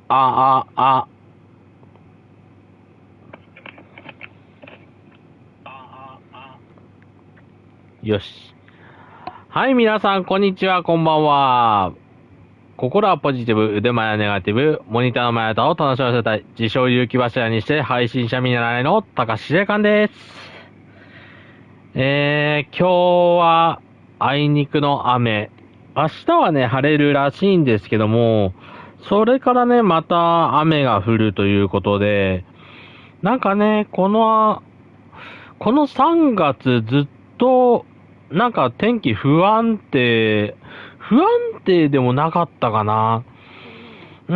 よし。はい、皆さん、こんにちは、こんばんは。心はポジティブ、腕前はネガティブ、モニターの前のあなたを楽しませたい、自称勇気柱にして配信者見習いの高橋司令官です。今日は、あいにくの雨。明日はね、晴れるらしいんですけども、それからね、また雨が降るということで、なんかね、この3月ずっと、なんか天気不安定でもなかったかな。ち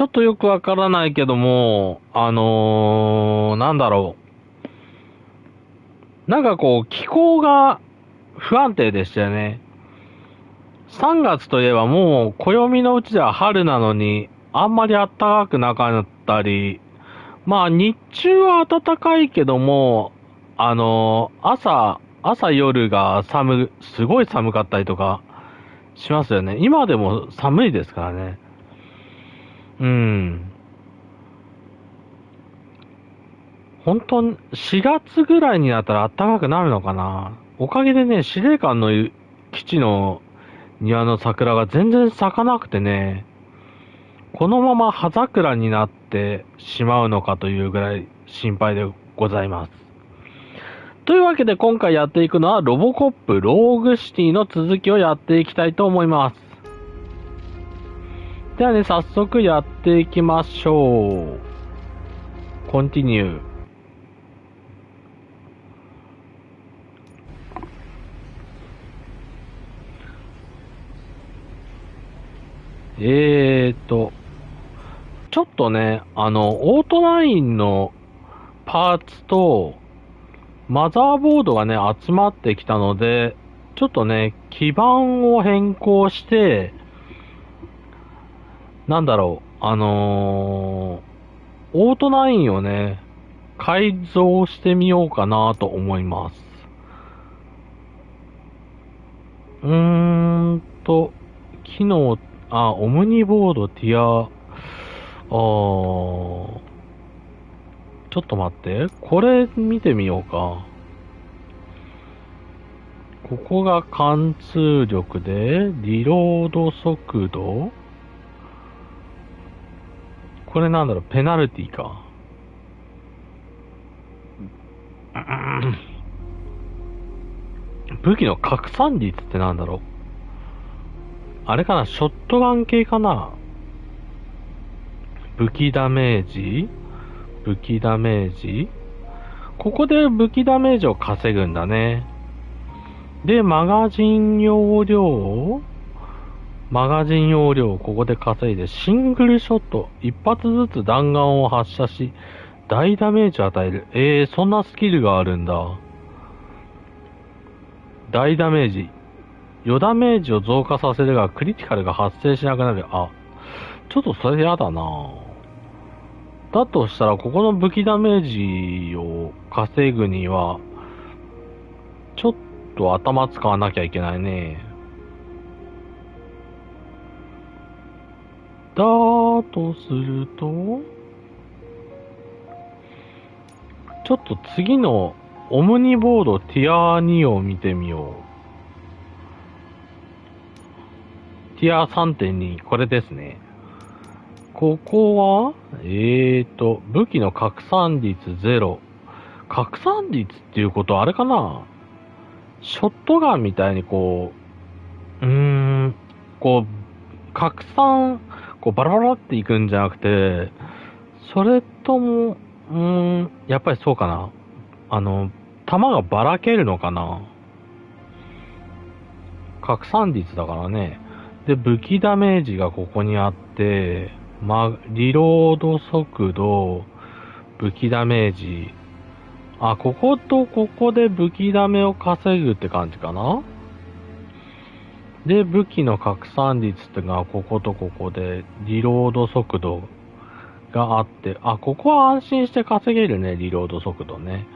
ょっとよくわからないけども、なんだろう。なんかこう、気候が不安定でしたよね。3月といえばもう、暦のうちでは春なのに、あんまり暖かくなかったり、まあ日中は暖かいけども、朝夜がすごい寒かったりとかしますよね。今でも寒いですからね。本当に4月ぐらいになったら暖かくなるのかな。おかげでね、司令官の基地の庭の桜が全然咲かなくてね、このまま葉桜になってしまうのかというぐらい心配でございます。というわけで今回やっていくのはロボコップローグシティの続きをやっていきたいと思います。ではね、早速やっていきましょう。コンティニュー。ちょっとね、オートラインのパーツと、マザーボードがね、集まってきたので、ちょっとね、基板を変更して、なんだろう、オートラインをね、改造してみようかなと思います。機能、オムニボード、ティア、ちょっと待って。これ見てみようか。ここが貫通力で、リロード速度。これなんだろう、ペナルティか。武器の拡散率ってなんだろう。あれかな、ショットガン系かな。武器ダメージ。ここで武器ダメージを稼ぐんだね。で、マガジン容量、ここで稼いで、シングルショット、一発ずつ弾丸を発射し、大ダメージを与える。そんなスキルがあるんだ。大ダメージ。余ダメージを増加させるが、クリティカルが発生しなくなる。ちょっとそれやだな。だとしたら、ここの武器ダメージを稼ぐには、ちょっと頭使わなきゃいけないね。だとすると、ちょっと次のオムニボードティア2を見てみよう。ティア 3.2、これですね。ここは、武器の拡散率0。拡散率っていうことはあれかな？ショットガンみたいに拡散、バラバラっていくんじゃなくて、それとも、やっぱりそうかな。弾がばらけるのかな？拡散率だからね。で、武器ダメージがここにあって、リロード速度、武器ダメージ。こことここで武器ダメを稼ぐって感じかな？で、武器の拡散率ってのがこことここで、リロード速度があって、ここは安心して稼げるね、リロード速度ね。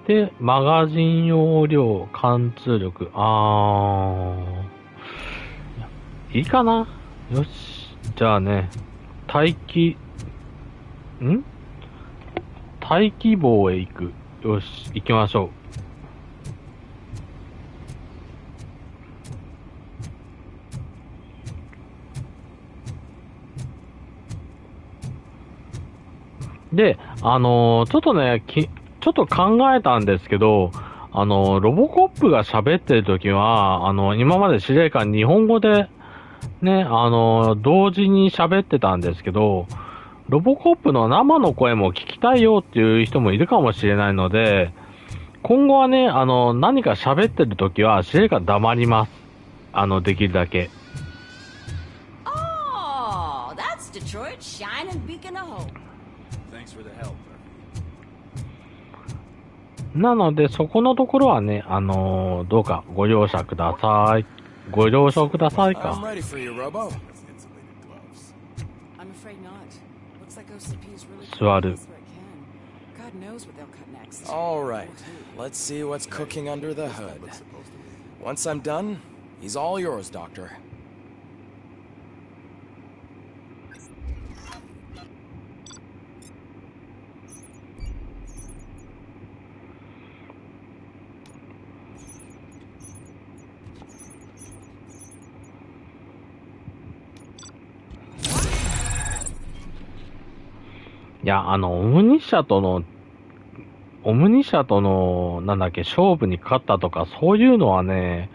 で、マガジン容量、貫通力、いいかな？よし。じゃあね、待機大気棒へ行く。よし、行きましょう。で、ちょっとね、ちょっと考えたんですけど、ロボコップが喋ってるときは、今まで司令官日本語で、ね、同時に喋ってたんですけど、ロボコップの生の声も聞きたいよっていう人もいるかもしれないので、今後はね、何か喋ってるときは司令官黙ります。できるだけ。Oh, that's Detroit's shining beacon of hope. Thanks for the help. なので、そこのところはね、どうかご容赦ください。ご了承くださいか。I'm ready for you, Robo. I'm afraid not. Looks like OCP's really 座る。 God knows what they'll cut next. All right, let's see what's cooking under the hood. Once I'm done, he's all yours, Doctor. いや、オムニ社との、なんだっけ、勝負に勝ったとか、そういうのはね、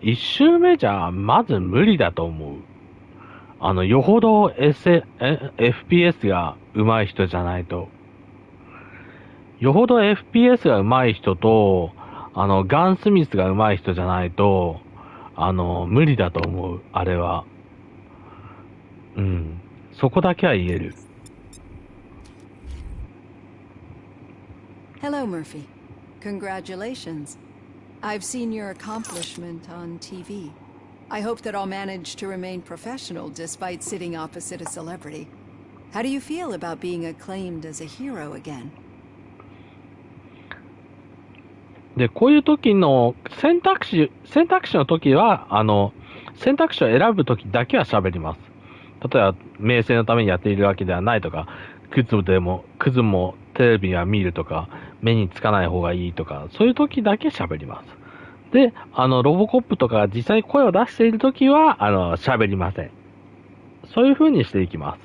一周目じゃ、まず無理だと思う。よほど、FPS が上手い人じゃないと。よほど FPS が上手い人と、ガンスミスが上手い人じゃないと、無理だと思う、あれは。うん。そこだけは言える。Hello, Murphy. Congratulations. I've seen your accomplishment on TV. I hope that I'll manage to remain professional despite sitting opposite a celebrity. How do you feel about being acclaimed as a hero again? で、こういう時の選択肢の時は、選択肢を選ぶ時だけは喋ります。例えば、名声のためにやっているわけではないとか、クズもテレビは見るとか、目につかない方がいいとか、そういう時だけ喋ります。で、ロボコップとか実際に声を出している時は、喋りません。そういう風にしていきます。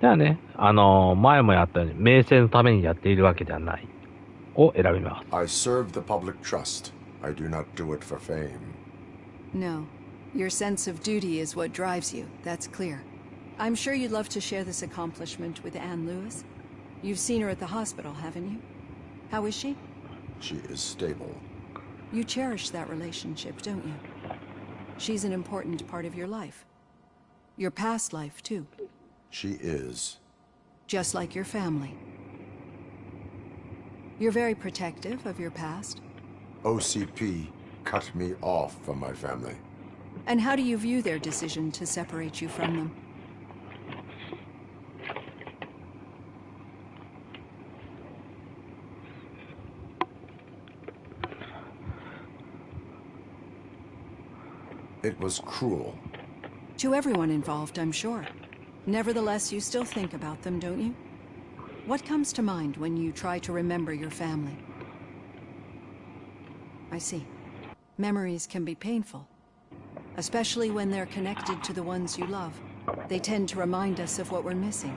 ではね、前もやったように、名声のためにやっているわけではない。を選びます。I serve the public trust. I do not do it for fame. No. Your sense of duty is what drives you, that's clear. I'm sure you'd love to share this accomplishment with Anne Lewis. You've seen her at the hospital, haven't you? How is she? She is stable. You cherish that relationship, don't you? She's an important part of your life. Your past life, too. She is. Just like your family. You're very protective of your past. OCP cut me off from my family. And how do you view their decision to separate you from them? It was cruel. To everyone involved, I'm sure. Nevertheless, you still think about them, don't you? What comes to mind when you try to remember your family? I see. Memories can be painful. Especially when they're connected to the ones you love. They tend to remind us of what we're missing.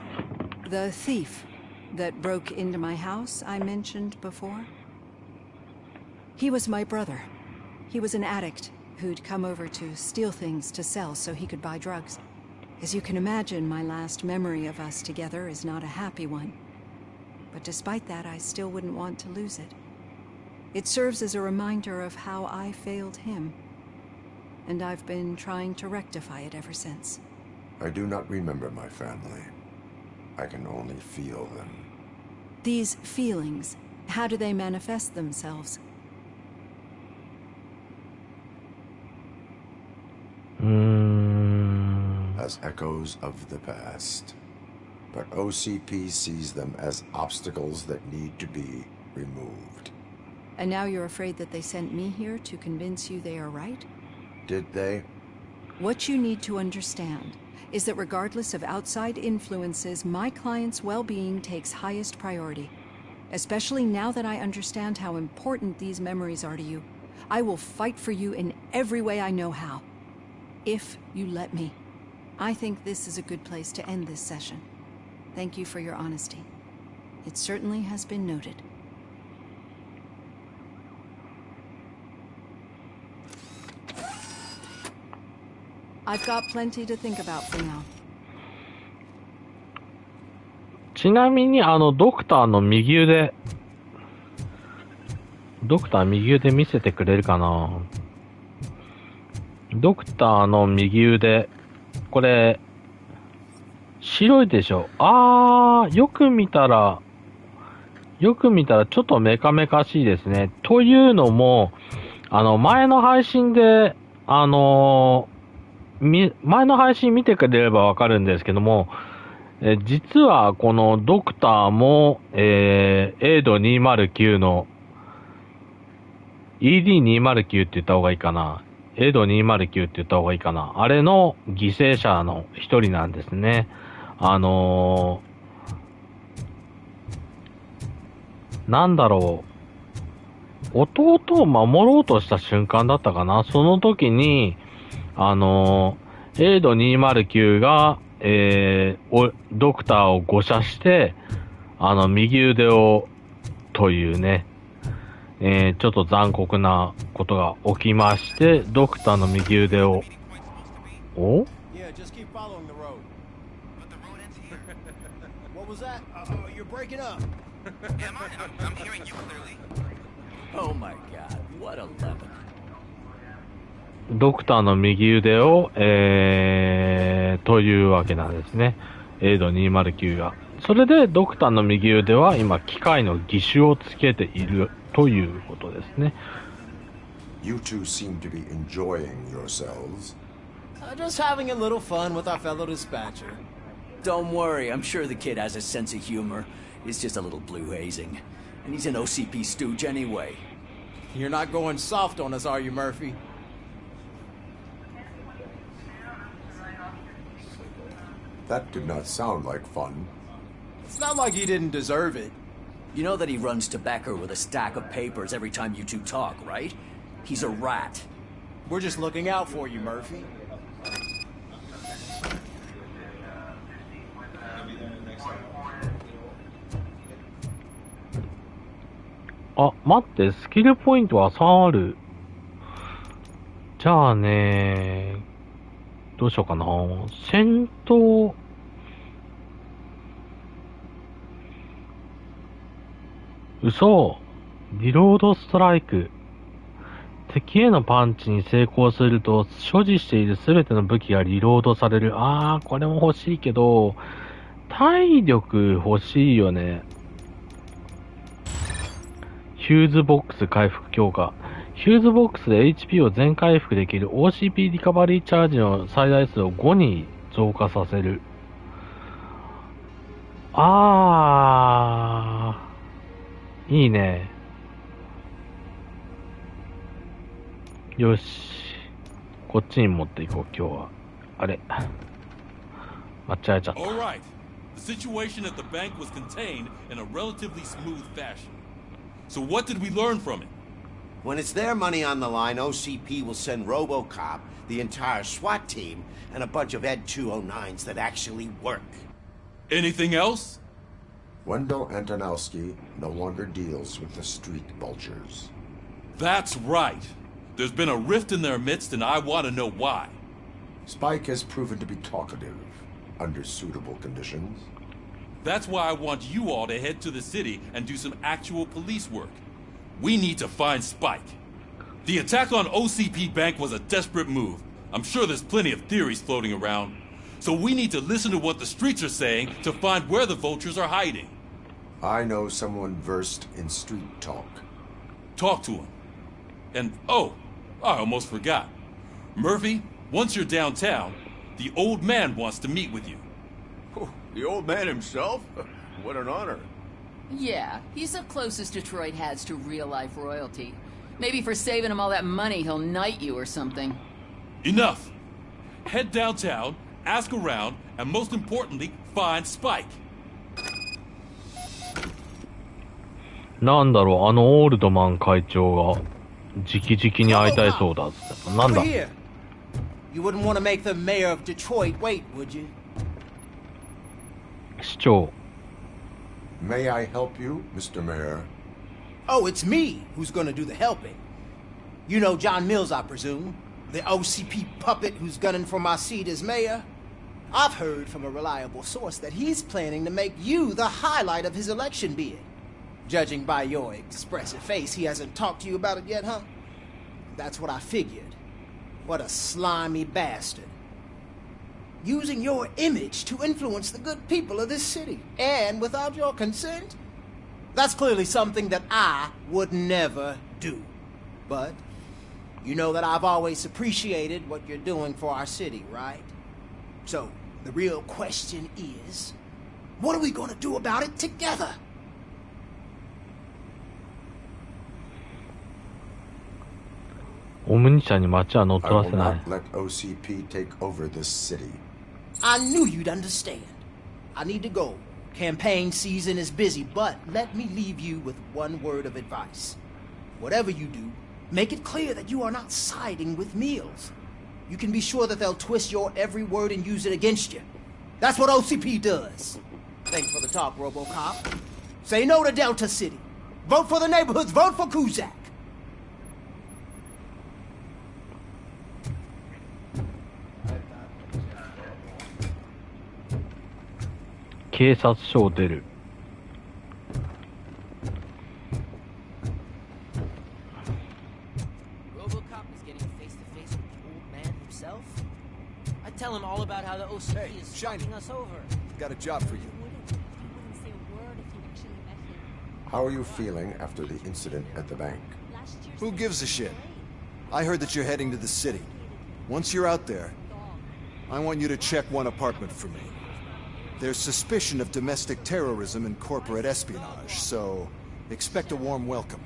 The thief that broke into my house I mentioned before? He was my brother. He was an addict who'd come over to steal things to sell so he could buy drugs. As you can imagine, my last memory of us together is not a happy one. But despite that, I still wouldn't want to lose it. It serves as a reminder of how I failed him. And I've been trying to rectify it ever since. I do not remember my family. I can only feel them. These feelings, how do they manifest themselves? As echoes of the past. But OCP sees them as obstacles that need to be removed. And now you're afraid that they sent me here to convince you they are right? Did they? What you need to understand is that regardless of outside influences, my client's well-being takes highest priority. Especially now that I understand how important these memories are to you, I will fight for you in every way I know how. If you let me. I think this is a good place to end this session. Thank you for your honesty. It certainly has been noted. I've got plenty to think about for now. ちなみにドクターの右腕見せてくれるかな。ドクターの右腕、これ白いでしょ。よく見たらちょっとメカメカしいですね。というのも前の配信で前の配信見てくれればわかるんですけども、実はこのドクターも、エイド209の ED209 って言った方がいいかな。エイド209って言った方がいいかな。あれの犠牲者の一人なんですね。なんだろう。弟を守ろうとした瞬間だったかな。その時に、エイド209が、ドクターを誤射して、右腕を、というね、ちょっと残酷なことが起きまして、ドクターの右腕を、おドクターの右腕を、というわけなんですね。エイド209が。それで、ドクターの右腕は今、機械の義手をつけているということですね。You two seem to be enjoying yourselves. Just having a little fun with our fellow dispatcher. Don't worry, I'm sure the kid has a sense of humor. It's just a little blue hazing. And he's an OCP stooge anyway. You're not going soft on us, are you, Murphy? That did not sound like fun. It's not like he didn't deserve it. You know that he runs tobacco with a stack of papers every time you two talk, right? He's a rat. We're just looking out for you, Murphy. Ah, 待って、スキルポイントは3ある。じゃあね、どうしようかな。戦闘、嘘。リロードストライク。敵へのパンチに成功すると、所持しているすべての武器がリロードされる。これも欲しいけど、体力欲しいよね。ヒューズボックス回復強化。ヒューズボックスで HP を全回復できる OCP リカバリーチャージの最大数を5に増加させる。いいね。よし。こっちに持っていこう、今日は。あれ。間違えちゃった。All right. The situation at the bank was contained in a relatively smooth fashion. So what did we learn from it? When it's their money on the line, OCP will send RoboCop, the entire SWAT team, and a bunch of Ed 209s that actually work. Anything else? Wendell Antonowski no longer deals with the street vultures. That's right. There's been a rift in their midst, and I want to know why. Spike has proven to be talkative, under suitable conditions. That's why I want you all to head to the city and do some actual police work. We need to find Spike. The attack on OCP Bank was a desperate move. I'm sure there's plenty of theories floating around. So we need to listen to what the streets are saying to find where the vultures are hiding. I know someone versed in street talk. Talk to him. And, I almost forgot. Murphy, once you're downtown, the old man wants to meet with you. Oh, the old man himself? What an honor. Yeah, he's the closest Detroit has to real-life royalty. Maybe for saving him all that money, he'll knight you or something. Enough! Head downtown, ask around, and most importantly, find Spike. なんだろう、あのオールドマン会長が直々に会いたいそうだっつって。なんだ。 Over here. You wouldn't want to make the mayor of Detroit wait, would you? 市長。 May I help you, Mr. Mayor? Oh, it's me who's gonna do the helping. You know John Mills, I presume? The OCP puppet who's gunning for my seat as mayor? I've heard from a reliable source that he's planning to make you the highlight of his election bid. Judging by your expressive face, he hasn't talked to you about it yet, huh? That's what I figured. What a slimy bastard. Using your image to influence the good people of this city, and without your consent? That's clearly something that I would never do. But you know that I've always appreciated what you're doing for our city, right? So, the real question is, what are we gonna do about it together? オムニ社に街は乗っ I 取ら will せない。 not let OCP take over this city. I knew you'd understand. I need to go. Campaign season is busy, but let me leave you with one word of advice. Whatever you do, make it clear that you are not siding with Mills. You can be sure that they'll twist your every word and use it against you. That's what OCP does. Thanks for the talk, RoboCop. Say no to Delta City. Vote for the neighborhoods. Vote for Kuzak. 警察署を出る。 RoboCop is getting face to face with the old man himself. I tell him all about how the OCP is fucking us over. Got a job for you. How are you feeling after the incident at the bank? Who gives a shit? I heard that you're heading to the city. Once you're out there, I want you to check one apartment for me. There's suspicion of domestic terrorism and corporate espionage, so expect a warm welcome.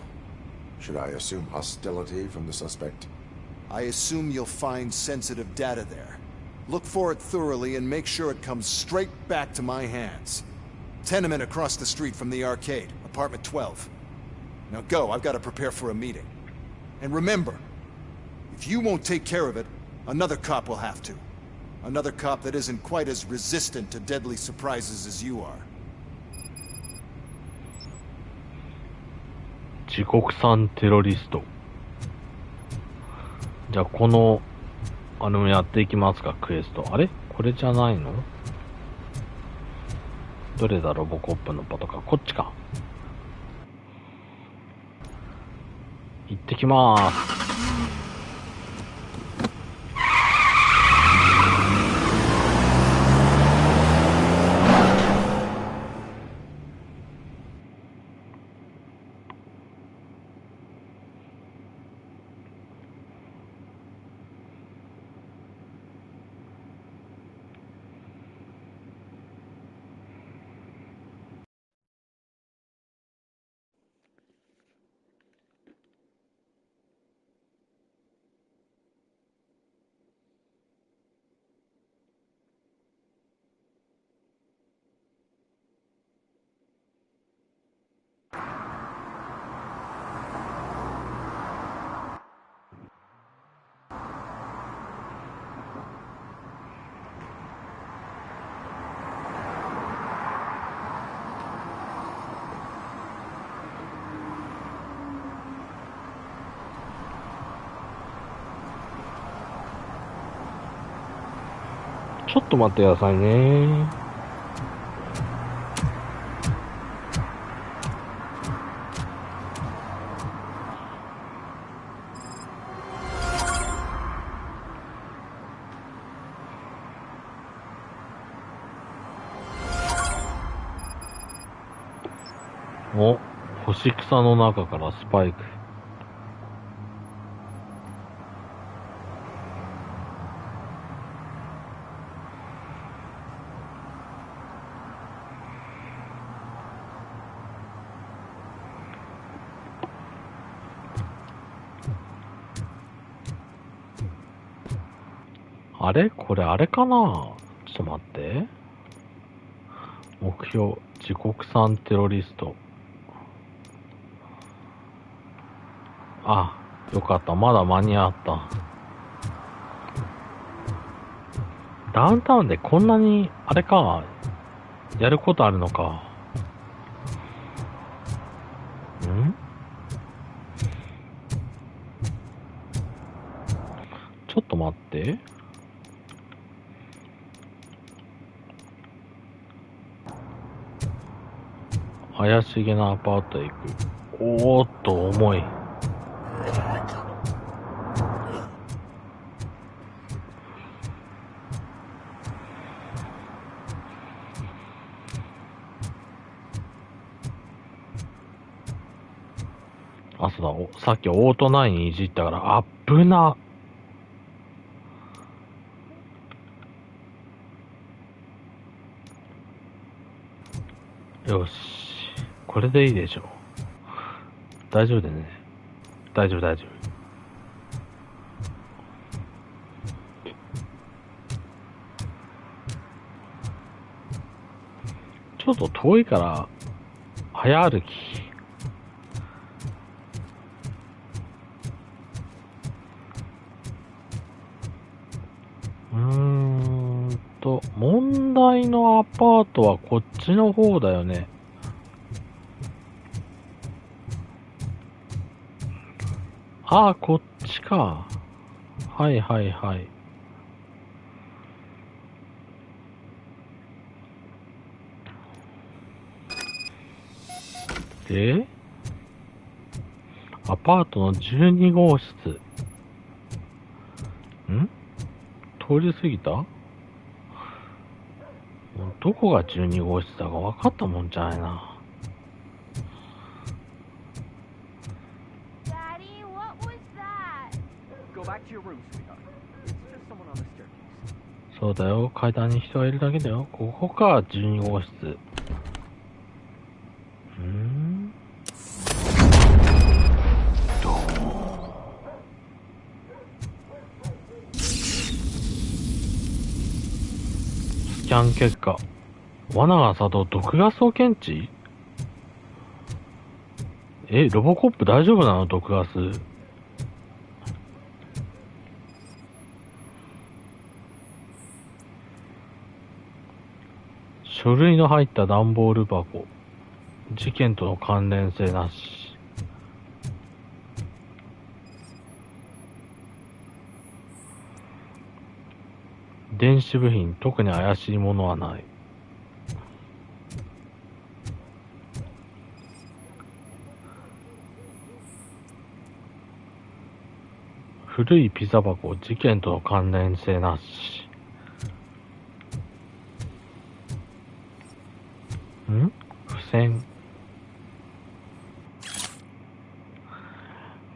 Should I assume hostility from the suspect? I assume you'll find sensitive data there. Look for it thoroughly and make sure it comes straight back to my hands. Tenement across the street from the arcade, apartment 12. Now go, I've got to prepare for a meeting. And remember, if you won't take care of it, another cop will have to. Another cop that isn't quite as resistant to deadly surprises as you are. 自国産テロリスト。じゃあこのやっていきますか、クエスト。あれこれじゃないの？どれだ、ロボコップのパトカー。こっちか。行ってきまーす。ちょっと待ってくださいね。お、干し草の中からスパイク。あれこれあれかな？ちょっと待って。目標、自国産テロリスト。あ、よかった。まだ間に合った。ダウンタウンでこんなに、あれか、やることあるのか。ちょっと待って。怪しげなアパートへ行く。おーっと、重い。あ、そうだ、さっきオート9いじったから、危な。よし。これでいいでしょう。大丈夫だね。大丈夫、大丈夫。ちょっと遠いから、早歩き。問題のアパートはこっちの方だよね。ああ、こっちか。はいはいはい。で、アパートの12号室。通り過ぎた？どこが12号室だか分かったもんじゃないな。そうだよ、階段に人がいるだけだよ。ここか、12号室。スキャン結果。罠が作動、毒ガスを検知？ロボコップ大丈夫なの？毒ガス。書類の入った段ボール箱。事件との関連性なし。電子部品、特に怪しいものはない。古いピザ箱、事件との関連性なし。付箋。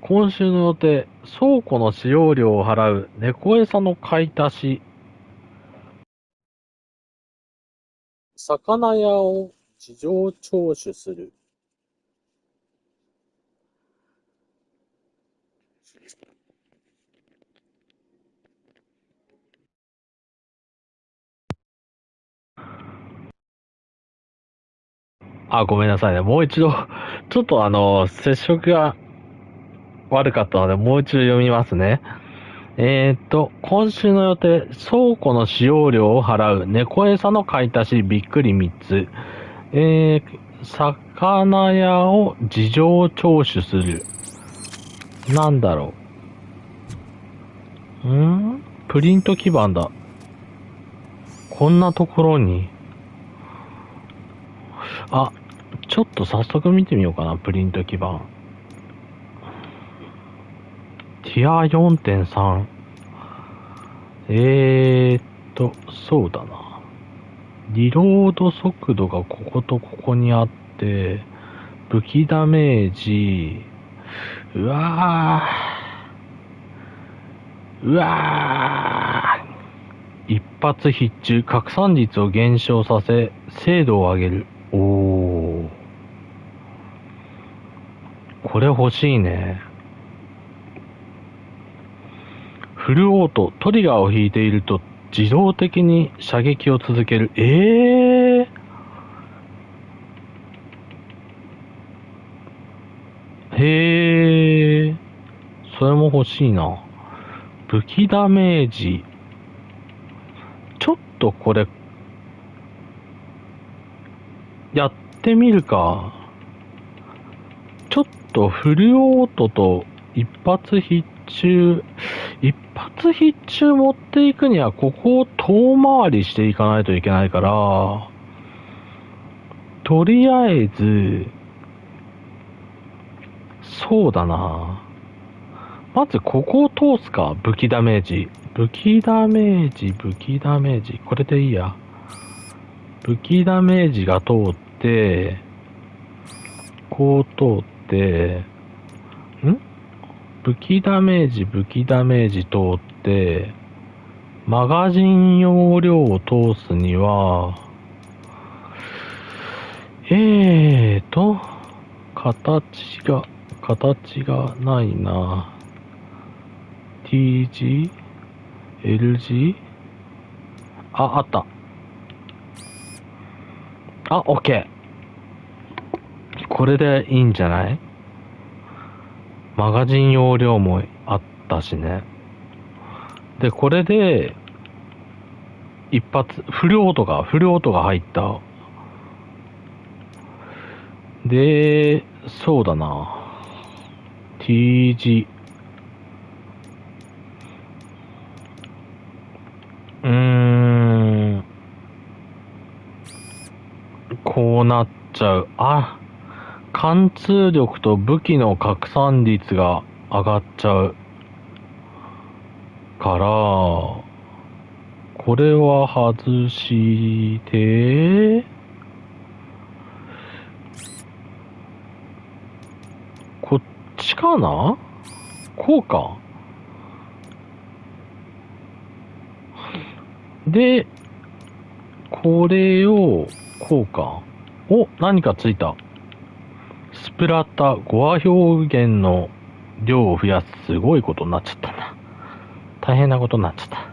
今週の予定、倉庫の使用料を払う猫餌の買い足し。魚屋を事情聴取する。ごめんなさいね。もう一度、ちょっと接触が悪かったので、もう一度読みますね。今週の予定、倉庫の使用料を払う、猫餌の買い足し、びっくり3つ。魚屋を事情聴取する。なんだろう。プリント基板だ。こんなところに。ちょっと早速見てみようかな、プリント基板。ティア 4.3。そうだな。リロード速度がこことここにあって、武器ダメージ、うわー。一発必中、拡散率を減少させ、精度を上げる。これ欲しいね。フルオート、トリガーを引いていると自動的に射撃を続ける。それも欲しいな。武器ダメージ。ちょっとこれ、やってみるか。ちょっとフルオートと一発必中持っていくにはここを遠回りしていかないといけないから、とりあえず、そうだな。まずここを通すか。武器ダメージ。武器ダメージ。これでいいや。武器ダメージが通って、こう通って、武器ダメージ通って、マガジン容量を通すには、形がないな。T字 L 字あった。OK。これでいいんじゃない？マガジン容量もあったしね。で、これで、一発、フルオートが入った。で、そうだな。T 字。こうなっちゃう。貫通力と武器の拡散率が上がっちゃうから、これは外して、こっちかな？こうか。で、これを、こうか。何かついた。スプラッタ、語話表現の量を増やす。すごいことになっちゃったな。大変なことになっちゃった。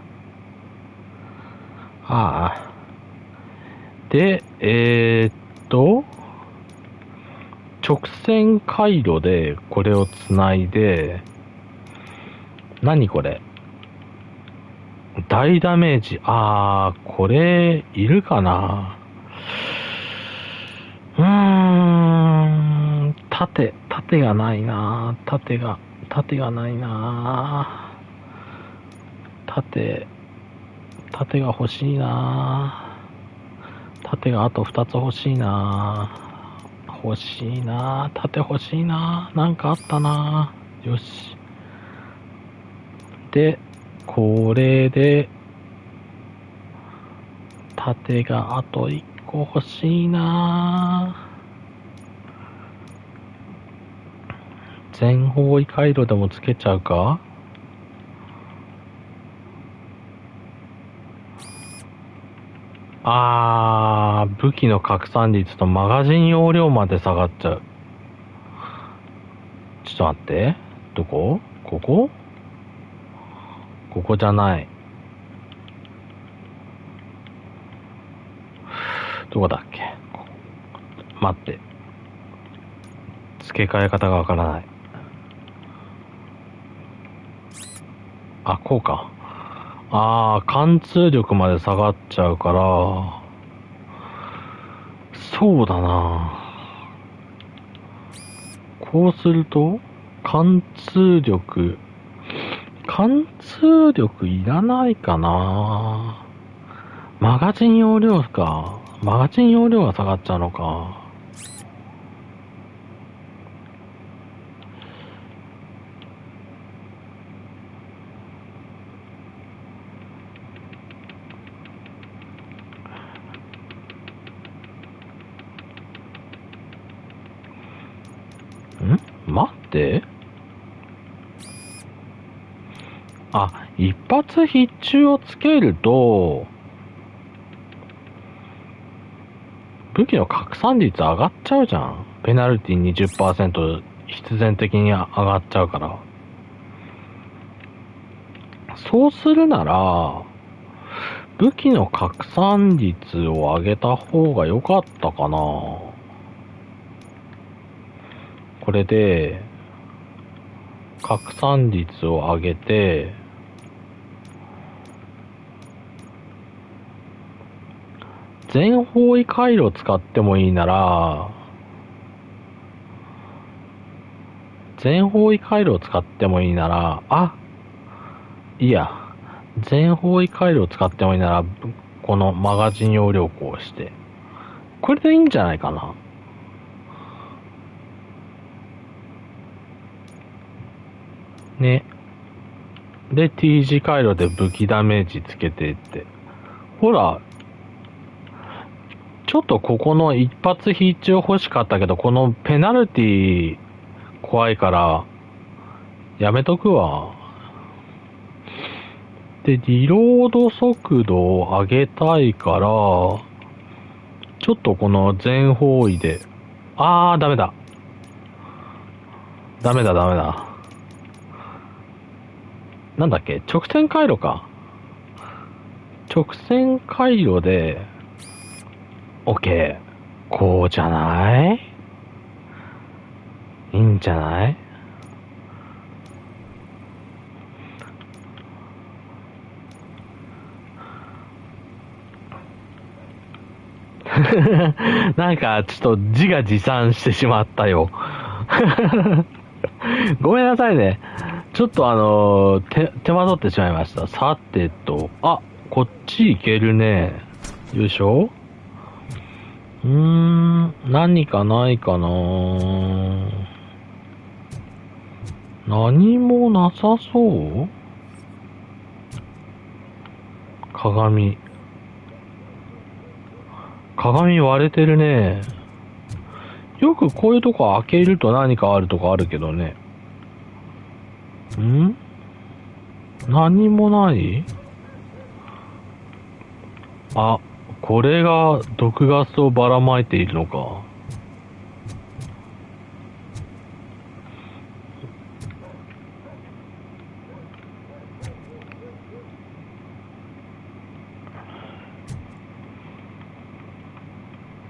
で、直線回路でこれをつないで、何これ？大ダメージ。これ、いるかな？縦がないな。縦がないな。縦が欲しいな。縦があと2つ欲しいな。縦欲しいな。なんかあったな。よし。で、これで、縦があと1個欲しいな。全方位回路でもつけちゃうか？武器の拡散率とマガジン容量まで下がっちゃう。ちょっと待って。どこ？ここ？ここじゃない。どこだっけ？待って。付け替え方がわからない。こうか。貫通力まで下がっちゃうから、そうだな。こうすると、貫通力いらないかな。マガジン容量か。マガジン容量が下がっちゃうのか。待って。一発必中をつけると、武器の拡散率上がっちゃうじゃん。ペナルティ 20% 必然的に上がっちゃうから。そうするなら、武器の拡散率を上げた方が良かったかな。これで、拡散率を上げて、全方位回路を使ってもいいなら、全方位回路を使ってもいいなら、いいや。全方位回路を使ってもいいなら、このマガジン容量をして。これでいいんじゃないかな。ね。で、T 字回路で武器ダメージつけていって。ほら、ちょっとここの一発必中欲しかったけど、このペナルティ怖いから、やめとくわ。で、リロード速度を上げたいから、ちょっとこの全方位で、ダメだ。ダメだ。なんだっけ、直線回路か。直線回路で、OK。こうじゃない？いいんじゃない？なんか、ちょっと自画自賛してしまったよ。ごめんなさいね。ちょっと手間取ってしまいました。さてと、こっち行けるね。よいしょ。何かないかな。何もなさそう？鏡割れてるね。よくこういうとこ開けると何かあるとかあるけどね。何もない？これが毒ガスをばらまいているのか。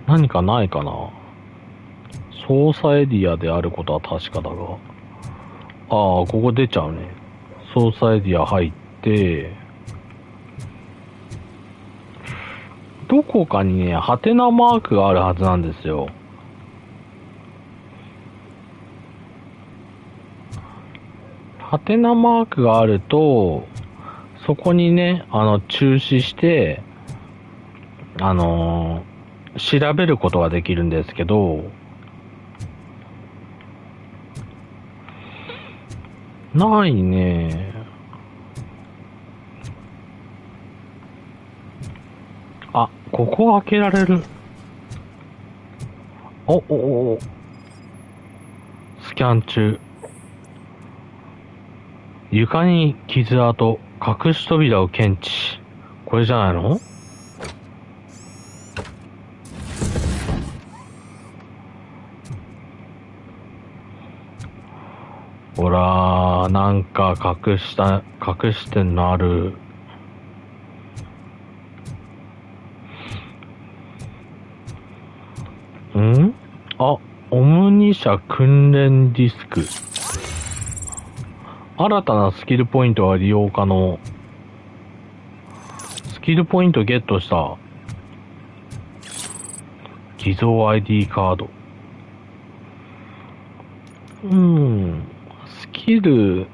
何かないかな。操作エリアであることは確かだが。ここ出ちゃうね。操作エリア入って、どこかにね、ハテナマークがあるはずなんですよ。ハテナマークがあると、そこにね、注視して、調べることができるんですけど、ないね。ここ開けられる。スキャン中。床に傷跡、隠し扉を検知。これじゃないの？ほら、なんか隠してんのある。オムニ社訓練ディスク。新たなスキルポイントが利用可能。スキルポイントゲットした。偽造 ID カード。スキル。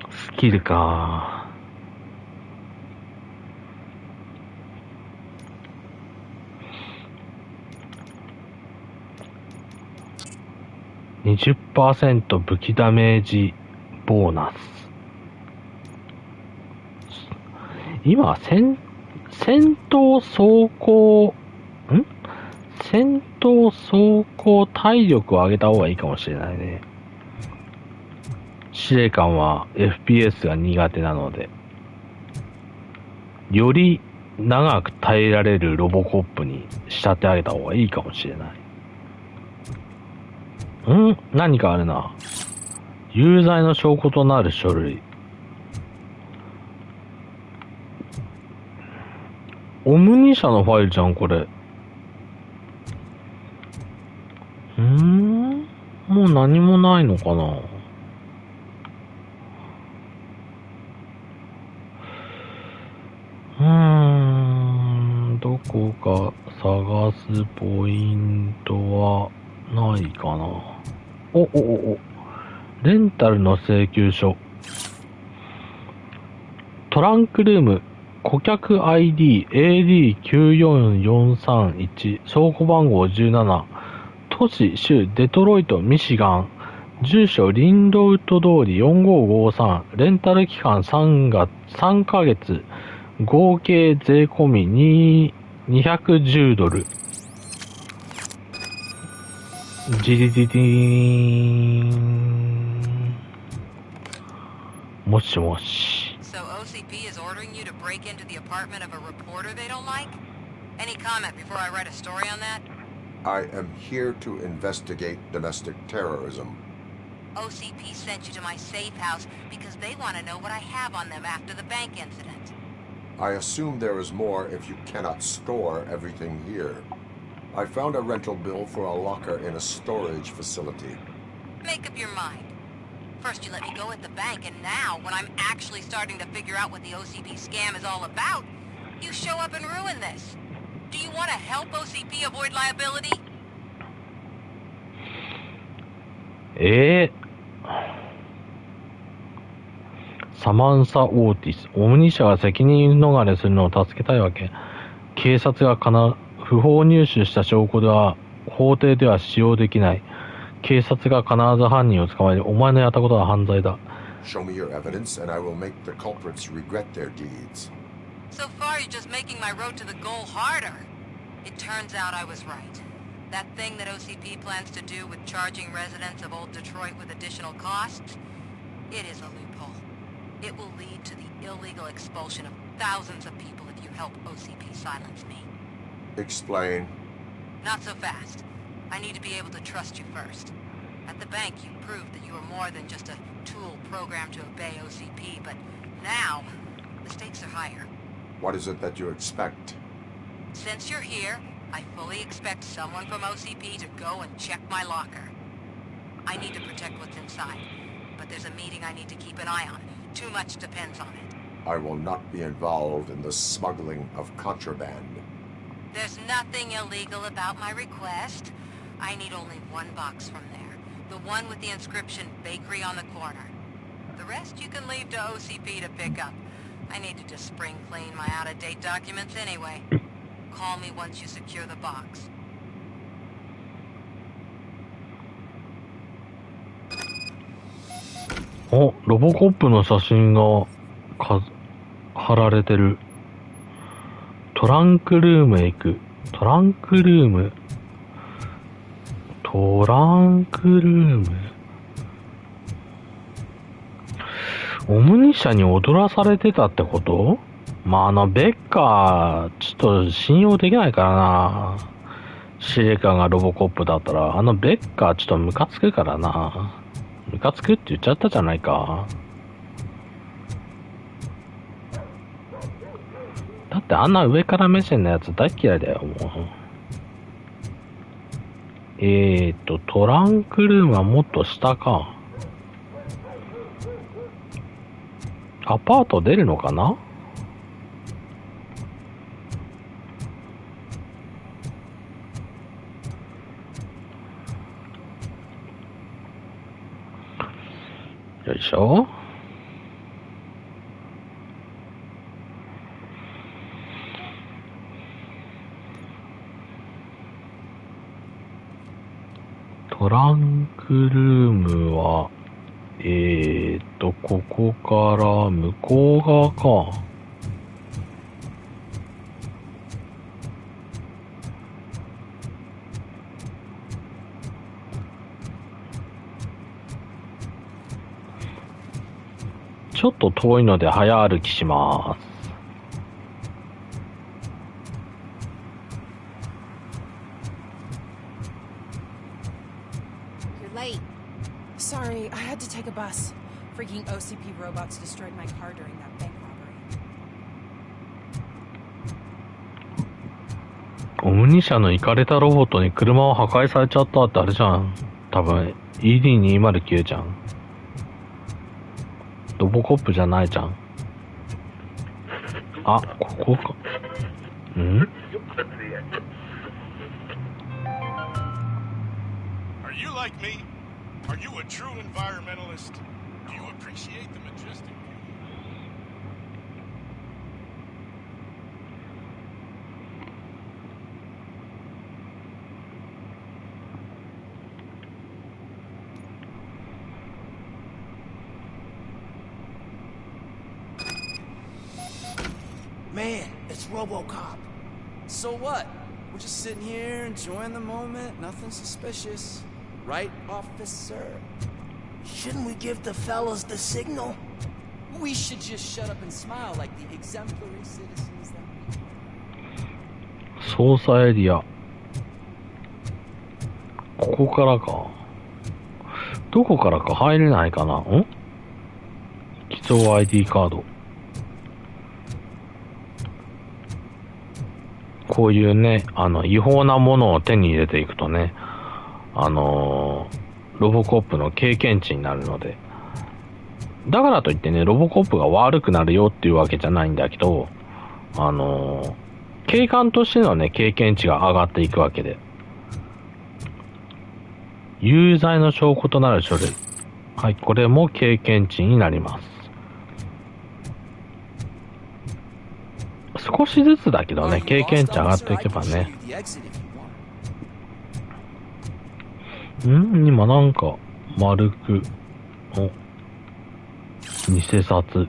スキルか。20% 武器ダメージボーナス。今、戦闘走行体力を上げた方がいいかもしれないね。司令官は FPS が苦手なので、より長く耐えられるロボコップに仕立て上げた方がいいかもしれない。何かあるな。有罪の証拠となる書類。オムニ社のファイルじゃん、これ。もう何もないのかな。どこか探すポイントはないかな。レンタルの請求書。トランクルーム、顧客 ID AD94431、倉庫番号17、都市、州、デトロイト、ミシガン、住所、リンドウッド通り4553、レンタル期間3ヶ月、合計税込み210ドル。ジリジリーン。もしもし。So OCP is ordering you to break into the apartment of a reporter they don't like? Any comment before I write a story on that? I am here to investigate domestic terrorism. OCP sent you to my safe house because they want to know what I have on them after the bank incident. I assume there is more if you cannot store everything here. I found a rental bill for a locker in a storage facility. Make up your mind. First you let me go at the bank, and now, when I'm actually starting to figure out what the OCP scam is all about, you show up and ruin this. Do you want to help OCP avoid liability? サマンサ・オーティス。オムニ社が責任逃れするのを助けたいわけ。警察が不法入手した証拠では法廷では使用できない。警察が必ず犯人を捕まえる。お前のやったことは犯罪だ。Show me your evidence and I will make the culprits regret their deeds. So far you're just making my road to the goal harder. It turns out I was right. That thing that OCP plans to do with charging residents of Old Detroit with additional costs, it is a loophole. It will lead to the illegal expulsion of thousands of people if you help OCP silence me. Explain. Not so fast. I need to be able to trust you first. At the bank, you proved that you were more than just a tool programmed to obey OCP, but now, the stakes are higher. What is it that you expect? Since you're here, I fully expect someone from OCP to go and check my locker. I need to protect what's inside, but there's a meeting I need to keep an eye on. Too much depends on it. I will not be involved in the smuggling of contraband. There's nothing illegal about my request. I need only one box from there. The one with the inscription Bakery on the corner. The rest you can leave to OCP to pick up. I need to just spring clean my out-of-date documents anyway. Call me once you secure the box. ロボコップの写真が貼られてる。トランクルームへ行く。トランクルーム。オムニ社に踊らされてたってこと？まあ、ベッカー、ちょっと信用できないからな。司令官がロボコップだったら、ベッカーちょっとムカつくからな。ムカつくって言っちゃったじゃないか。だってあんな上から目線のやつ大嫌いだよ、もう。トランクルームはもっと下か。アパート出るのかな？よいしょ。トランクルームは、ここから向こう側か。ちょっと遠いので早歩きします。Sorry, I had to take a bus. Freaking OCP robots destroyed my car during that bank robbery. オムニ社のイカれたロボットに車を破壊されちゃったってあれじゃん。多分 ED209 じゃん。ロボコップじゃないじゃん。あ、ここか。ん？ Are you like me? Are you a true environmentalist? Do you appreciate the majestic view? Man, it's RoboCop. So what? We're just sitting here enjoying the moment, nothing suspicious. Right, officer? Shouldn't we give the fellas the signal? We should just shut up and smile like the exemplary citizens that we are. 操作エリア。ここからか。どこからか入れないかな。ん？基調 ID カード。こういうね、違法なものを手に入れていくとね、ロボコップの経験値になるので。だからといってね、ロボコップが悪くなるよっていうわけじゃないんだけど、警官としてのね、経験値が上がっていくわけで。有罪の証拠となる書類。はい、これも経験値になります。少しずつだけどね、経験値上がっていけばね。今なんか、丸く、偽札。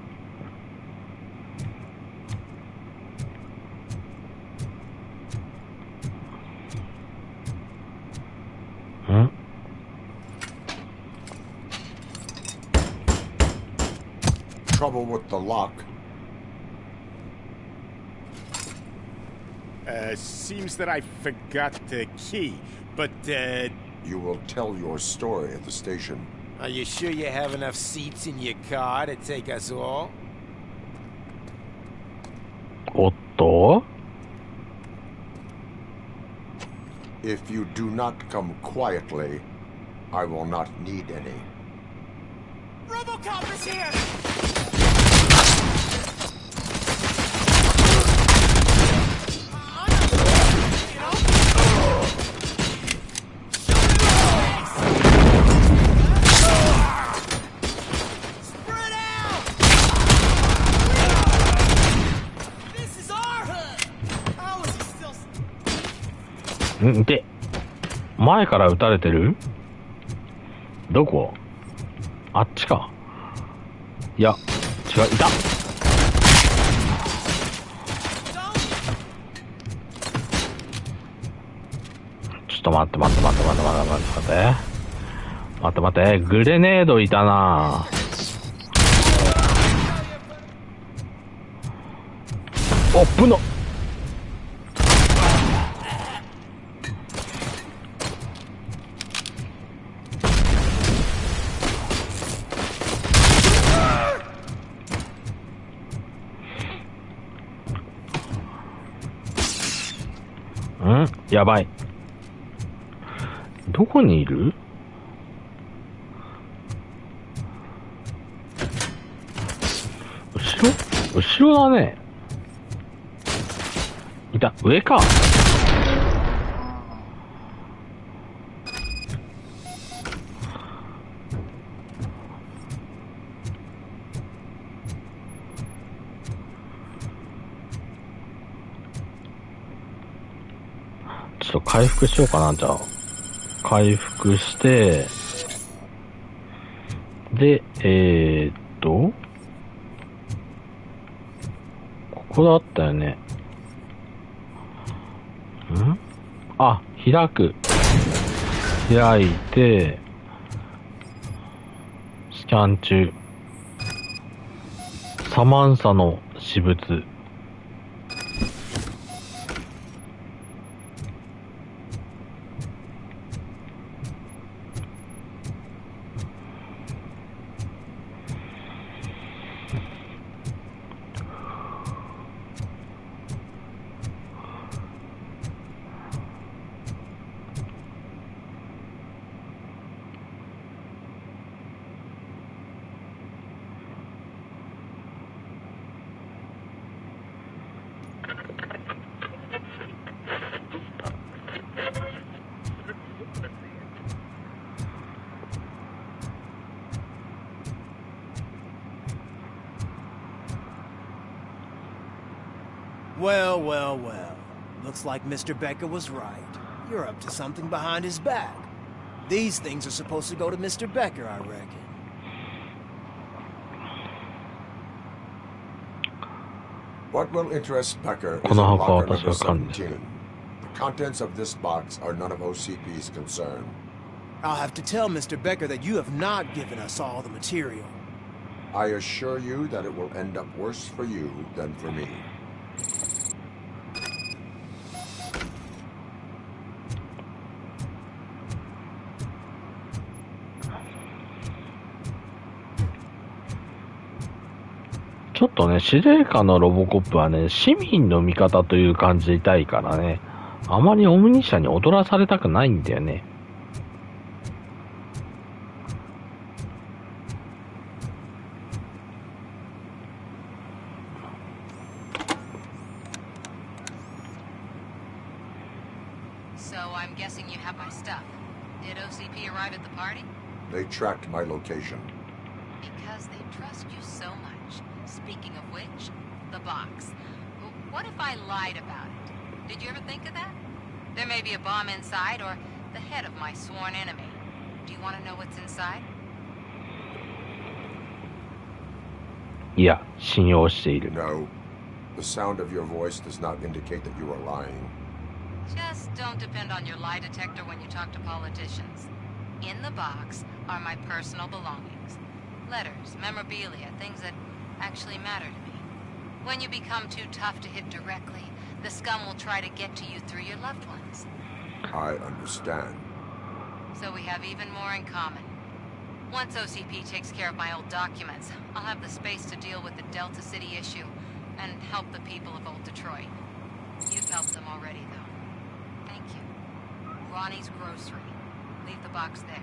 Trouble with the lock. Seems that I forgot the key, but, You will tell your story at the station. Are you sure you have enough seats in your car to take us all? おっと If you do not come quietly, I will not need any. RoboCop is here!で、前から撃たれてる？どこ？あっちか。いや、違う、いた！ちょっと待って。待って、グレネードいたなぁ。おっ、ぶの！やばい。どこにいる？後ろだね。いた、上か。ちょっと回復しようかな、じゃあ。回復して、で、ここだったよね。あ、開く。開いて、スキャン中。サマンサの私物。Well, well, well. Looks like Mr. Becker was right. You're up to something behind his back. These things are supposed to go to Mr. Becker, I reckon. What will interest Becker is in locker number 17. The contents of this box are none of OCP's concern. I'll have to tell Mr. Becker that you have not given us all the material. I assure you that it will end up worse for you than for me.ちょっとね、司令官のロボコップはね、市民の味方という感じでいたいからね、あまりオムニ社に踊らされたくないんだよね。So I'm guessing you have my stuff. Did OCP arrive at the party? They tracked my location. Because they trust you so much. Speaking of which, the box. What if I lied about it? Did you ever think of that? There may be a bomb inside or the head of my sworn enemy. Do you want to know what's inside? いや、信用している。 No. The sound of your voice does not indicate that you are lying. Just don't depend on your lie detector when you talk to politicians. In the box are my personal belongings. Letters, memorabilia, things that actually matter to me. When you become too tough to hit directly, the scum will try to get to you through your loved ones. I understand. So we have even more in common. Once OCP takes care of my old documents, I'll have the space to deal with the Delta City issue and help the people of Old Detroit. You've helped them already, though. Thank you. Ronnie's Grocery. Leave the box there.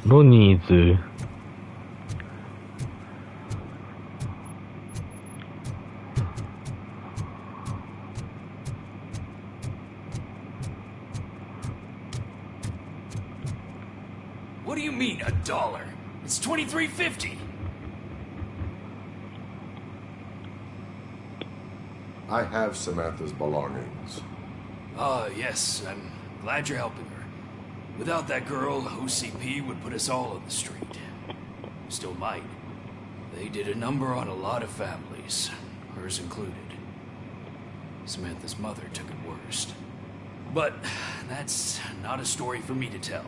Ronnie's. What do you mean, $1? It's $23.50. I have Samantha's belongings. Yes, I'm glad you're helping her. Without that girl, OCP would put us all on the street. Still might. They did a number on a lot of families, hers included. Samantha's mother took it worst. But that's not a story for me to tell.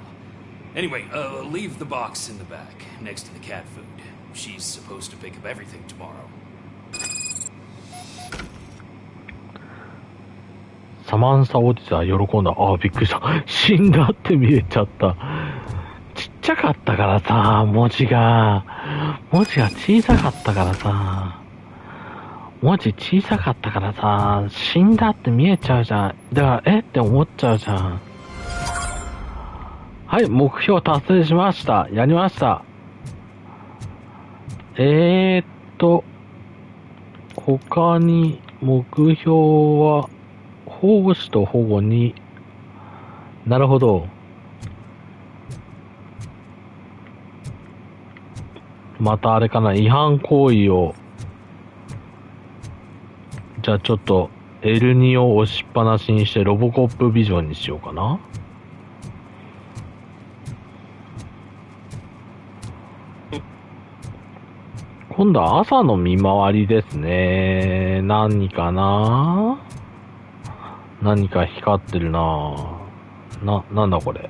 Anyway, leave the box in the back, next to the cat food. She's supposed to pick up everything tomorrow. サマンサおじさん喜んだ。ああ、びっくりした。死んだって見えちゃった。ちっちゃかったからさ、文字が小さかったからさ、文字小さかったからさ、死んだって見えちゃうじゃん。だから、って思っちゃうじゃん。はい、目標達成しました。やりました。他に目標は、保護士と保護に、なるほど。またあれかな、違反行為を、じゃあちょっと L2 を押しっぱなしにしてロボコップビジョンにしようかな。今度は朝の見回りですね。何かな？何か光ってるな。なんだこれ。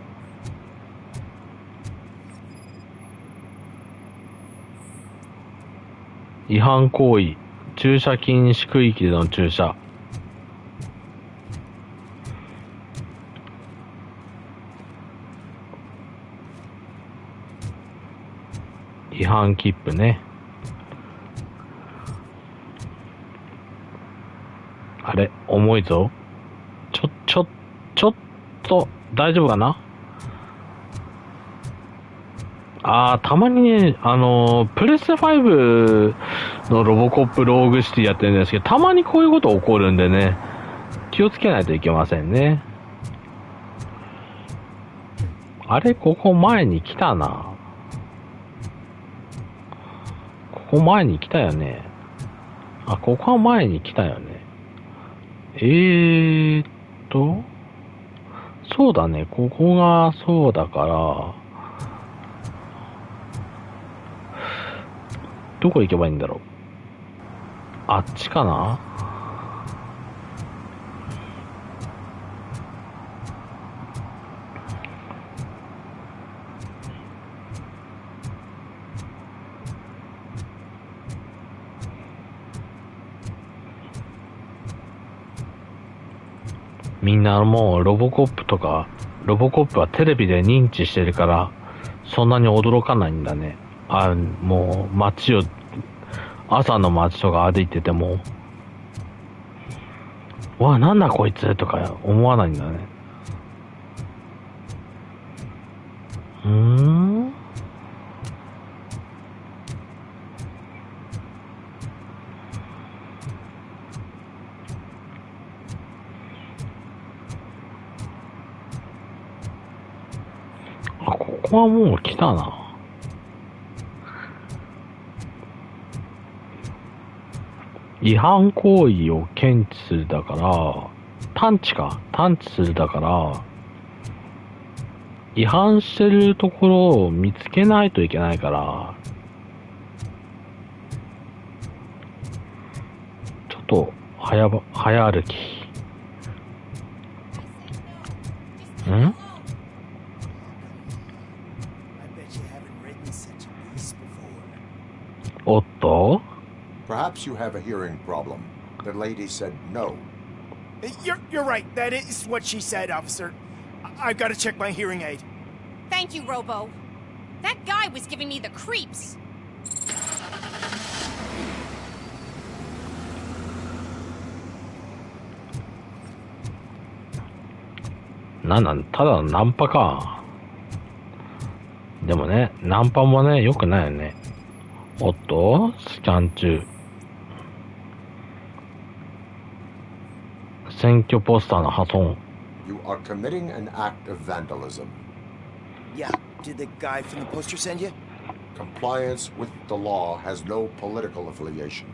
違反行為。駐車禁止区域での駐車。違反切符ね。あれ、重いぞ。ちょっと、大丈夫かな？たまにね、プレステ5のロボコップローグシティやってるんですけど、たまにこういうこと起こるんでね、気をつけないといけませんね。あれ、ここ前に来たな。ここ前に来たよね。ここは前に来たよね。そうだね、ここがそうだから、どこ行けばいいんだろう。あっちかな。みんなもうロボコップはテレビで認知してるから、そんなに驚かないんだね。もう朝の街とか歩いてても、わあ、なんだこいつとか思わないんだね。ここはもう来たな。違反行為を検知するだから、探知するだから、違反してるところを見つけないといけないから、ちょっと早歩き。おっと？ Perhaps you have a hearing problem. The lady said no. You're right. That is what she said, officer. I've got to check my hearing aid. Thank you, Robo. That guy was giving me the creeps. ただのナンパか。でもね、ナンパもね、良くないよね。おっと、スキャン中。選挙ポスターの破損。You are committing an act of vandalism. Yeah, did the guy from the poster send you? Compliance with the law has no political affiliation.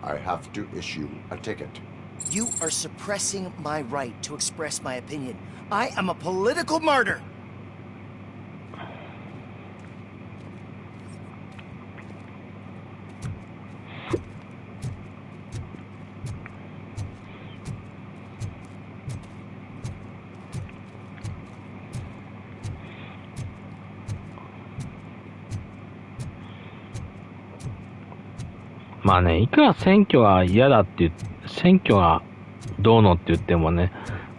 I have to issue a ticket. You are suppressing my right to express my opinion. I am a political martyr. .まあね、いくら選挙が嫌だって選挙がどうのって言ってもね、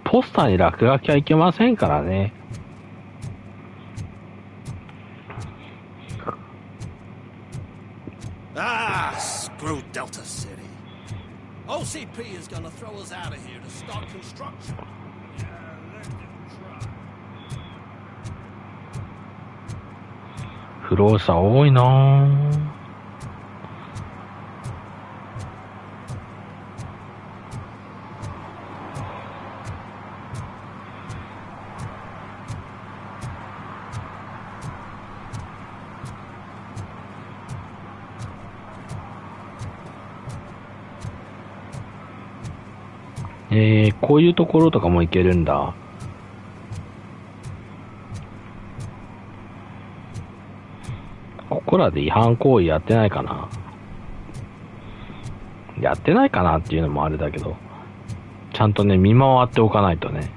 ポスターに落書きはいけませんからね。Screw Delta City. OCP is gonna throw us out of here to start construction. Yeah, let them try. 不老者多いなぁ。こういうところとかも行けるんだ。ここらで違反行為やってないかな。やってないかなっていうのもあれだけど、ちゃんとね、見回っておかないとね。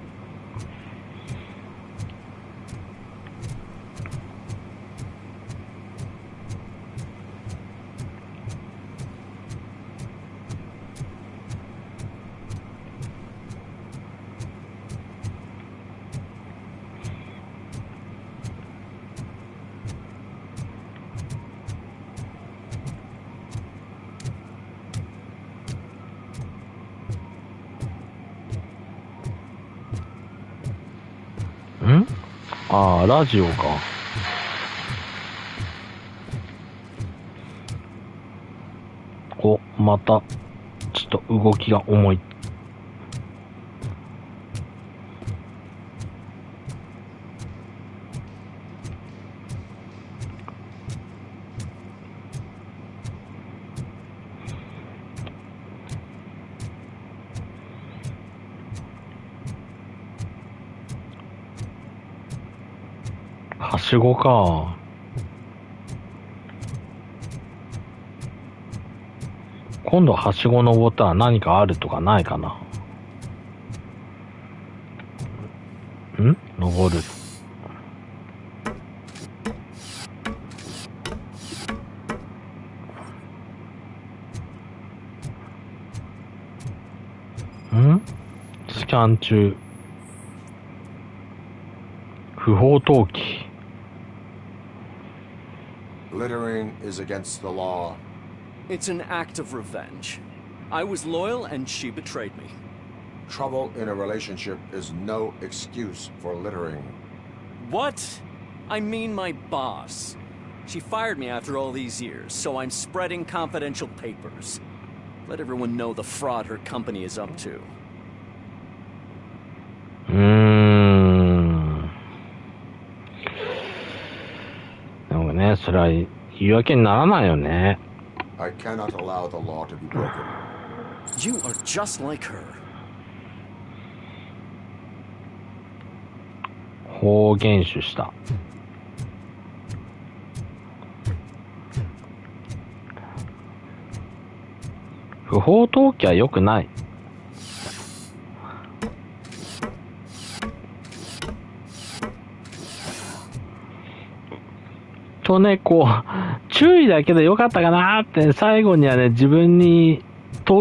ん？ああ、ラジオか。お、また、ちょっと動きが重い。はしごか。今度はしご登ったら何かあるとかないかな。登る。スキャン中。不法投棄。Littering is against the law. It's an act of revenge. I was loyal and she betrayed me. Trouble in a relationship is no excuse for littering. What? I mean my boss. She fired me after all these years, so I'm spreading confidential papers. Let everyone know the fraud her company is up to. でもね、それは言い訳にならないよね。I cannot allow the law to be broken. You are just like her. 方言種した。不法投棄は良くない。とね、こう、注意だけで良かったかなって最後にはね、自分に通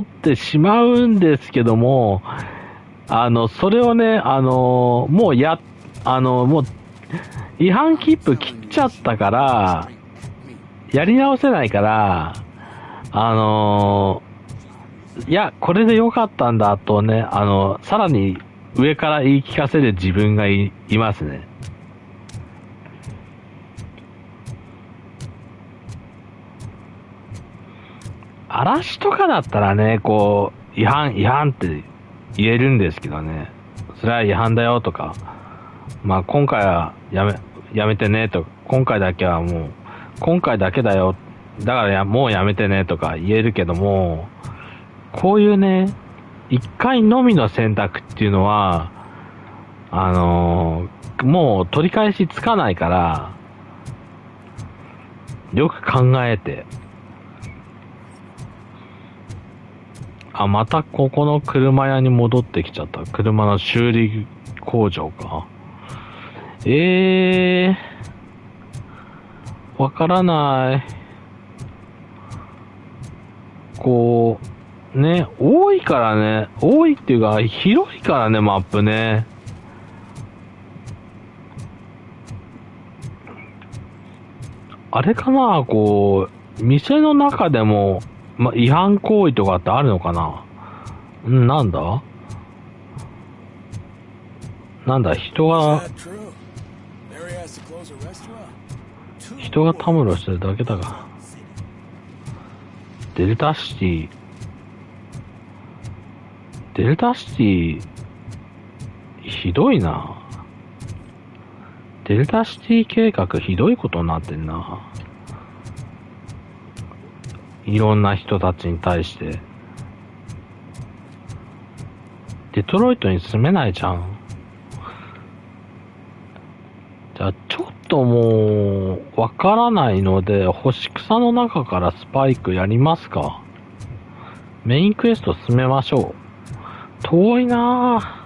ってしまうんですけども、それをね、もうもう違反切符切っちゃったから、やり直せないから、いや、これで良かったんだとね、さらに上から言い聞かせる自分がいますね。嵐とかだったらね、こう、違反って言えるんですけどね、それは違反だよとか、まあ今回はやめてねとか、今回だけはもう、今回だけだよ、だからもうやめてねとか言えるけども、こういうね、一回のみの選択っていうのは、もう取り返しつかないから、よく考えて、またここの車屋に戻ってきちゃった。車の修理工場か。わからない。こう、ね、多いからね、多いっていうか、広いからね、マップね。あれかな、こう、店の中でも、違反行為とかってあるのかな？なんだ人がたむろしてるだけだが。デルタシティ、ひどいな。デルタシティ計画ひどいことになってんな。いろんな人たちに対して。デトロイトに住めないじゃん。じゃあちょっともうわからないので、星草の中からスパイクやりますか。メインクエスト進めましょう。遠いな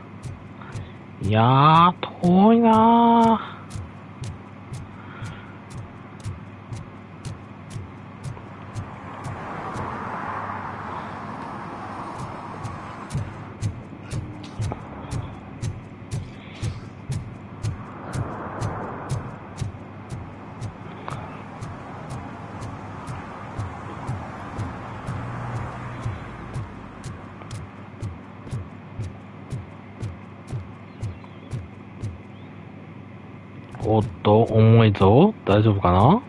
ぁ。いやー、遠いなぁ。おっと、重いぞ。大丈夫かな？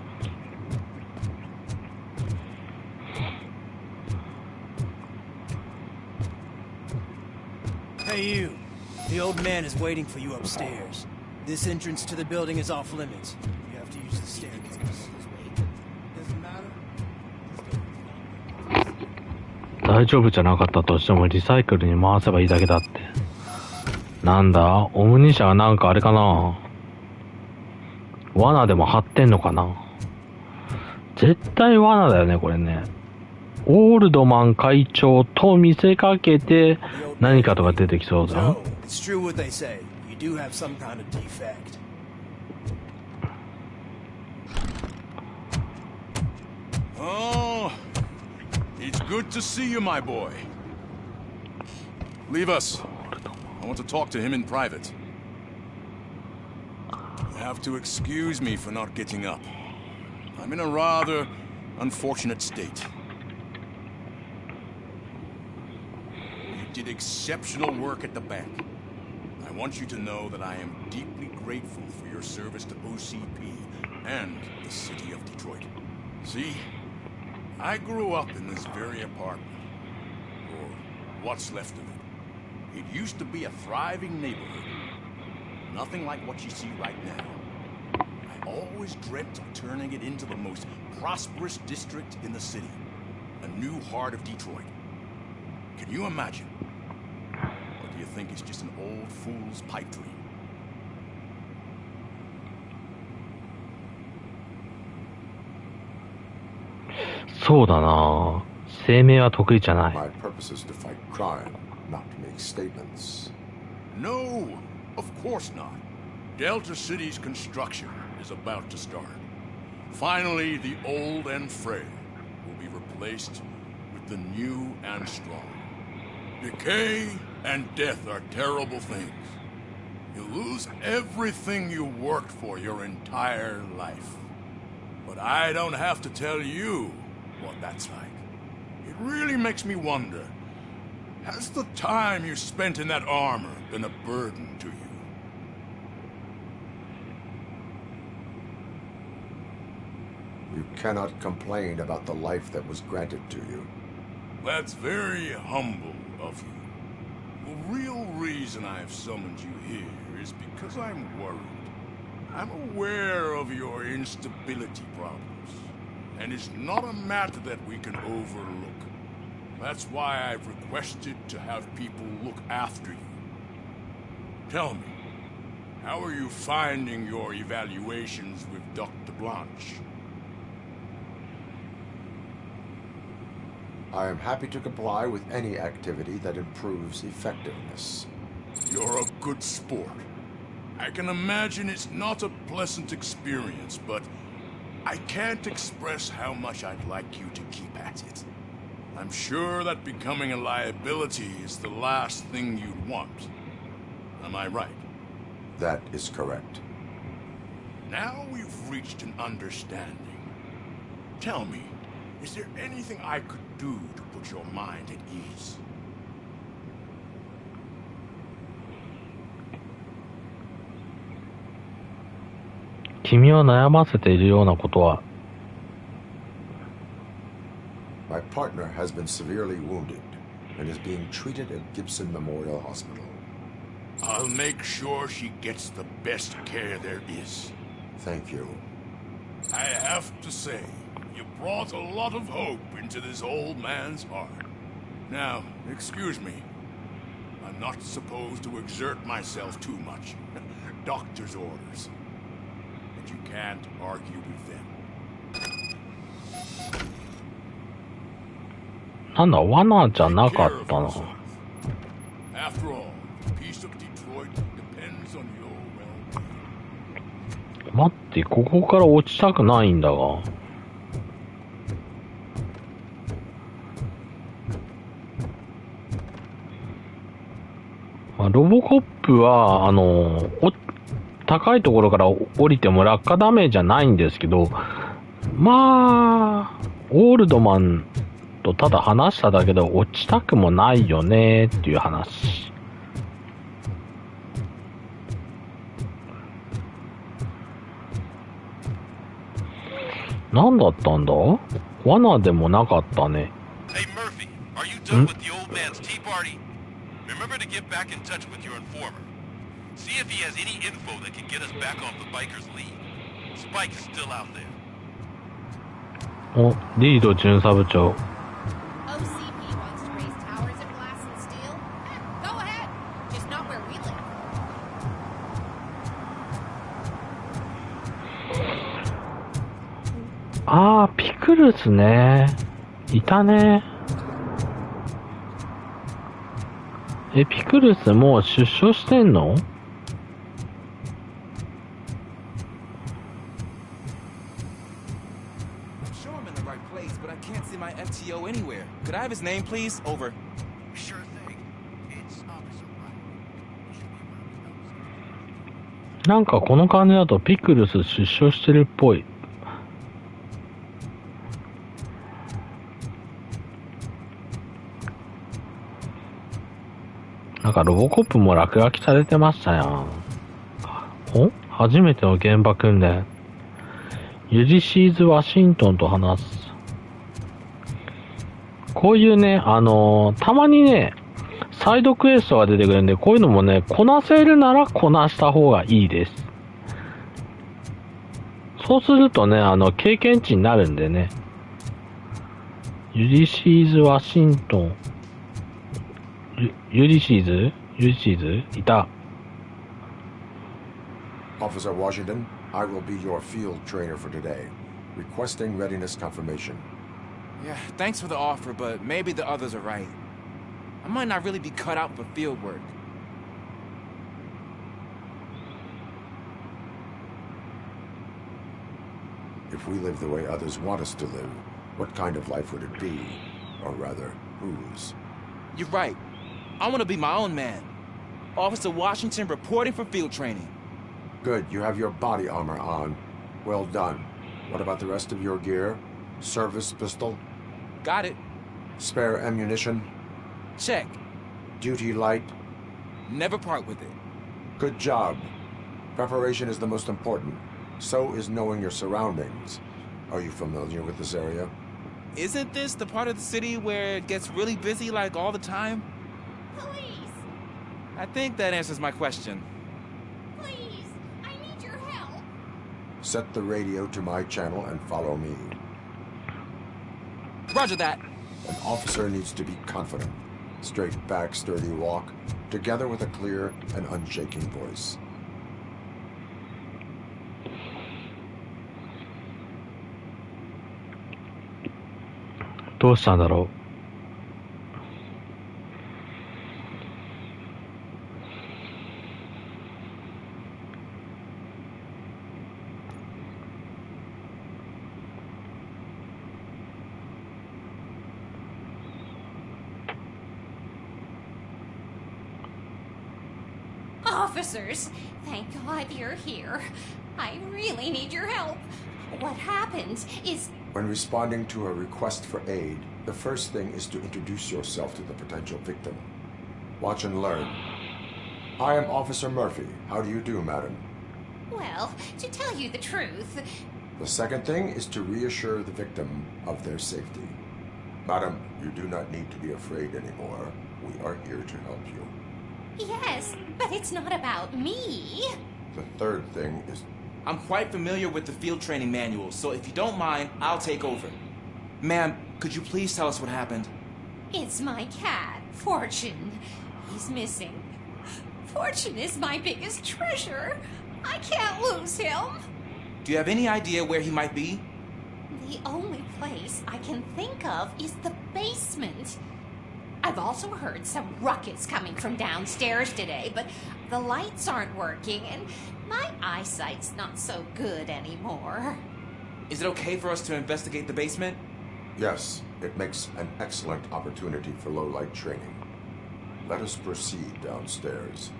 Hey, you. The old man is waiting for you upstairs. This entrance to the building is off limits. You have to use the staircase. Doesn't matter. 大丈夫じゃなかったとしてもリサイクルに回せばいいだけだって。なんだ？オムニ社がなんかあれかな？罠でも張ってんのかな？絶対罠だよね、これね。オールドマン会長と見せかけて何かとか出てきそうだ。So, it's true what they say. You do have some kind of defect. Oh, it's good to see you, my boy. Leave us. I want to talk to him in private. You have to excuse me for not getting up. I'm in a rather unfortunate state. You did exceptional work at the bank. I want you to know that I am deeply grateful for your service to OCP and the city of Detroit. See, I grew up in this very apartment, or what's left of it. It used to be a thriving neighborhood. Nothing like what you see right now. I always dreamt of turning it into the most prosperous district in the city. A new heart of Detroit. Can you imagine? Or do you think it's just an old fool's pipe dream? My purpose is to fight crime, not to make statements. No, of course not. Delta City's construction is about to start. Finally, the old and frail will be replaced with the new and strong. Decay and death are terrible things. You lose everything you worked for your entire life. But I don't have to tell you what that's like. It really makes me wonder, has the time you spent in that armor been a burden to you? You cannot complain about the life that was granted to you. That's very humble of you. The real reason I've summoned you here is because I'm worried. I'm aware of your instability problems, and it's not a matter that we can overlook. That's why I've requested to have people look after you. Tell me, how are you finding your evaluations with Dr. Blanche? I am happy to comply with any activity that improves effectiveness. You're a good sport. I can imagine it's not a pleasant experience, but I can't express how much I'd like you to keep at it. I'm sure that becoming a liability is the last thing you'd want. Am I right? That is correct. Now we've reached an understanding. Tell me, is there anything I could do to put your mind at ease? My partner has been severely wounded and is being treated at Gibson Memorial Hospital. I'll make sure she gets the best care there is. Thank you. I have to say, you brought a lot of hope into this old man's heart. Now, excuse me. I'm not supposed to exert myself too much. Doctor's orders. But you can't argue with them. なんだ、罠じゃなかったな。After all, the peace of Detroit depends on your well-being. 待って、ここから落ちたくないんだが。ロボコップは、高いところから降りても落下ダメージじゃないんですけど、まあ、オールドマンとただ話しただけで落ちたくもないよねっていう話。何だったんだ？罠でもなかったね。Hey Murphy, are you done with the old man's tea party? Remember to get back in touch with your informer. See if he has any info that can get us back off the biker's lead. Spike is still out there. お、リード巡査部長。あー、ピクルスね。いたね。ピクルスもう出所してんのなんかこの感じだとピクルス出所してるっぽい。なんかロボコップも落書きされてましたやん。お？初めての現場訓練。ユリシーズ・ワシントンと話す。こういうね、たまにね、サイドクエストが出てくるんで、こういうのもね、こなせるならこなした方がいいです。そうするとね、経験値になるんでね。ユリシーズ・ワシントン。ユリシーズいた。Officer Washington, I will be your field trainer for today. Requesting readiness confirmation. Yeah, thanks for the offer, but maybe the others are right. I might not really be cut out for field work. If we live the way others want us to live, what kind of life would it be? Or rather, whose? You're right. I want to be my own man. Officer Washington reporting for field training. Good, you have your body armor on. Well done. What about the rest of your gear? Service pistol? Got it. Spare ammunition? Check. Duty light? Never part with it. Good job. Preparation is the most important. So is knowing your surroundings. Are you familiar with this area? Isn't this the part of the city where it gets really busy like all the time? Police! I think that answers my question. Please, I need your help. Set the radio to my channel and follow me. Roger that. An officer needs to be confident. Straight back, sturdy walk, together with a clear and unshaking voice. What happened? Officers, thank God you're here. I really need your help. What happens is... When responding to a request for aid, the first thing is to introduce yourself to the potential victim. Watch and learn. I am Officer Murphy. How do you do, madam? Well, to tell you the truth... The second thing is to reassure the victim of their safety. Madam, you do not need to be afraid anymore. We are here to help you. Yes, but it's not about me. The third thing is... I'm quite familiar with the field training manual, so if you don't mind, I'll take over. Ma'am, could you please tell us what happened? It's my cat, Fortune. He's missing. Fortune is my biggest treasure. I can't lose him. Do you have any idea where he might be? The only place I can think of is the basement. I've also heard some ruckus coming from downstairs today, but the lights aren't working, and my eyesight's not so good anymore. Is it okay for us to investigate the basement? Yes, it makes an excellent opportunity for low-light training. Let us proceed downstairs.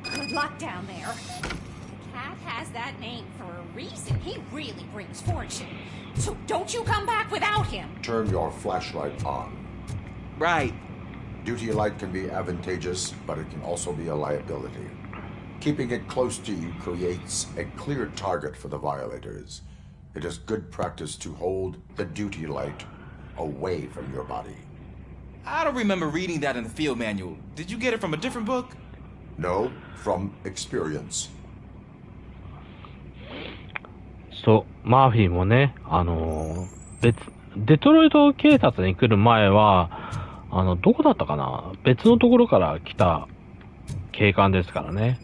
Good luck down there. The cat has that name for a reason. He really brings fortune. So don't you come back without him. Turn your flashlight on. Right. Duty light can be advantageous, but it can also be a liability. Keeping it close to you creates a clear target for the violators. It is good practice to hold the duty light away from your body. I don't remember reading that in the field manual. Did you get it from a different book? No, from experience. そう、マーフィーもね、デトロイト警察に来る前は、どこだったかな？別のところから来た警官ですからね。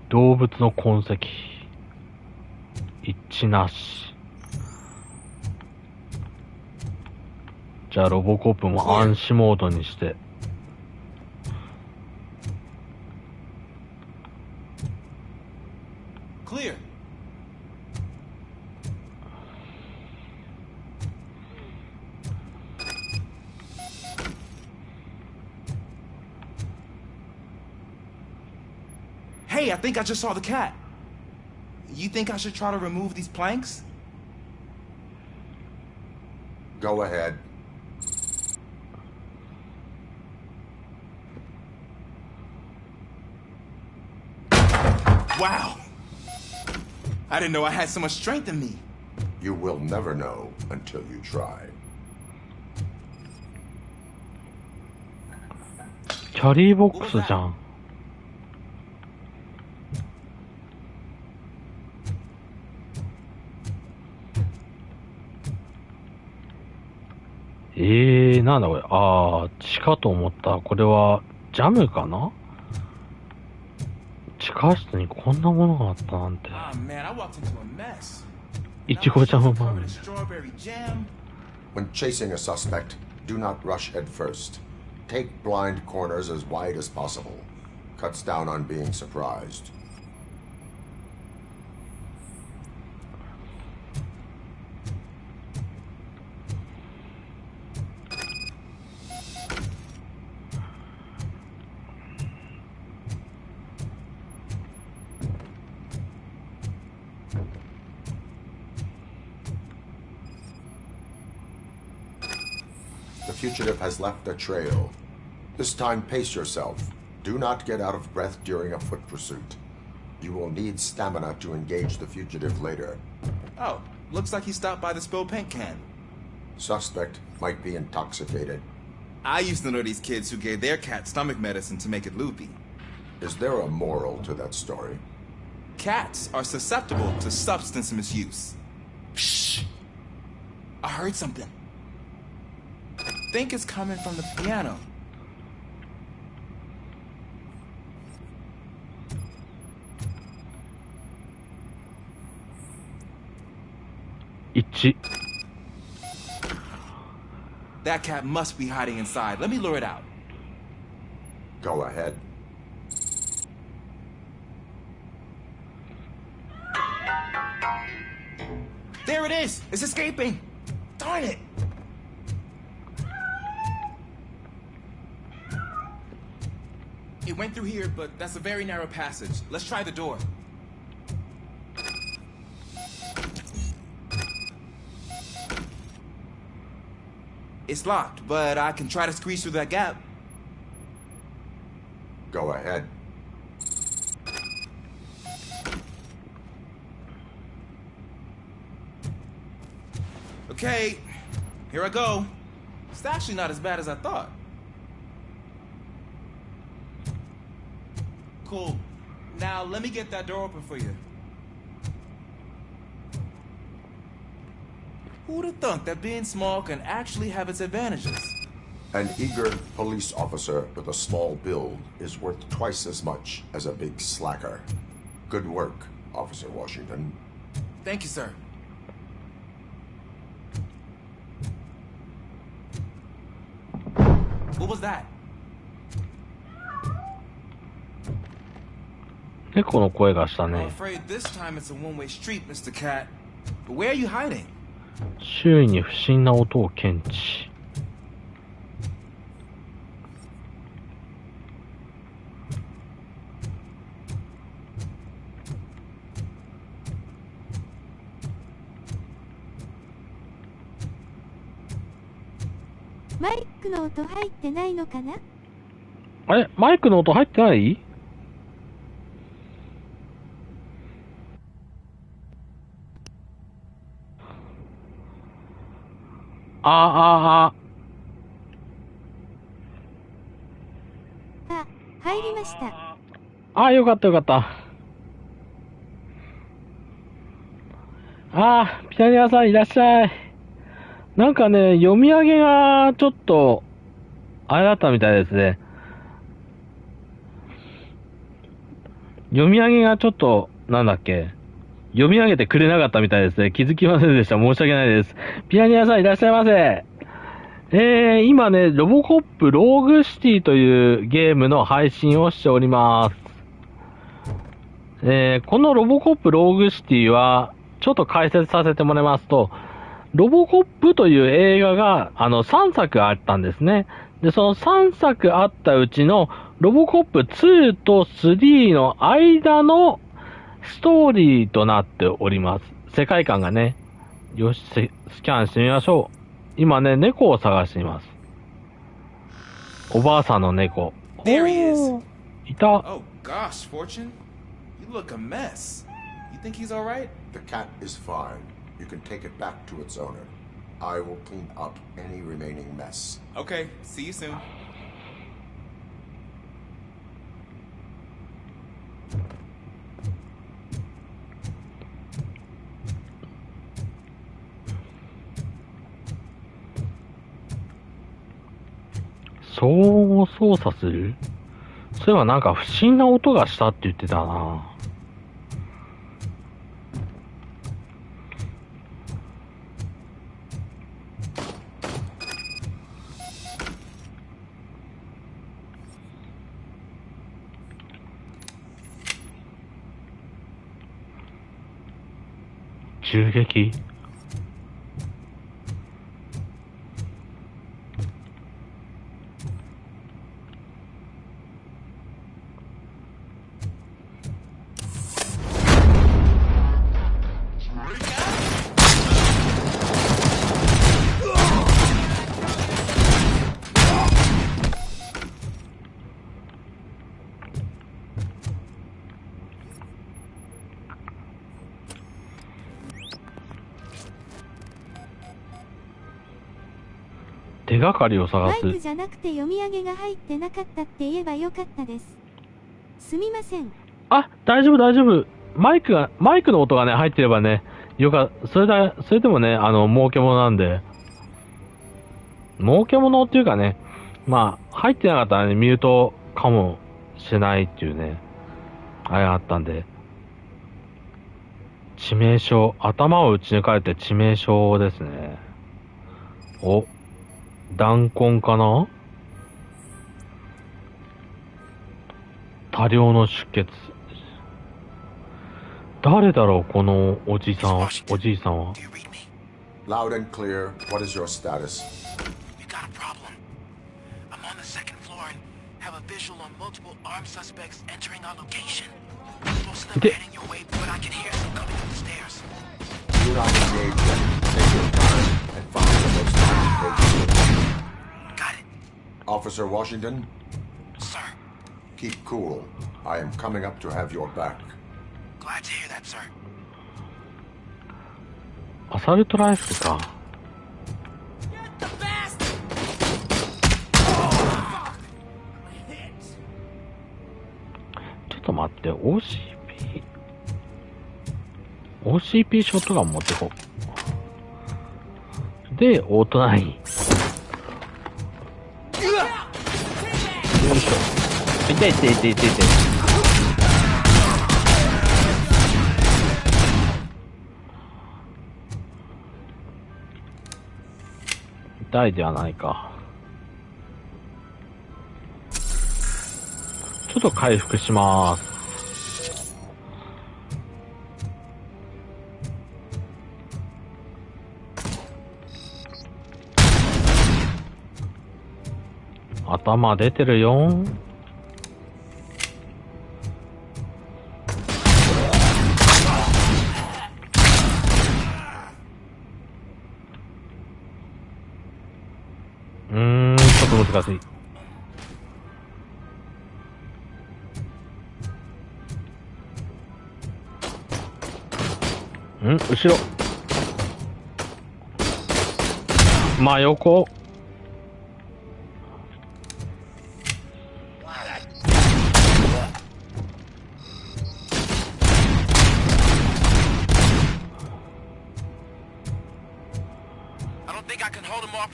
動物の痕跡。一致なし。じゃあロボコップも暗視モードにして。Clear. Hey, I think I just saw the cat. You think I should try to remove these planks? Go ahead. Wow. I didn't know I had so much strength in me. You will never know until you try. キャリーボックスじゃん。なんだこれ。地下と思った。これは、ジャムかな？地下室にこんなものがあったなんて。いちごジャムマン。When chasing a suspect, do not rush head first. Take blind corners as wide as possible. Cuts down on being surprised. The fugitive has left a trail. This time, pace yourself. Do not get out of breath during a foot pursuit. You will need stamina to engage the fugitive later. Oh, looks like he stopped by the spilled paint can. Suspect might be intoxicated. I used to know these kids who gave their cat stomach medicine to make it loopy. Is there a moral to that story? Cats are susceptible to substance misuse. Shh! I heard something. I think it's coming from the piano. That cat must be hiding inside. Let me lure it out. Go ahead. There it is! It's escaping! Darn it! It went through here, but that's a very narrow passage. Let's try the door. It's locked, but I can try to squeeze through that gap. Go ahead. Okay, here I go. It's actually not as bad as I thought. Cool. Now let me get that door open for you. Who'd have thunk that being small can actually have its advantages? An eager police officer with a small build is worth twice as much as a big slacker. Good work, Officer Washington. Thank you, sir. What was that? 猫の声がしたね。 I'm afraid this time it's a one-way street, Mr. Cat. But where are you hiding? 周囲に不審な音を検知。マイクの音入ってないのかな？あれマイクの音入ってない？あ、入りました。あ、よかったよかった。あ、ピタニアさんいらっしゃい。なんかね、読み上げがちょっと、あれだったみたいですね。読み上げがちょっと、なんだっけ。読み上げてくれなかったみたいですね。気づきませんでした。申し訳ないです。ピアニアさんいらっしゃいませ。今ね、ロボコップローグシティというゲームの配信をしております。このロボコップローグシティは、ちょっと解説させてもらいますと、ロボコップという映画が、3作あったんですね。で、その3作あったうちの、ロボコップ2と3の間のストーリーとなっております。世界観がね。よし、スキャンしてみましょう。今ね、猫を探しています。おばあさんの猫。There he is. いた。Oh gosh, Fortune. You look a mess. You think he's alright? The cat is fine. You can take it back to its owner. I will clean up any remaining mess. Okay, see you soon.そう操作する？そういえばなんか不審な音がしたって言ってたな。銃撃？手がかりを探す。マイクじゃなくて読み上げが入ってなかったって言えばよかったです。すみません。あ、大丈夫大丈夫。マイクの音がね、入ってればね、それでもね、儲け物なんで。儲け物っていうかね、まあ、入ってなかったらね、ミュートかもしれないっていうね、あれがあったんで。致命傷、頭を打ち抜かれて致命傷ですね。お、弾痕かな？多量の出血。誰だろう、このおじいさんは。Loud and clear. What is your status? We got a problem. I'm on the second floor and have a visual on multiple armed suspects entering our location. Most of them heading your way, but I can hear them coming up the stairs. Do not engage them. Take your time and find the most likely place. Got it. Officer Washington? Sir. Keep cool. I am coming up to have your back. Glad to hear that, sir. アサルトライフルか。ちょっと待って、OCP ショットガン持ってこう。で、オートナイン。よいしょ。痛い痛い痛い痛い痛い。痛いではないか。ちょっと回復します。頭出てるよ。ちょっと難しい。後ろ。真横。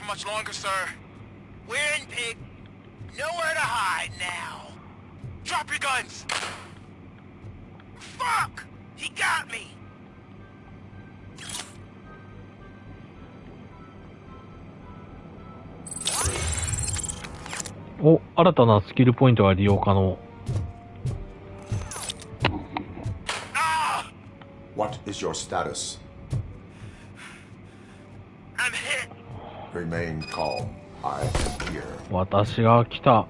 Much longer, sir. We're in, pig. Nowhere to hide now. Drop your guns. Fuck! He got me. お、新たなスキルポイントが利用可能。What is your status? I'm hit. Remain calm. I am here. 私が来た。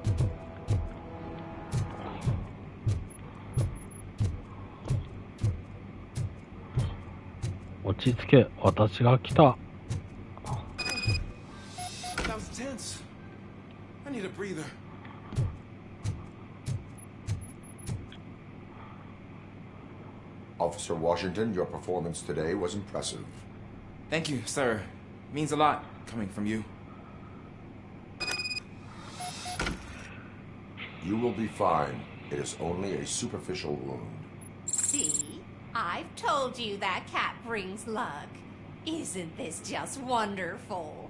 落ち着け。私が来た。That was tense. I need a breather. Officer Washington, your performance today was impressive. Thank you, sir. Means a lot coming from you. You will be fine. It is only a superficial wound. See? I've told you that cat brings luck. Isn't this just wonderful?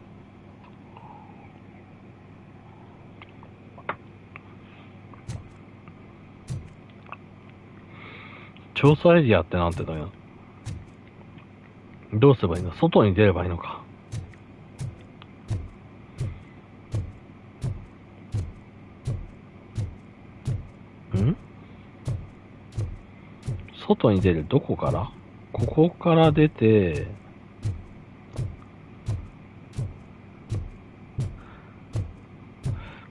調査エリアってなんてだよ。どうすればいいの？外に出ればいいのか。外に出る。どこから？ここから出て、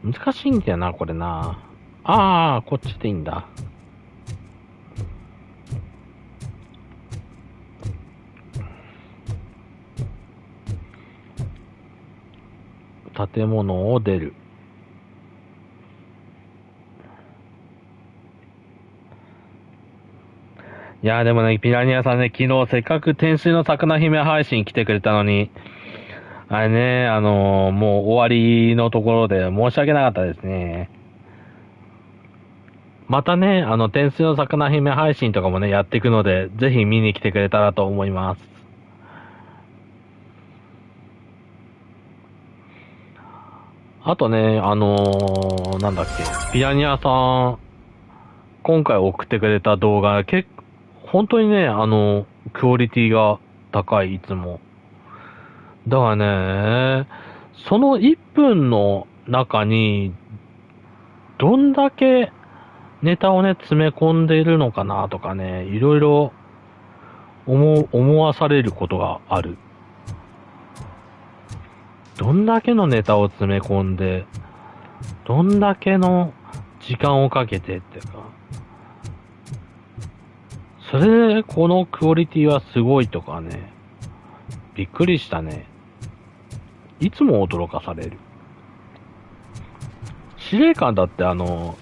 難しいんだよな、これな。ああ、こっちでいいんだ。建物を出る。いやーでもね、ピラニアさんね、昨日せっかく天水の魚姫配信来てくれたのに、あれね、もう終わりのところで申し訳なかったですね。またね、天水の魚姫配信とかもね、やっていくので、ぜひ見に来てくれたらと思います。あとね、なんだっけ、ピラニアさん、今回送ってくれた動画、本当にね、クオリティが高い、いつも。だからね、その1分の中に、どんだけネタをね、詰め込んでいるのかなとかね、いろいろ思わされることがある。どんだけのネタを詰め込んで、どんだけの時間をかけてっていうか、それでこのクオリティはすごいとかね、びっくりしたね。いつも驚かされる。司令官だって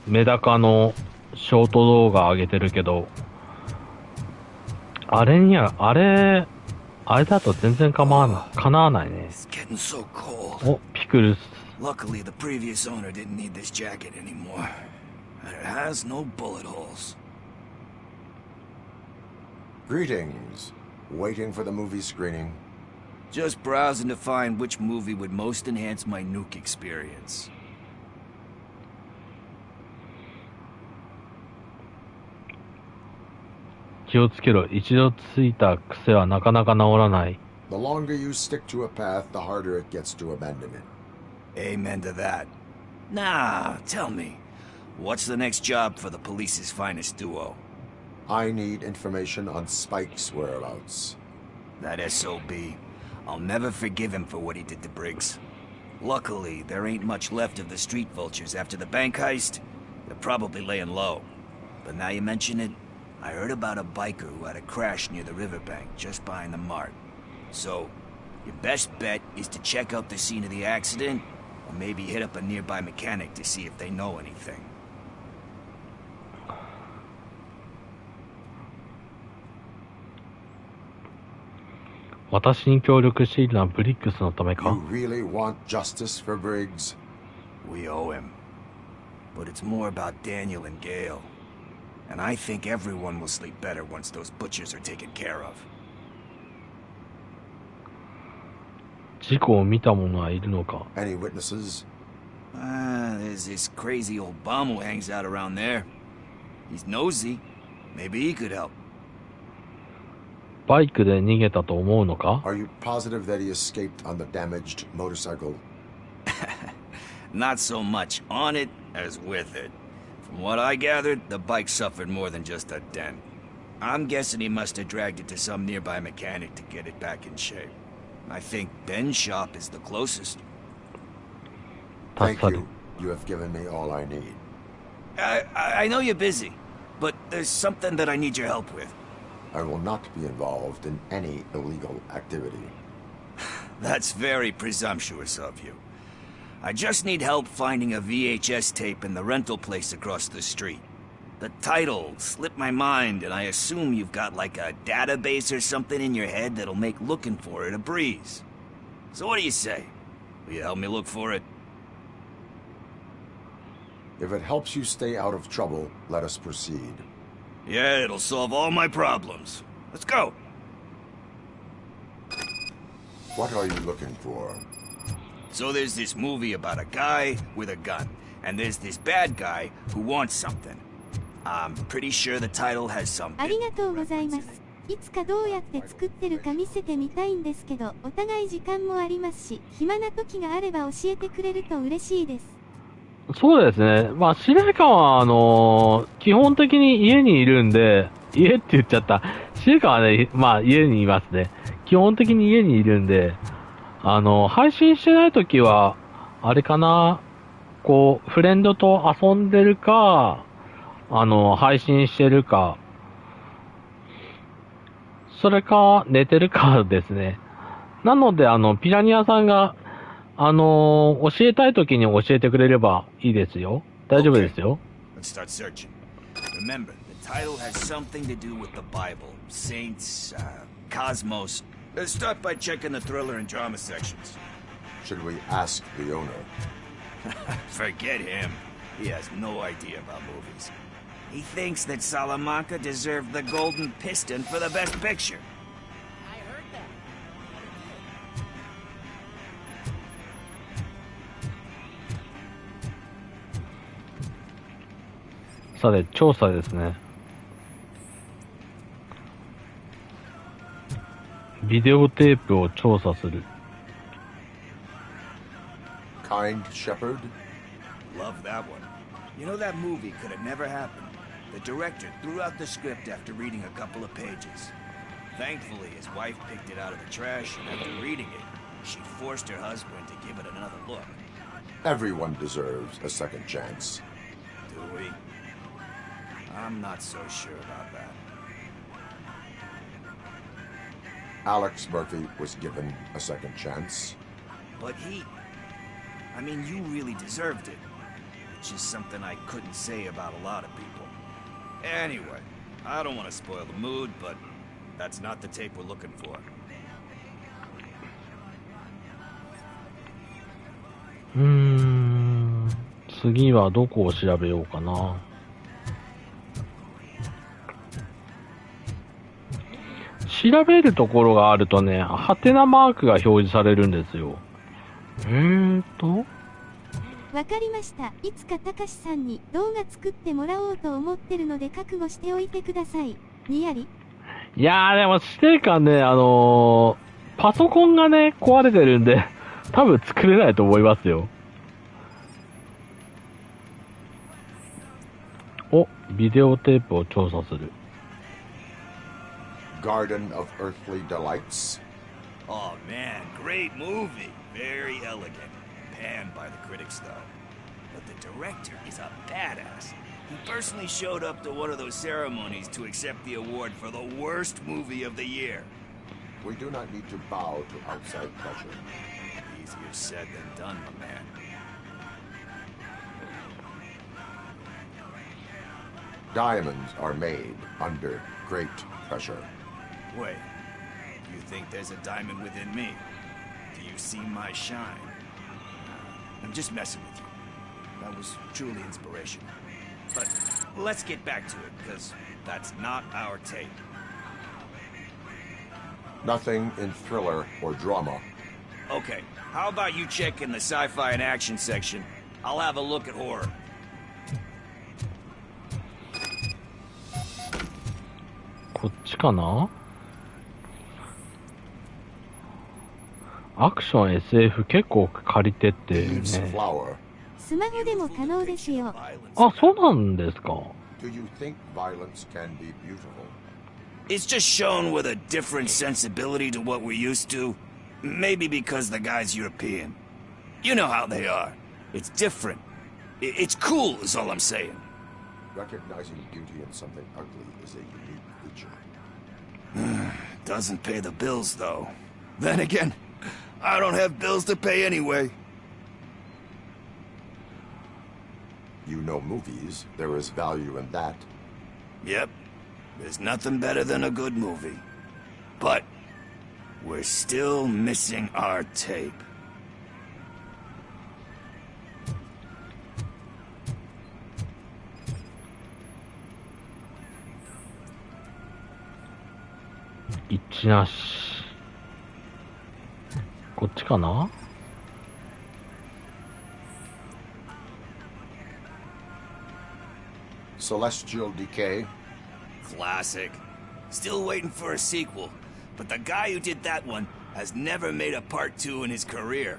メダカのショート動画上げてるけど、あれだと全然叶わないね。お、ピクルス。Luckily, the previous owner didn't need this jacket anymore. And it has no bullet holes. Greetings. Waiting for the movie screening. Just browsing to find which movie would most enhance my nuke experience. 気をつけろ。一度ついた癖はなかなか治らない。The longer you stick to a path, the harder it gets to abandon it. Amen to that. Now, tell me, what's the next job for the police's finest duo? I need information on Spike's whereabouts. That SOB. I'll never forgive him for what he did to Briggs. Luckily, there ain't much left of the street vultures after the bank heist. They're probably laying low. But now you mention it, I heard about a biker who had a crash near the riverbank just behind the mart. So, your best bet is to check out the scene of the accident, or maybe hit up a nearby mechanic to see if they know anything. 私に協力しているのはブリックスのためか。 You really want justice for Briggs? We owe him. But it's more about Daniel and Gale. And I think everyone will sleep better once those butchers are taken care of. 事故を見た者はいるのか。 Any witnesses? There's this crazy old bum who hangs out around there. He's nosy. Maybe he could help. バイクで逃げたと思うのか。 Are you positive that he escaped on the damaged motorcycle? Not so much on it as with it. From what I gathered, the bike suffered more than just a dent. I'm guessing he must have dragged it to some nearby mechanic to get it back in shape. I think Ben's shop is the closest. Thank you. You have given me all I need. I know you're busy, but there's something that I need your help with. I will not be involved in any illegal activity. That's very presumptuous of you. I just need help finding a VHS tape in the rental place across the street. The title slipped my mind, and I assume you've got like a database or something in your head that'll make looking for it a breeze. So what do you say? Will you help me look for it? If it helps you stay out of trouble, let us proceed. Yeah, it'll solve all my problems. Let's go. What are you looking for? So there's this movie about a guy with a gun, and there's this bad guy who wants something. I'm pretty sure the title has some... ありがとうございます。いつかどうやって作ってるか見せてみたいんですけど、お互い時間もありますし、暇な時があれば教えてくれると嬉しいです。そうですね。まあ、司令官は、基本的に家にいるんで、家って言っちゃった。司令官はね、まあ、家にいますね。基本的に家にいるんで、配信してないときは、あれかな、こう、フレンドと遊んでるか、配信してるか、それか、寝てるかですね。なので、ピラニアさんが、教えたいときに教えてくれればいいですよ。大丈夫ですよ。Let's start searching. Remember, the title has something to do with the Bible, saints, cosmos. Let's start by checking the thriller and drama sections. Should we ask the owner? Forget him. He has no idea about movies. He thinks that Salamanca deserved the Golden Piston for the Best Picture. I heard that. さて、調査ですね。ビデオテープを調査する。Kind Shepherd? Love that one. You know that movie could have never happened. The director threw out the script after reading a couple of pages. Thankfully, his wife picked it out of the trash, and after reading it, she forced her husband to give it another look. Everyone deserves a second chance. Do we? I'm not so sure about that. Alex Murphy was given a second chance. But I mean, you really deserved it. Which is something I couldn't say about a lot of people. Anyway, I don't want to spoil the mood, but that's not the tape we're looking for. 次はどこを調べようかな。調べるところがあるとね、ハテナマークが表示されるんですよ。わかりました。いつかたかしさんに動画作ってもらおうと思ってるので覚悟しておいてください。にやり。いやーでも司令官ね、パソコンがね、壊れてるんで、多分作れないと思いますよ。お、ビデオテープを調査する。Garden of Earthly Delights. Oh man, great movie. Very elegant. Panned by the critics though. But the director is a badass. He personally showed up to one of those ceremonies to accept the award for the worst movie of the year. We do not need to bow to outside pressure. Easier said than done, my man. Diamonds are made under great pressure. Wait, You think there's a diamond within me? Do you see my shine? I'm just messing with you. That was truly inspirational. But let's get back to it, because that's not our tape. Nothing in thriller or drama. Okay, how about you check in the sci-fi and action section? I'll have a look at horror. こっちかな？アクション SF 結構借りてってね。スマホでも可能ですよ。あ、そうなんですか。Do you think violence can be beautiful? It's just shown with a different sensibility to what we're used to. Maybe because the guy's European. You know how they are. It's different. It's cool is all I'm saying. Recognizing beauty in something ugly is a unique feature. Doesn't pay the bills, though. Then again, I don't have bills to pay anyway. You know movies. There is value in that. Yep. There's nothing better than a good movie. But we're still missing our tape. Ichiなし。こっちかな？ Celestial Decay. Classic. Still waiting for a sequel. But the guy who did that one has never made a part 2 in his career.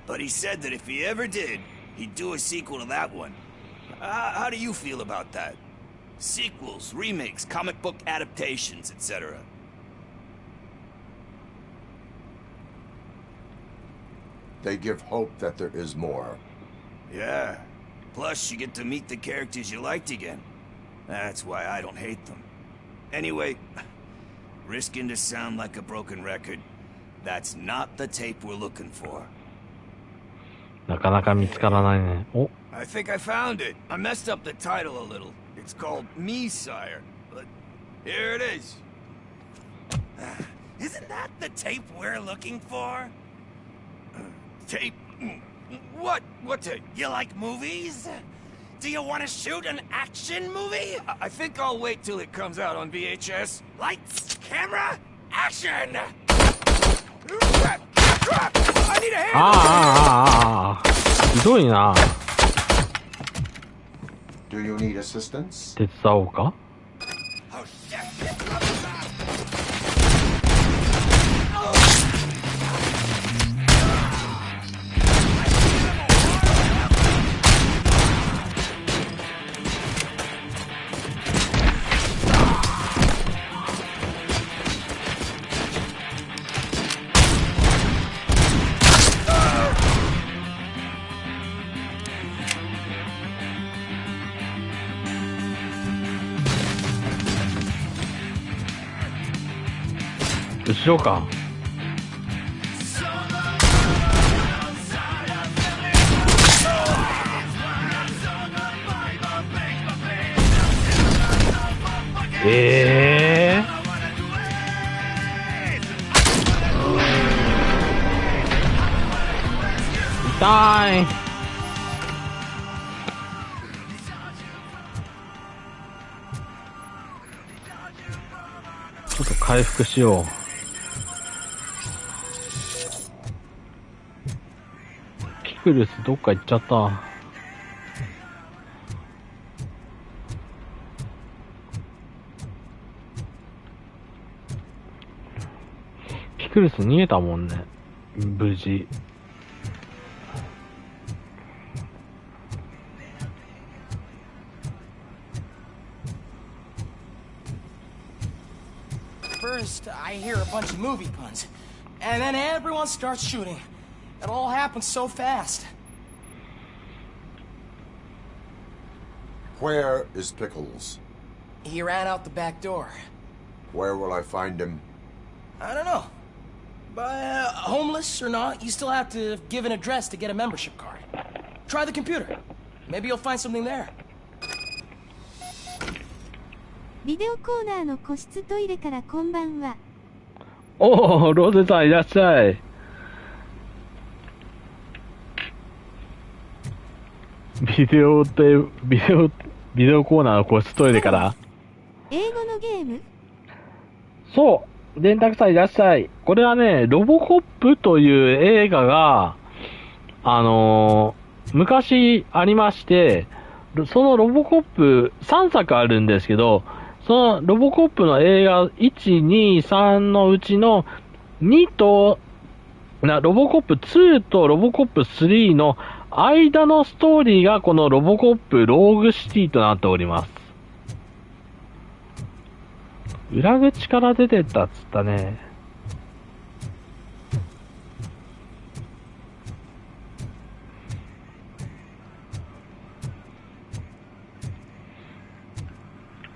But he said that if he ever did, he'd do a sequel to that one. How do you feel about that? Sequels, remakes, comic book adaptations, etc. They give hope that there is more. Yeah. Plus, you get to meet the characters you liked again. That's why I don't hate them. Anyway, risking to sound like a broken record, that's not the tape we're looking for. なかなか見つからないね。お、 I think I found it. I messed up the title a little. It's called Me, Sire. But here it is. Isn't that the tape we're looking for? Tape? What? What tape? You like movies? Do you want to shoot an action movie? I think I'll wait till it comes out on VHS. Lights, camera, action! I need a hand! ひどいな。 Do you need assistance? 手伝おうか？ Oh shit!後ろか。痛い。ちょっと回復しよう。ピクルスどっか行っちゃった。ピクルス逃げたもんね。無事。First, I hear a bunch of movie puns, and then everyone starts shooting. It all happens so fast. Where is Pickles? He ran out the back door. Where will I find him? I don't know. But homeless or not, you still have to give an address to get a membership card. Try the computer. Maybe you'll find something there. ビデオコーナーの個室トイレからこんばんは。おお、ローゼさんいらっしゃい。ビデオコーナーの個室トイレから。英語のゲーム？そう、電卓さんいらっしゃい。これはね、ロボコップという映画が、昔ありまして、そのロボコップ3作あるんですけど、そのロボコップの映画1、2、3のうちの2と、ロボコップ2とロボコップ3の間のストーリーがこのロボコップローグシティとなっております。裏口から出てったっつったね。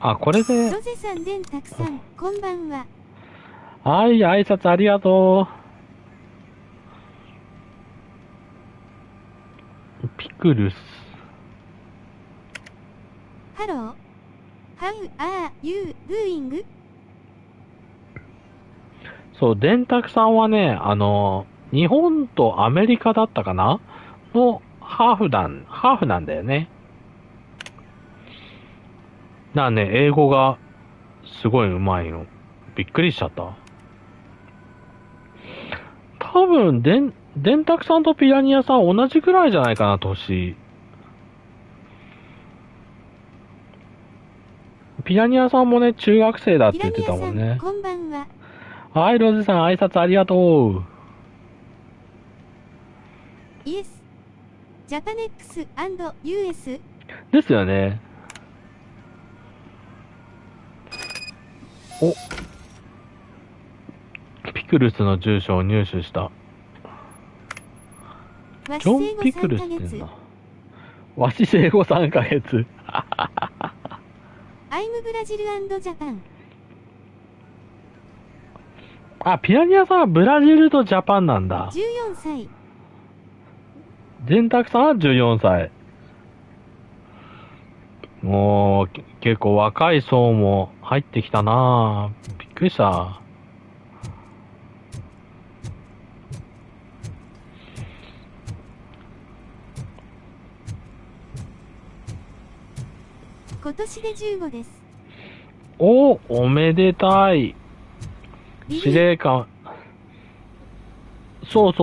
あ、これで。ロゼさん、電卓さん、こんばんは。はい、挨拶ありがとう。ピクルス。ハロー。How are you doing? そう、電卓さんはね、日本とアメリカだったかなのハーフなんだよね。英語がすごい上手いの。びっくりしちゃった。多分、電卓さんとピラニアさん同じくらいじゃないかな、年。ピラニアさんもね、中学生だって言ってたもんね。こんばんは。はい、ロゼさん、挨拶ありがとう。イエス。ジャパネックス&US。ですよね。お。ピクルスの住所を入手した。ジョン・ピクルスって言うんだ。わし生後3ヶ月。アイムブラジル&ジャパン。あ、ピラニアさんはブラジルとジャパンなんだ。14歳。電卓さんは14歳。もう、結構若い層も入ってきたなぁ。びっくりした。今年で15です。おめでたい。司令官。そう。じ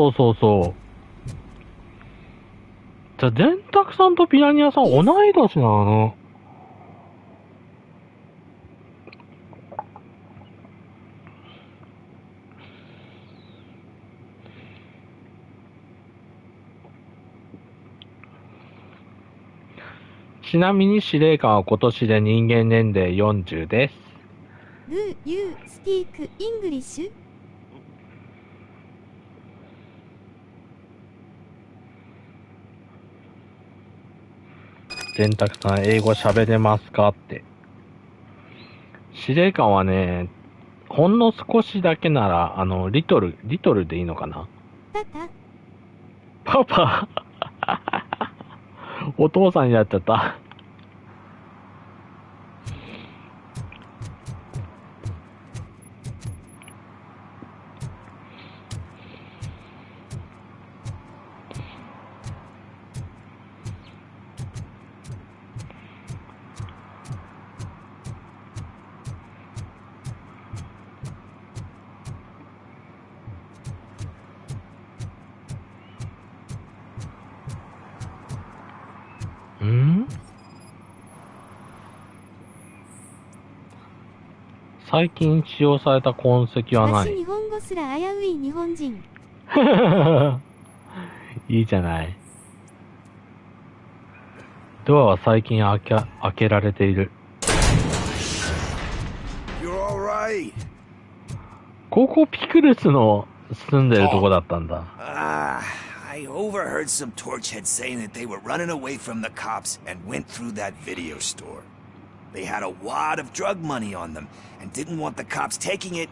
ゃあ、電卓さんとピラニアさん同い年なの？ちなみに司令官は今年で人間年齢40です。Do you speak English? 電卓さん、英語喋れますかって。司令官はね、ほんの少しだけなら、リトルでいいのかな？パパお父さんになっちゃった。最近使用された痕跡はない。日本語すら危うい日本人。いいじゃない。ドアは最近開けられている。ここピクルスの住んでるとこだったんだ。I overheard some torchheads saying that they were running away from the cops and went through that video store. They had a wad of drug money on them and didn't want the cops taking it,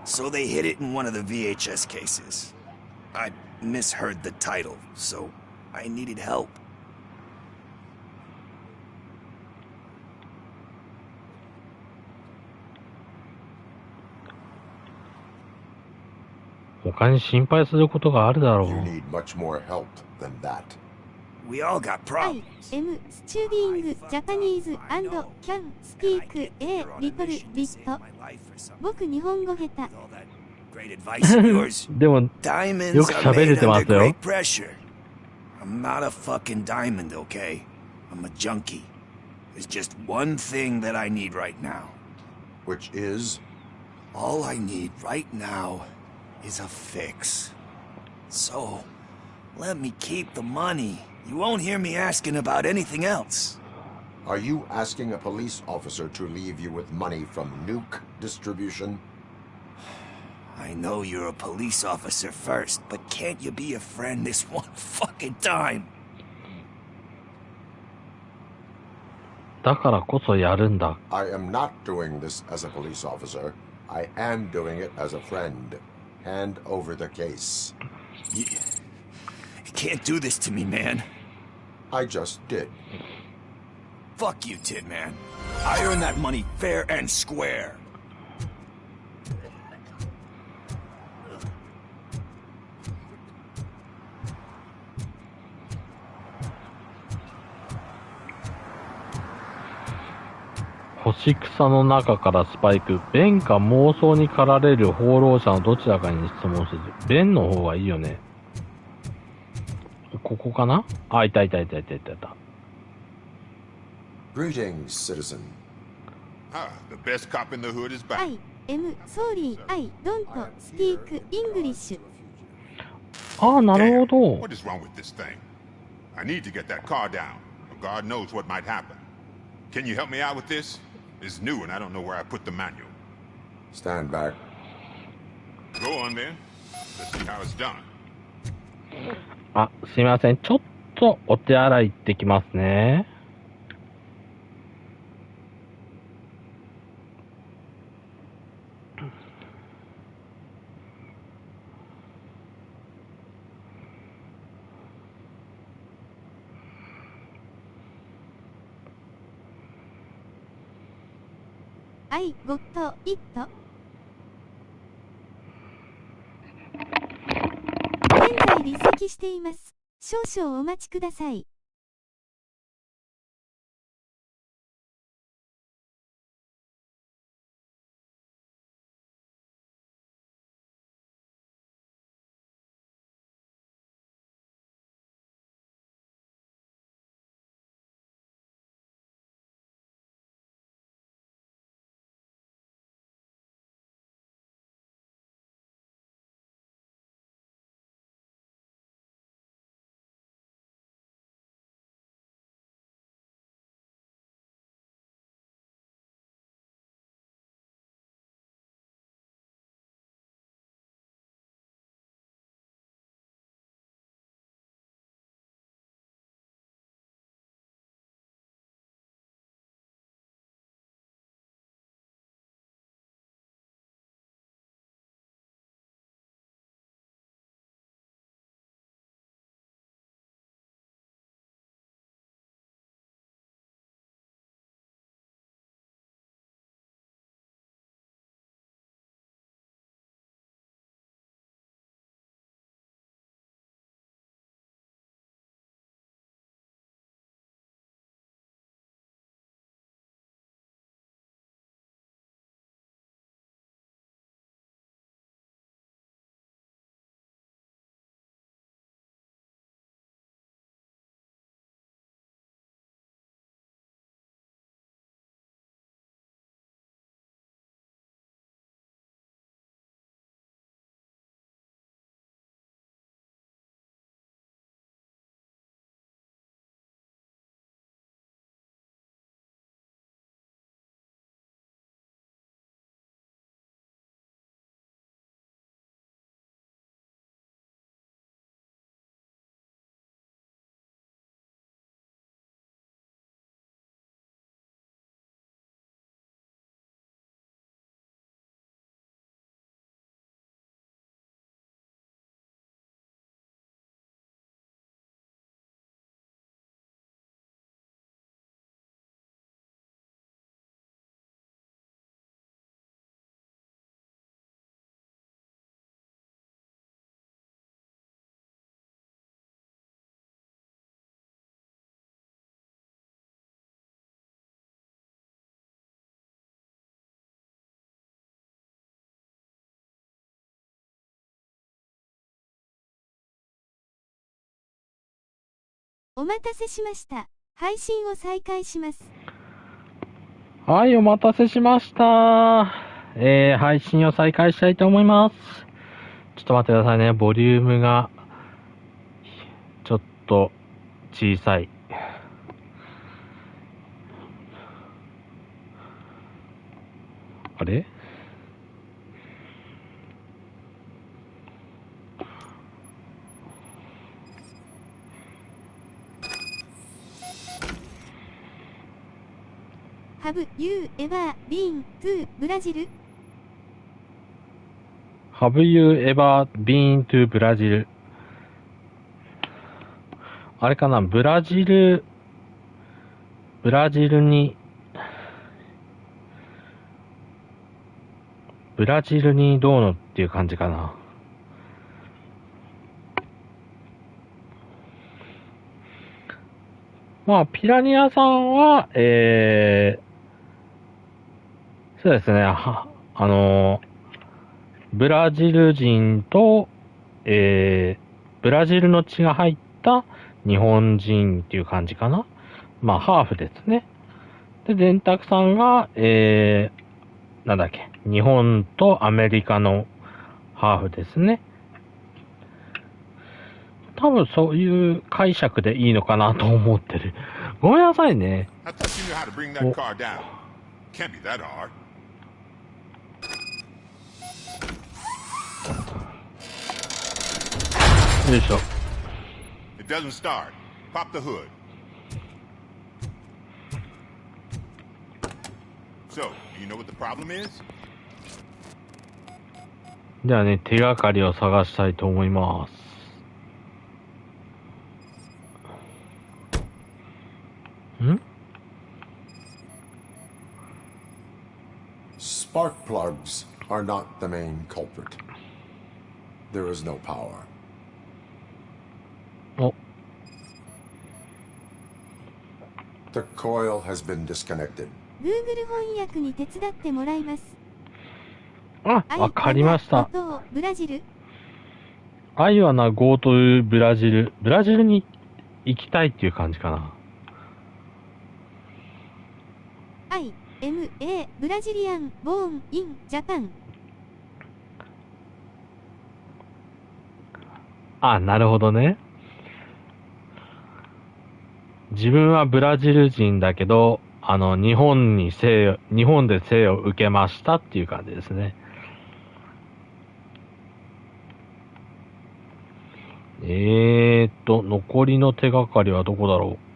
so they hid it in one of the VHS cases. I misheard the title, so I needed help. 他に心配することがあるだろう。 You need much more help than that. We all got problems. I am studying Japanese and can speak a little bit. 僕日本語下手。Great advice of yours. でも、よ Diamonds く are 喋れ made てま under すよ。 great pressure. I'm not a fucking diamond, okay? I'm a junkie. There's just one thing that I need right now. Which is? All I need right now is a fix. So, let me keep the money. You won't hear me asking about anything else. Are you asking a police officer to leave you with money from nuke distribution? I know you're a police officer first, but can't you be a friend this one fucking time? だからこそやるんだ。 I am not doing this as a police officer. I am doing it as a friend. Hand over the case. You can't do this to me, man. I just did. Fuck you, Tin Man. I earned that money fair and square.「干し草の中からスパイク、弁か妄想に駆られる放浪者のどちらかに質問せず」。弁の方がいいよね。ここかなあ、いた。Greetings, citizen. Ah, the best cop in the hood is back. I am sorry, I don't speak English. ああ、なるほど。 What is wrong with this thing? I need to get that car down. God knows what might happen. Can you help me out with this? It's new and I don't know where I put the manual. Stand back. Go on then. Let's see how it's done. あ、すみません。ちょっとお手洗い行ってきますね。I got it. 現在離席しています。少々お待ちください。お待たせしました。配信を再開します。はい、お待たせしました。配信を再開したいと思います。ちょっと待ってくださいね。ボリュームが、ちょっと小さい。あれ？Have you ever been to ブラジル？ Have you ever been to ブラジル？あれかな、ブラジルにどうのっていう感じかな。まあ、ピラニアさんは、そうですね、ブラジル人と、ブラジルの血が入った日本人っていう感じかな。まあ、ハーフですね。で、電卓さんが、なんだっけ、日本とアメリカのハーフですね。多分そういう解釈でいいのかなと思ってる。ごめんなさいね。よいしょ。It doesn't start. Pop the hood. So, do you know what the problem is? ではね、手がかりを探したいと思います。Spark plugs are not the main culprit. There is no power. Oh. The coil has been disconnected. Google 翻訳に手伝ってもらいます。あ、わかりました。ブラジル。愛はな、ゴーというブラジル。ブラジルに行きたいっていう感じかな。IMA ブラジリアンボーンインジャパン。あ、なるほどね。自分はブラジル人だけど、日本で生を受けましたっていう感じですね。残りの手がかりはどこだろう。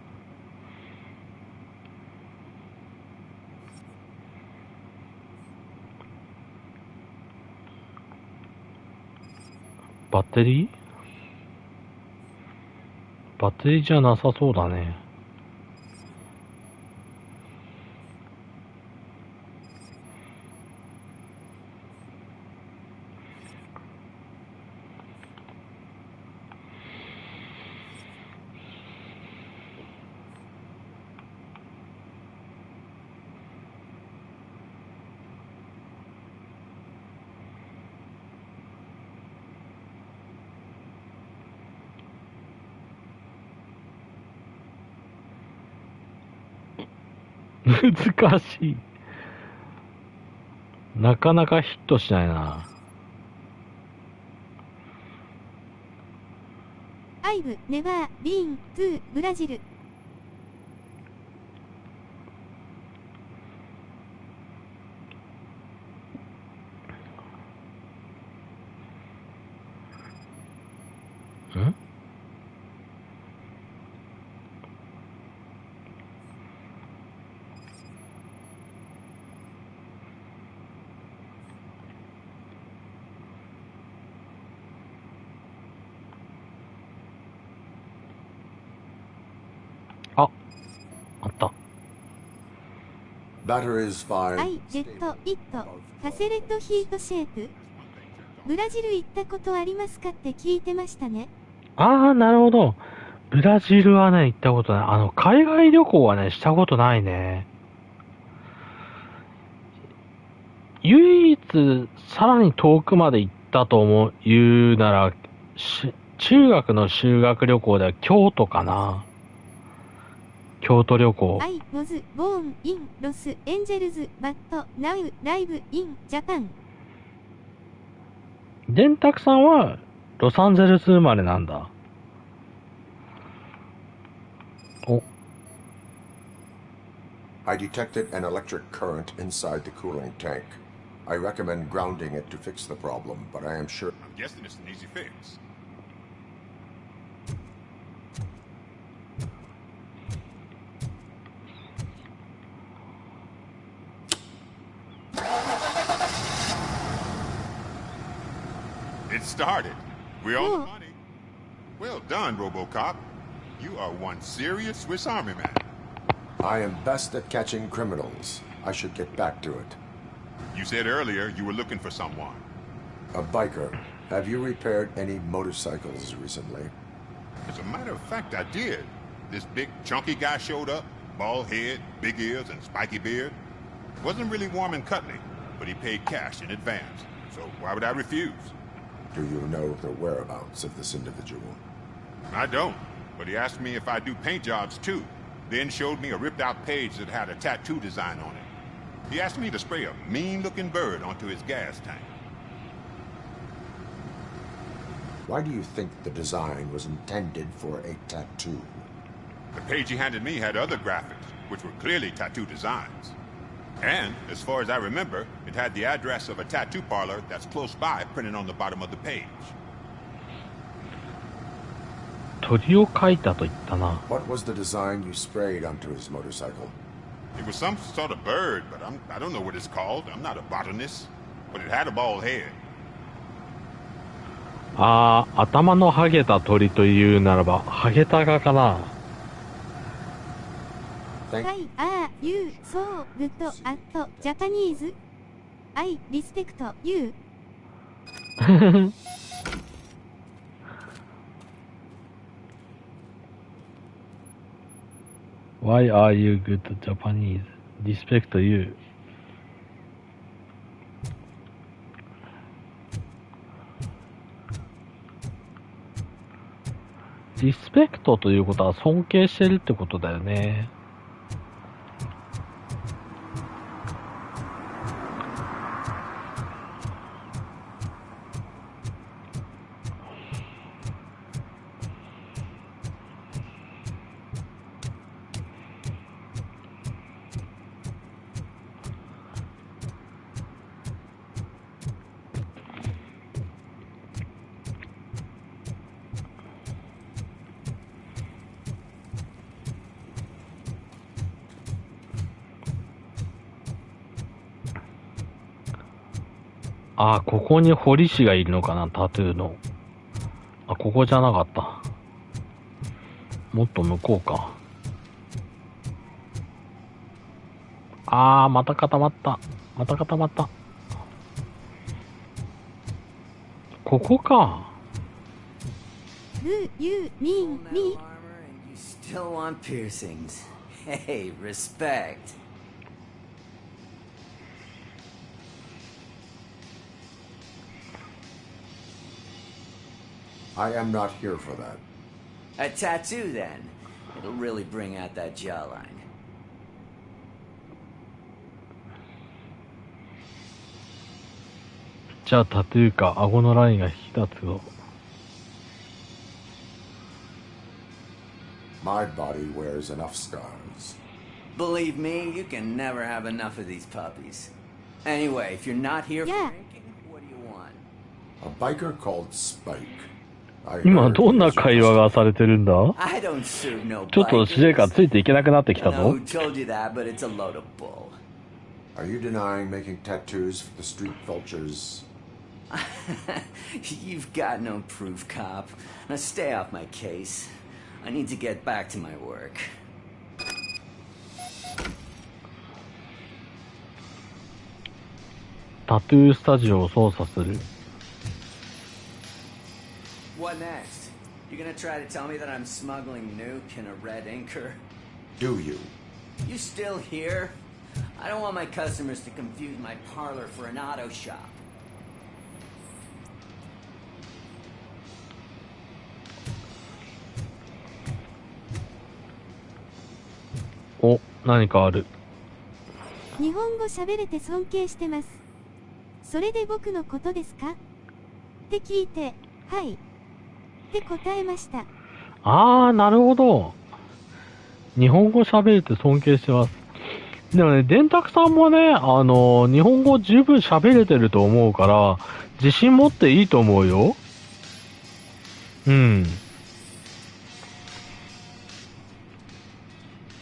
バッテリーじゃなさそうだね。難しい。なかなかヒットしないな。I've never been to ブラジル。あった。Batteries fire. I get it. カセレットヒートシェイプ。ブラジル行ったことありますかって聞いてましたね。ああ、なるほど。ブラジルはね、行ったことない。海外旅行はね、したことないね。唯一、さらに遠くまで行ったと言うなら、中学の修学旅行では京都かな。京都旅行。I was born in Los Angeles, but now live in Japan. 電卓さんはロサンゼルス生まれなんだ。お。I detected an electric current inside the cooling tank. I recommend grounding it to fix the problem, but I am sure... I'm guessing it's an easy fix. It started. We're on the money. Well done, RoboCop. You are one serious Swiss Army man. I am best at catching criminals. I should get back to it. You said earlier you were looking for someone. A biker. Have you repaired any motorcycles recently? As a matter of fact, I did. This big, chunky guy showed up. Bald head, big ears, and spiky beard. Wasn't really warm and cuddly, but he paid cash in advance. So why would I refuse? Do you know the whereabouts of this individual? I don't, but he asked me if I do paint jobs too. Then showed me a ripped-out page that had a tattoo design on it. He asked me to spray a mean-looking bird onto his gas tank. Why do you think the design was intended for a tattoo? The page he handed me had other graphics, which were clearly tattoo designs. And, as far as I remember, it had the address of a tattoo parlor that's close by printed on the bottom of the page. 鳥を描いたと言ったな。What was the design you sprayed onto his motorcycle? It was some sort of bird, but I don't know what it's called. I'm not a botanist. But it had a bald head. ああ、頭のハゲた鳥というならば、ハゲタガかな。Why are you so good at Japanese? I respect you. Why are you good at Japanese? Respect you. リスペクトということは尊敬してるってことだよね。あ、ここに堀氏がいるのかな、タトゥーの。あ、ここじゃなかった。もっと向こうか。あー、また固まった。また固まった。ここか。Do you mean me? You still want piercings? Hey, respect. I am not here for that. A tattoo, then. It'll really bring out that jawline. じゃあタトゥーか、顎のラインが引き立つぞ。My body wears enough scars. Believe me, you can never have enough of these puppies. Anyway, if you're not here for drinking, what do you want? A biker called Spike. 今どんな会話がされてるんだ？ I don't serve no ちょっと司令官ついていけなくなってきた I know ぞ。 who told you that, but it's a load of bull. Are you denying making tattoos for the street vultures? You've got no proof, cop. Now stay off my case. I need to get back to my work. タトゥースタジオを操作する。What next? You gonna try to tell me that I'm smuggling nuke in a red inker? Do you? You still here? I don't want my customers to confuse my parlor for an auto shop. お、何かある。日本語喋れて尊敬してます。それで僕のことですかって聞いて、はい。って答えました。あー、なるほど。日本語喋れて尊敬してます。でもね、電卓さんもね、日本語十分喋れてると思うから、自信持っていいと思うよ。うん。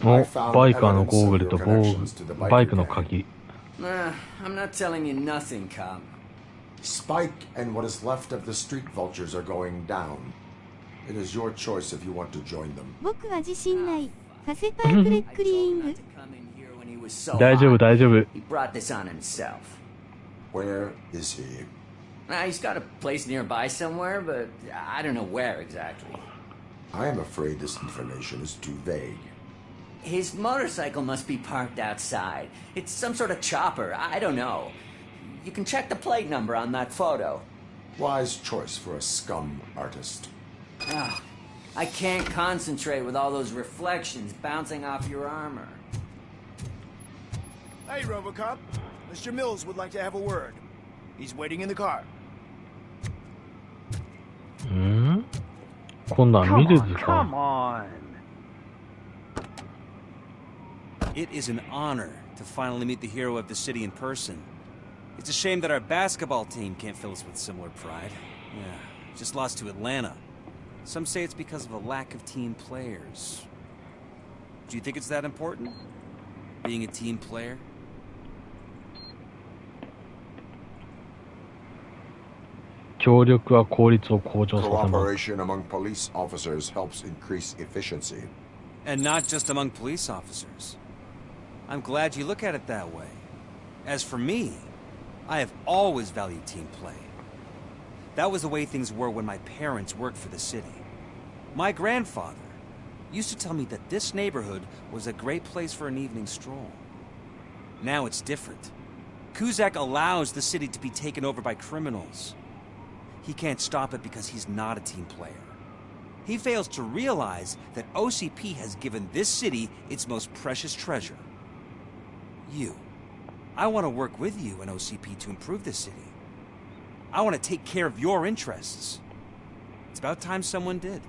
お、バイカーのゴーグルとバイクの鍵。I'm not telling you nothing, cop. Spike and what is left of the street vultures are going down. It is your choice if you want to join them. 僕は自信ない。カセパークレックリーイング。大丈夫、大丈夫。He brought this on himself. Where is he? He's got a place nearby somewhere, but I don't know where exactly. I am afraid this information is too vague. His motorcycle must be parked outside. It's some sort of chopper. I don't know. You can check the plate number on that photo. Wise choice for a scum artist. I can't concentrate with all those reflections bouncing off your armor. Hey, Robocop. Mr. Mills would like to have a word. He's waiting in the car. 今度はミルズか。 Come on. It is an honor to finally meet the hero of the city in person. It's a shame that our basketball team can't fill us with similar pride. Yeah, just lost to Atlanta. Some say it's because of a lack of team players. Do you think it's that important? Being a team player? 協力は効率を向上させます。 Cooperation among police officers helps increase efficiency. And not just among police officers. I'm glad you look at it that way. As for me, I have always valued team play. That was the way things were when my parents worked for the city. My grandfather used to tell me that this neighborhood was a great place for an evening stroll. Now it's different. Kuzak allows the city to be taken over by criminals. He can't stop it because he's not a team player. He fails to realize that OCP has given this city its most precious treasure. You. I want to work with you and OCP to improve this city. I want to take care of your interests. It's about time someone did.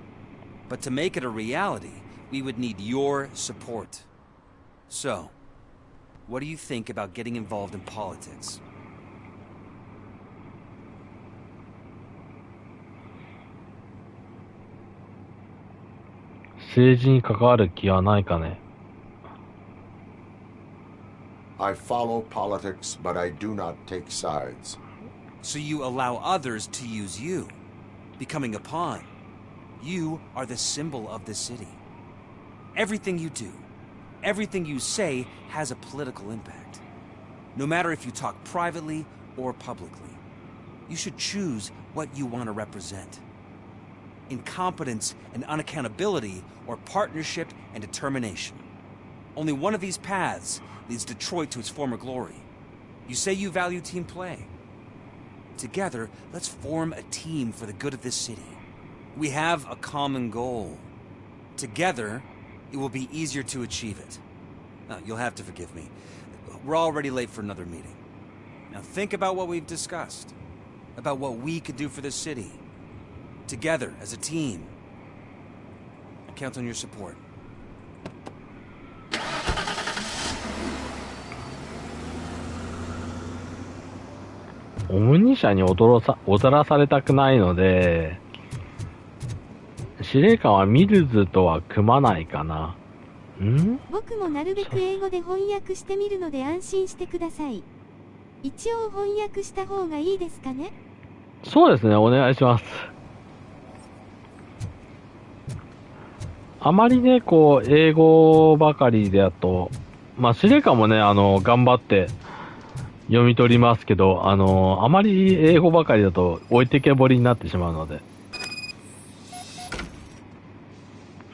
But to make it a reality, we would need your support. So, what do you think about getting involved in politics? 政治に関わる気はないかね。 I follow politics, but I do not take sides. So you allow others to use you, becoming a pawn. You are the symbol of the city. Everything you do, everything you say has a political impact. No matter if you talk privately or publicly. You should choose what you want to represent. Incompetence and unaccountability, or partnership and determination. Only one of these paths leads Detroit to its former glory. You say you value team play. Together, let's form a team for the good of this city. We have a common goal. Together, it will be easier to achieve it. Now, you'll have to forgive me. We're already late for another meeting. Now think about what we've discussed. About what we could do for this city. Together, as a team. I count on your support. オムニ社に踊らされたくないので、司令官はミルズとは組まないかな。僕もなるべく英語で翻訳してみるので安心してください。一応翻訳した方がいいですかね？そうですね、お願いします。あまりね、こう、英語ばかりだと、まあ、司令官もね、頑張って読み取りますけど、あまり英語ばかりだと置いてけぼりになってしまうので。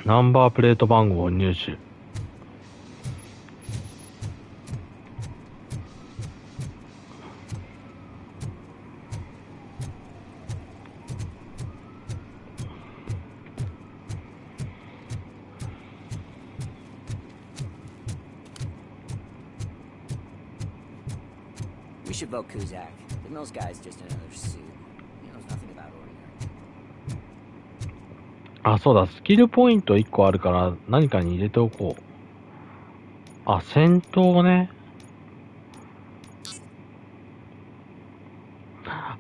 ナンバープレート番号を入手。We should vote Kuzak. The Mills guy's just another suit. He knows nothing about ordinary. あ、そうだ、スキルポイント1個あるから何かに入れておこう。あ、戦闘ね。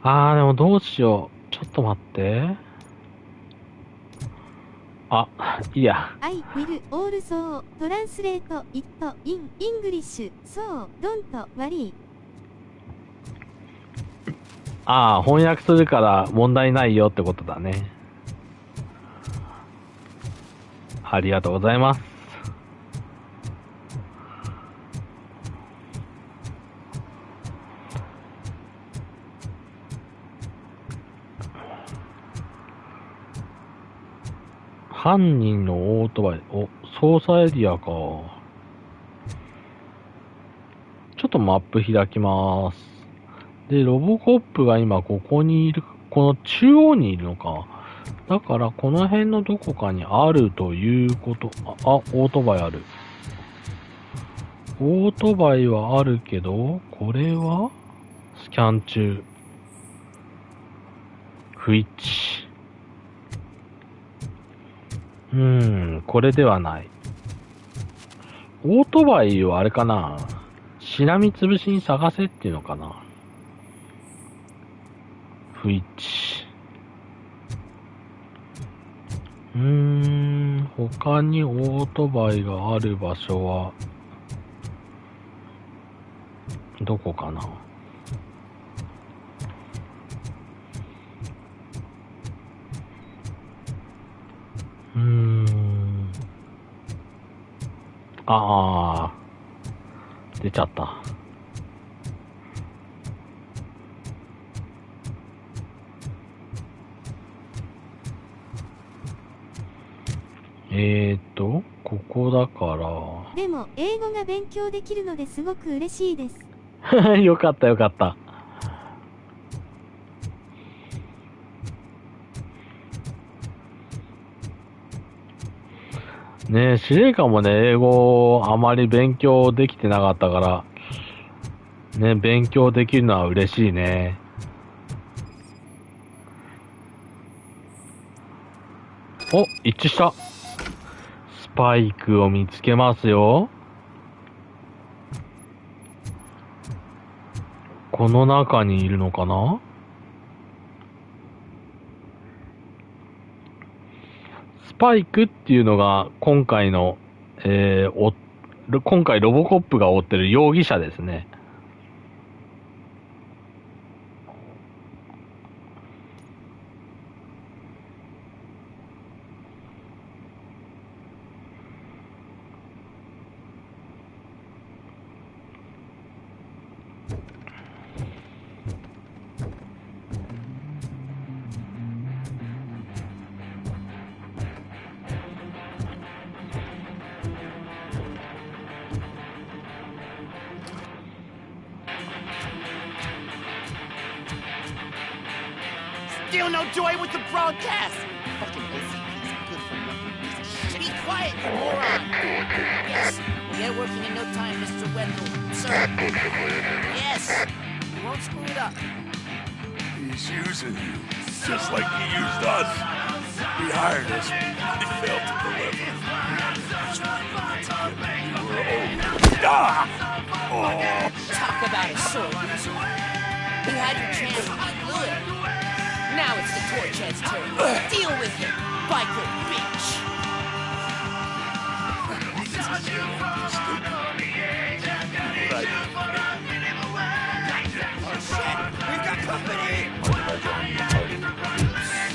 あー、でもどうしよう。ちょっと待って。あ、いいや。I will also translate it in English, so don't worry. ああ、翻訳するから問題ないよってことだね。ありがとうございます。犯人のオートバイ、お、捜査エリアか。ちょっとマップ開きます。で、ロボコップが今ここにいる、この中央にいるのか。だからこの辺のどこかにあるということ。オートバイある。オートバイはあるけど、これはスキャン中。不一致。これではない。オートバイはあれかな。しらみつぶしに探せっていうのかな。不一致。他にオートバイがある場所は、どこかな。ああ、出ちゃった。ここだから。でも、英語が勉強できるのですごく嬉しいです。よかったよかった。ねえ、司令官もね、英語あまり勉強できてなかったから、ね、勉強できるのは嬉しいね。お、一致した。スパイクを見つけますよ。この中にいるのかな？スパイクっていうのが今回の、今回ロボコップが追ってる容疑者ですね。Still no joy with the broadcast! Fucking OCP's good for nothing piece of shit. Be quiet, you moron! Yes, we're working in no time, Mr. Wendell. Sir. Yes! You won't screw it up. He's using you, just like he used us. He hired us, he failed to deliver. You were old. Oh. Talk about a sore loser. You had your chance to be good. Now it's the Torchhead's turn. Deal with it, biker bitch! Right. Oh shit! We've got company!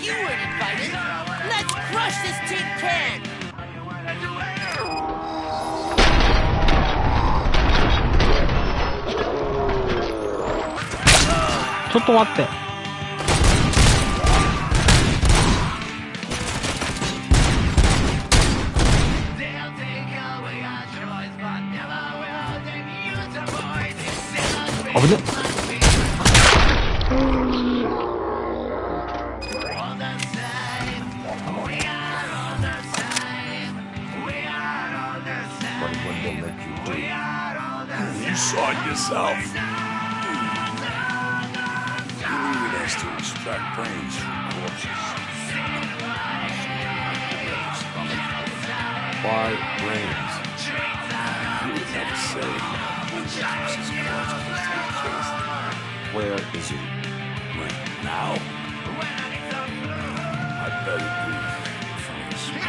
You weren't invited! Let's crush this tin can! ちょっと待って。危ね。You saw it yourself. is to extract brains from corpses. Why brains? You would never say where is it right now? I bet it be from the street.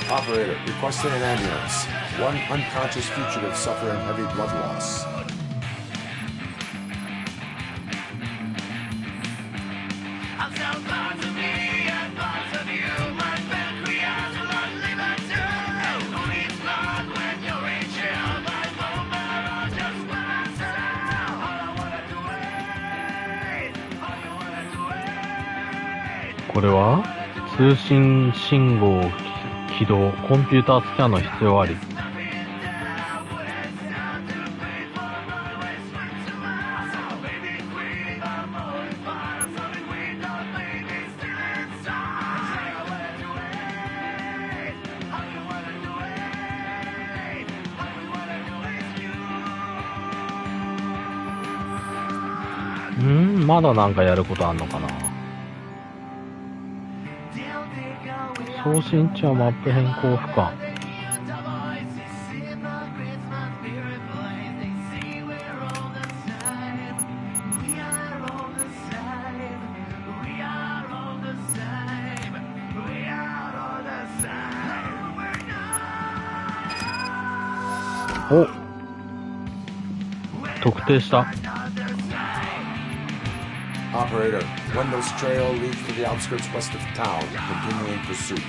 Operator, requesting an ambulance. One unconscious fugitive suffering heavy blood loss. .これは通信信号起動、コンピュータースキャンの必要あり。まだなんかやることあんのかな。送信中はマップ変更不可。お、特定した。Operator, Wendell's trail leads to the outskirts west of town, continuing pursuit.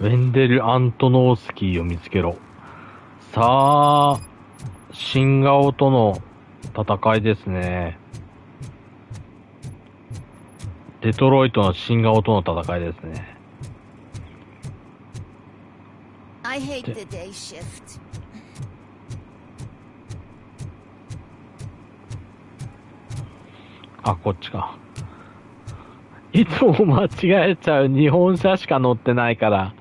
ウェンデル・アントノースキーを見つけろ。さあ、新顔との戦いですね。デトロイトの新顔との戦いですね。I hate the day shift. あ、こっちか。いつも間違えちゃう。日本車しか乗ってないから。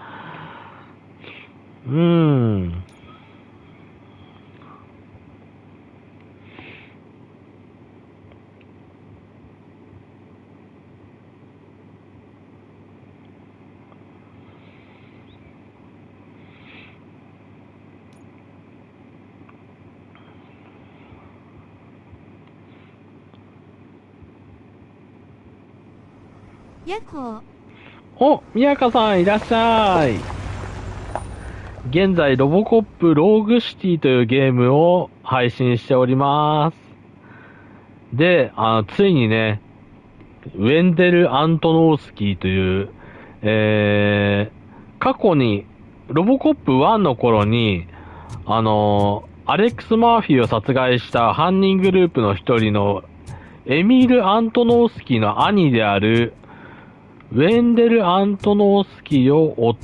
やっほー。お、宮香さんいらっしゃい。現在、ロボコップローグシティというゲームを配信しております。で、ついにね、ウェンデル・アントノースキーという、過去に、ロボコップ1の頃に、アレックス・マーフィーを殺害した犯人グループの一人の、エミール・アントノースキーの兄である、ウェンデル・アントノースキーを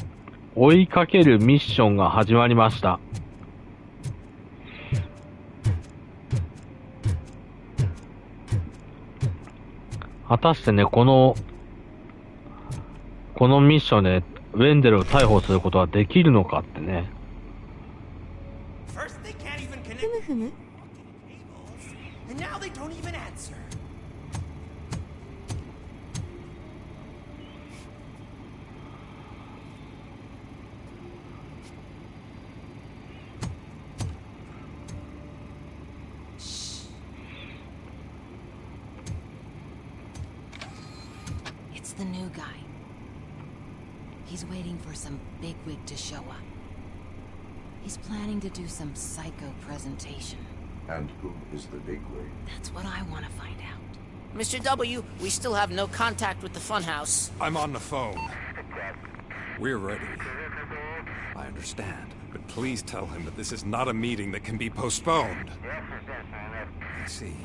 追いかけるミッションが始まりました。果たしてね、このミッションでウェンデルを逮捕することはできるのかってね。ふむふむ。the new guy. He's waiting for some bigwig to show up. He's planning to do some psycho presentation. And who is the bigwig? That's what I want to find out. Mr. W, we still have no contact with the funhouse. I'm on the phone. We're ready. I understand, but please tell him that this is not a meeting that can be postponed. I see.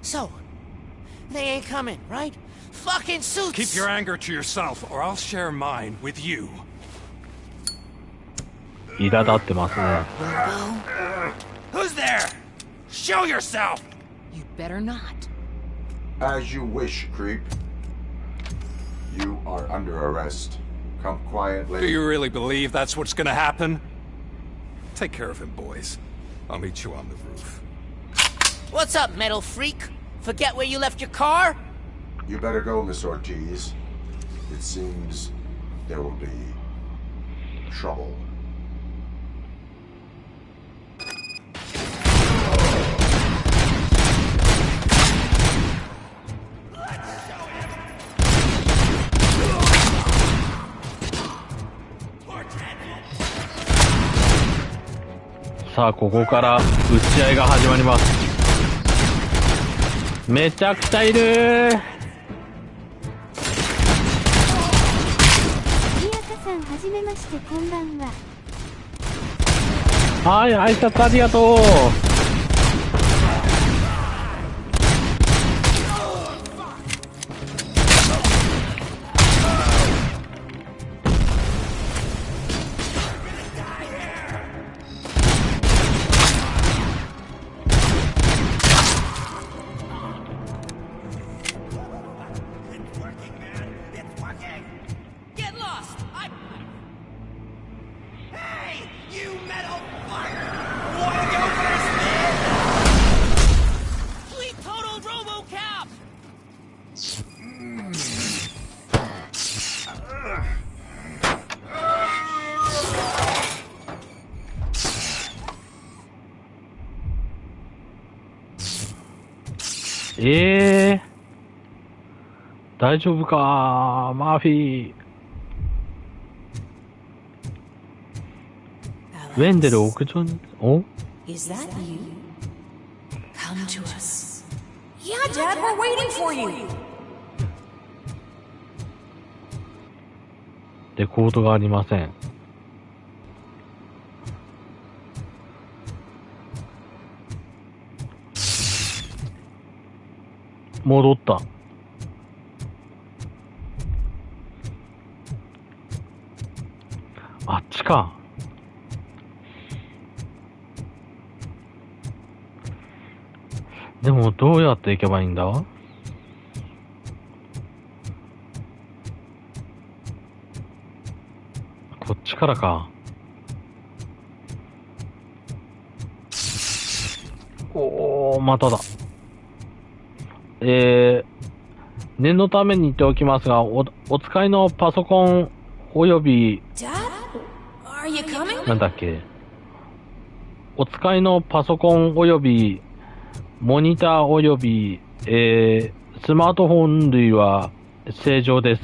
So, they ain't coming, right? Fucking suits! Keep your anger to yourself, or I'll share mine with you. 苛立ってますね。 Who's there? Show yourself! You'd better not. As you wish, creep. You are under arrest. Come quietly. Do you really believe that's what's gonna happen? Take care of him, boys. I'll meet you on the roof. What's up, metal freak? Forget where you left your car? You better go, Miss Ortiz. It seems there will be trouble.さあ、ここから打ち合いが始まります。めちゃくちゃいるー。宮田さん、はじめまして、こんばんは。はい、挨拶ありがとう。大丈夫かマーフィー。ウェンデル屋上に、お Is that you? Come to us. Yeah, Dad, we're waiting for you. レコードがありません。戻った。あっちか。でもどうやって行けばいいんだ？こっちからか。おー、まただ。念のために言っておきますが、お使いのパソコンおよび、なんだっけ、お使いのパソコンおよび、モニターおよび、スマートフォン類は正常です。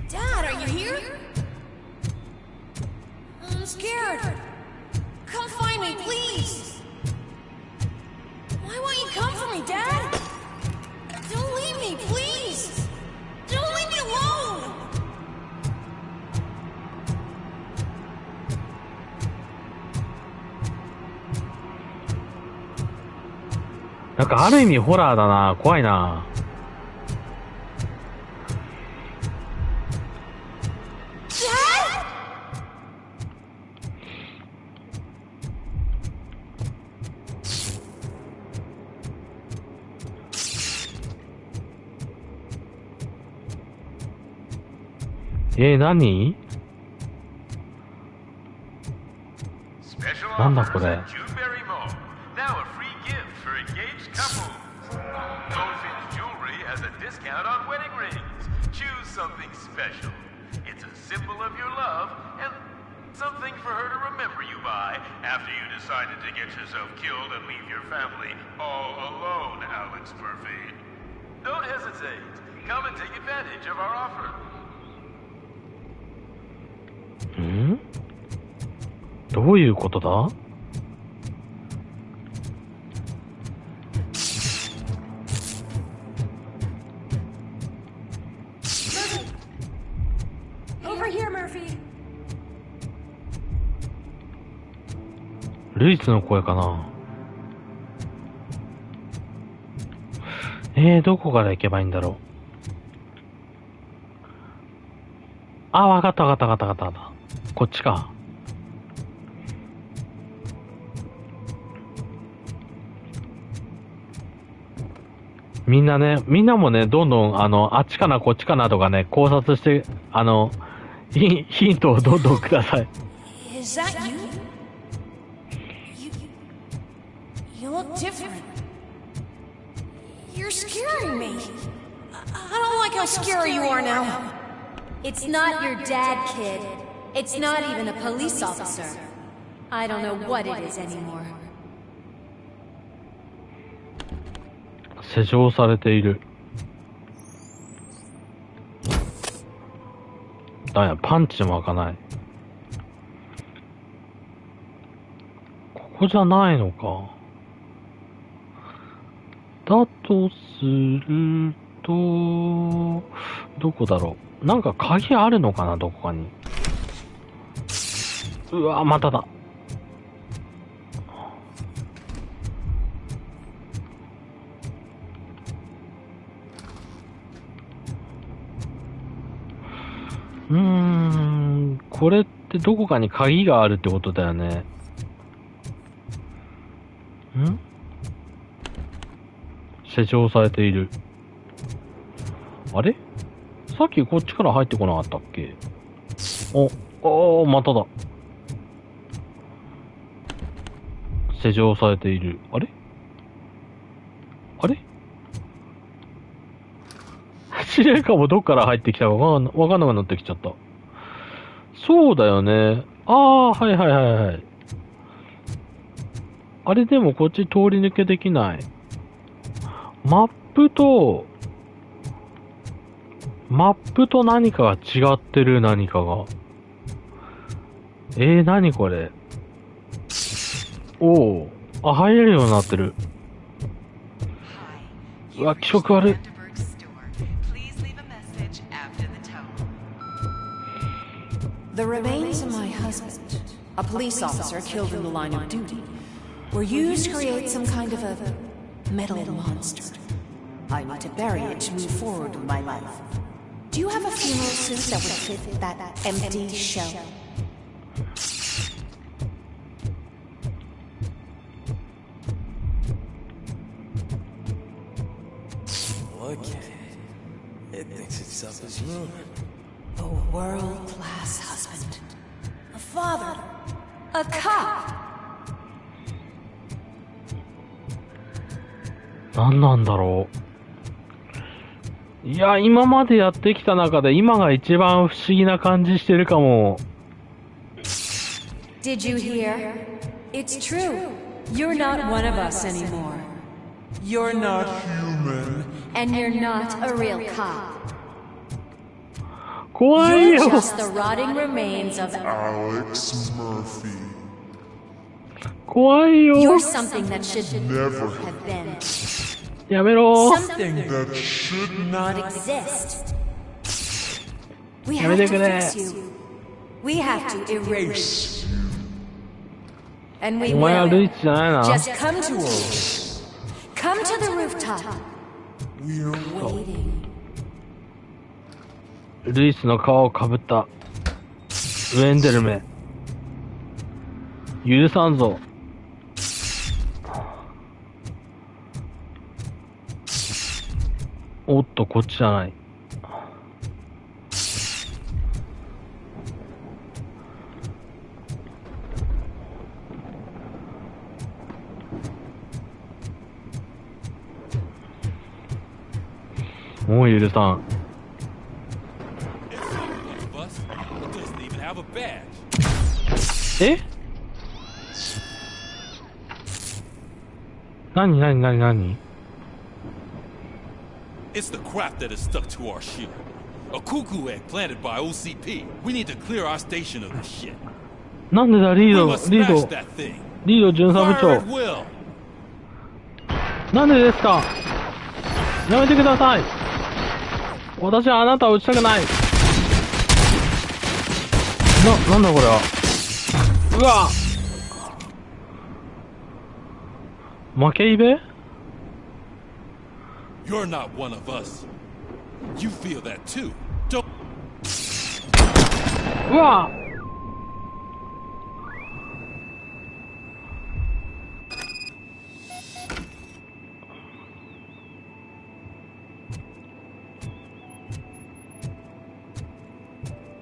Dad, are you here? I'm scared. Come find me, please. Why won't you come for me, Dad? Don't leave me, please. Don't leave me alone. なんかある意味ホラーだな。怖いな。何？なんだこれ。Something for her to remember you by after you decided to get yourself killed and leave your family all alone, Alex Murphy. Don't hesitate. Come and take advantage of our offer. ん？どういうことだ？Over here, Murphy. ルイスの声かな。どこから行けばいいんだろう。あ、わかった。こっちか。みんなもね、どんどん、あっちかな、こっちかなとかね、考察して、ヒントをどんどんください。Is that you? You look different. You're scaring me. I don't like how scary you are now. It's not your dad, kid. It's not even a police officer. I don't know what it is anymore. 施錠されている。だめだ、パンチも開かない。ここじゃないのか。だとすると、どこだろう。なんか鍵あるのかな、どこかに。うわ、まただ。これってどこかに鍵があるってことだよね。施錠されている。あれ？さっきこっちから入ってこなかったっけ？まただ。施錠されている。あれ？司令官もどっから入ってきたかわかんなくなってきちゃった。そうだよね。はい。あれでもこっち通り抜けできない。マップと何かが違ってる、何かが。何これ。入れるようになってる。うわ、気色悪い。The remains of my husband, a police officer killed in the line of duty, were used to create some kind of a metal monster. I need to bury it to move forward with my life. Do you have a funeral suit that would fit that empty shell? Okay. It thinks it's up as you. A world-class husband. A father. A cop. 何なんだろう。いや、今までやってきた中で今が一番不思議な感じしてるかも。Did you hear? It's true. You're not one of us anymore. You're not human. And you're not a real cop. 怖いよ。 You're just the rotting remains of Alex Murphy. 怖いよ。 You're something that should never have been. やめろ。 Something that should not exist. We や have め to てくれ。 fix you. We have to erase you. And we お前は will. ルイスじゃないな。 Just come to us. Come to the rooftop. We're waiting. ルイスの皮をかぶったウェンデルメ。許さんぞ。おっと、こっちじゃない。もう許さん。え？何？ It's the crap that is stuck to our ship. A cuckoo egg planted by OCP. We need to clear our station of this shit. なんでだ、リード巡査部長。なんでですか？やめてください。私はあなたを撃ちたくない。なんだこれは。うわ！負けイベ？ You're not one of us. You feel that too. Don't. うわ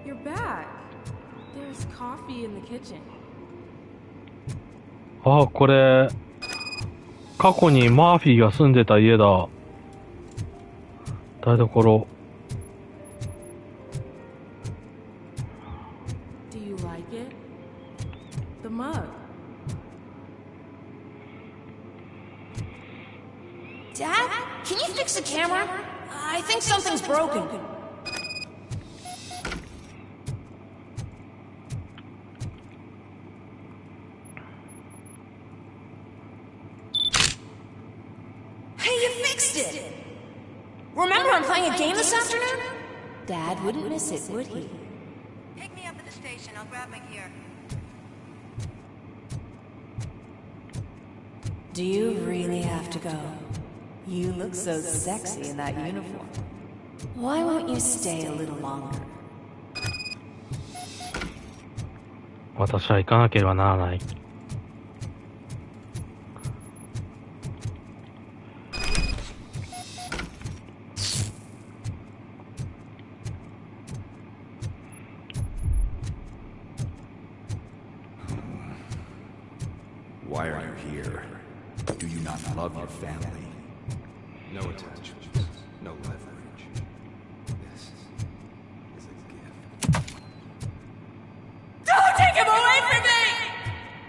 You're back. There's coffee in the kitchen. あ、これ過去にマーフィーが住んでた家だ。台所。Do you like it? The mug. Dad, can you fix the camera? I think something's broken. Hey, you fixed it! Remember I'm playing a game this afternoon? Dad wouldn't miss it, would he? Pick me up at the station. I'll grab my gear. Do you really have to go? You look so sexy in that uniform. Why won't you stay a little longer? 私は行かなければならない。Why are you here? Do you not love your family? No attachments, no leverage. This is a gift. Don't take him away from me!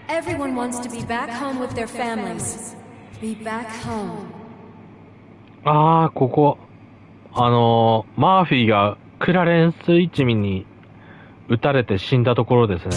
Everyone wants to be back home with their families. Be back home. ああ、ここ。マーフィーがクラレンス一味に撃たれて死んだところですね。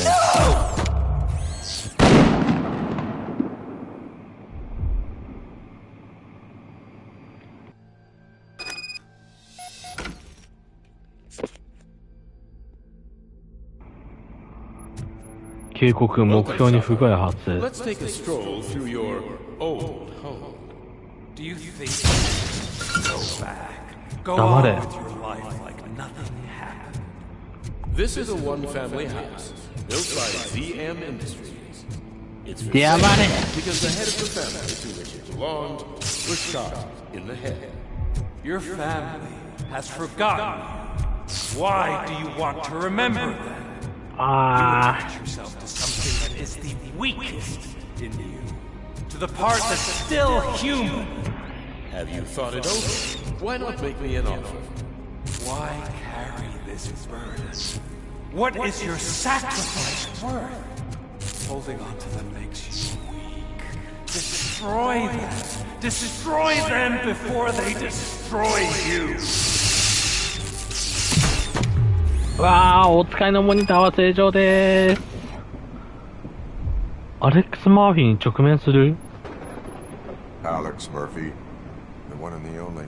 警告、目標に不具合発生。Let's take a stroll through your old home. Do you think go back? Go 黙 on れ。 with your life like nothing happened. This is a one-family house built by ZM Industries. It's for Damn sale it. because the head of the family to which it belonged was shot in the head. Your family has forgotten you. Why do you want to remember them? You attach yourself to something that is the weakest in you, to the part that's still human. Have you thought it over? Why not make me an offer? Why carry this burden? What is your sacrifice worth? Holding on to them makes you weak. Destroy them. Destroy them before they destroy you. わあ、お使いのモニターは正常でーす。アレックス・マーフィーに直面する？ Alex Murphy, the one and the only.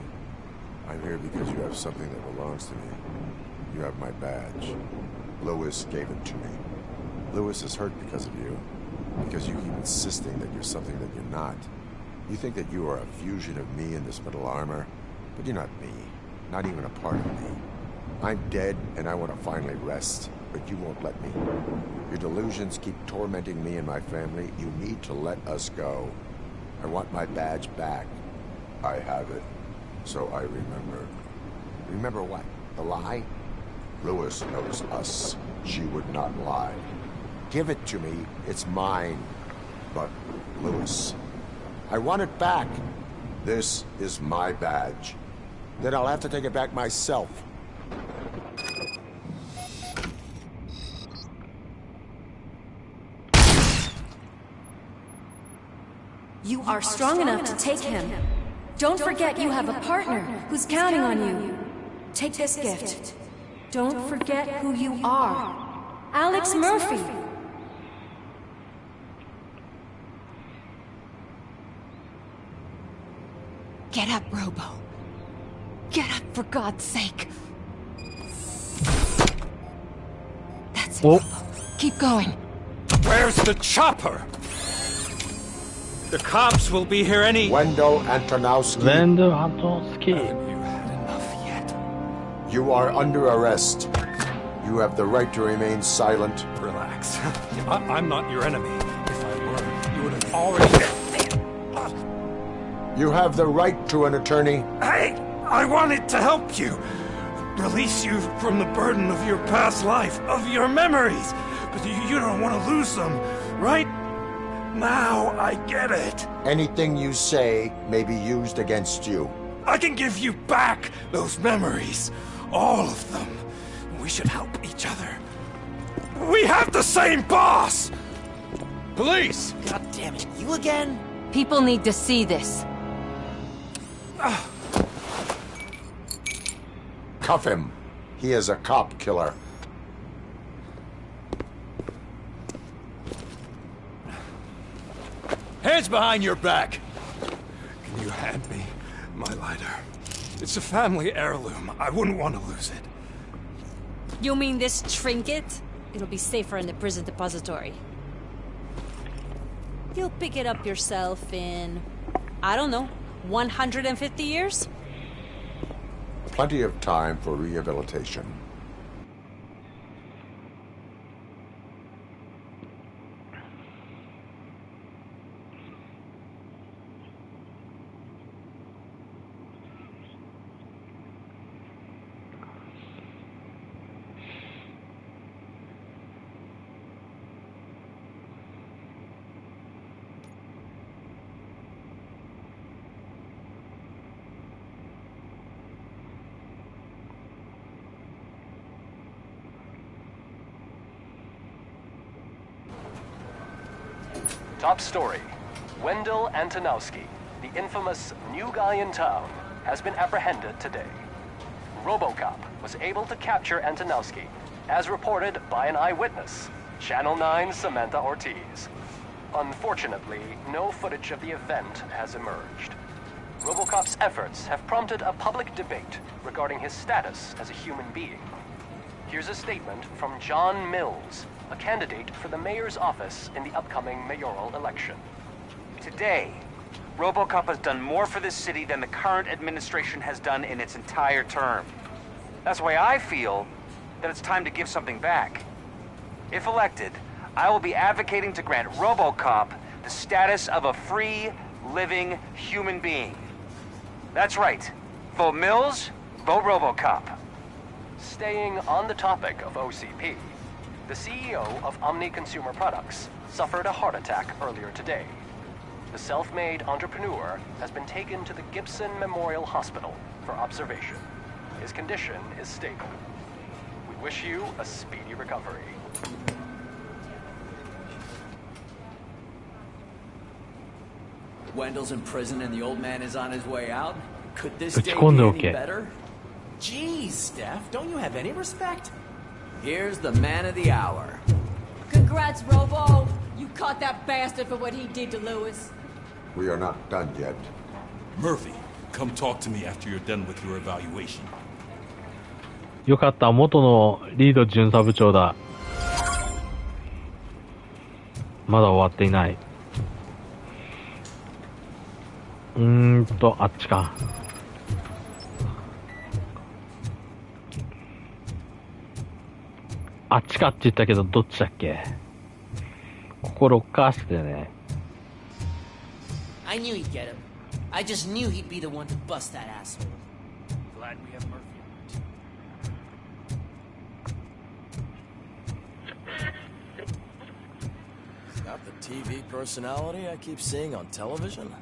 I'm here because you have something that belongs to me. You have my badge. Lewis gave it to me. Lewis is hurt because of you. Because you keep insisting that you're something that you're not. You think that you are a fusion of me in this metal armor, but you're not me. Not even a part of me. I'm dead, and I want to finally rest, but you won't let me. Your delusions keep tormenting me and my family. You need to let us go. I want my badge back. I have it, so I remember. Remember what? The lie? Lewis knows us. She would not lie. Give it to me. It's mine. But, Lewis, I want it back. This is my badge. Then I'll have to take it back myself.「You are strong enough to take him. Don't forget you have a partner who's counting on you. Take this gift. Don't forget who you are. Alex Murphy. Get up, Robo. Get up, for God's sake. That's it, Robo. Keep going. Where's the chopper? The cops will be here any... Wendell Antonowski. Wendell Antonowski. Haven't you had enough yet? You are under arrest. You have the right to remain silent. Relax. I'm not your enemy. If I were, you would have already... You have the right to an attorney. I wanted to help you. Release you from the burden of your past life, of your memories. But you don't want to lose them, right? Now I get it. Anything you say may be used against you. I can give you back those memories. All of them. We should help each other. We have the same boss! Police! God damn it, you again? People need to see this. Cuff him. He is a cop killer. Hands behind your back! Can you hand me my lighter? It's a family heirloom. I wouldn't want to lose it. You mean this trinket? It'll be safer in the prison depository. You'll pick it up yourself in, I don't know, 150 years? Plenty of time for rehabilitation. Top story. Wendell Antonowski, the infamous new guy in town, has been apprehended today. RoboCop was able to capture Antonowski, as reported by an eyewitness, Channel 9's Samantha Ortiz. Unfortunately, no footage of the event has emerged. RoboCop's efforts have prompted a public debate regarding his status as a human being. Here's a statement from John Mills, a candidate for the mayor's office in the upcoming mayoral election. Today, RoboCop has done more for this city than the current administration has done in its entire term. That's why I feel that it's time to give something back. If elected, I will be advocating to grant RoboCop the status of a free, living human being. That's right. Vote Mills, vote RoboCop. Staying on the topic of OCP, the CEO of Omni Consumer Products suffered a heart attack earlier today. The self-made entrepreneur has been taken to the Gibson Memorial Hospital for observation. His condition is stable. We wish you a speedy recovery. Wendell's in prison and the old man is on his way out? Could this day be any better? Jeez, Steph, don't you have any respect? Here's the man of the hour. Congrats, Robo. You caught that bastard for what he did to Lewis. We are not done yet. Murphy, come talk to me after you're done with your evaluation. よかった、元のリード巡査部長だ。まだ終わっていない。あっちか。あっちかって言ったけど、どっちだっけ？ここロッカー室だよね。I knew he'd get him. I just knew he'd be the one to bust that asshole. Glad we have Murphy. Got the TV personality I keep seeing on television?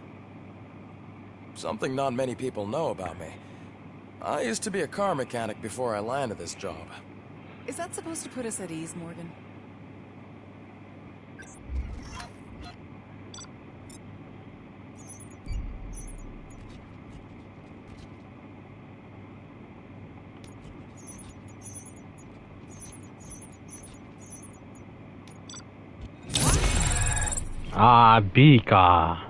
Something not many people know about me. I used to be a car mechanic before I landed this job. Is that supposed to put us at ease, Morgan? あー、B か。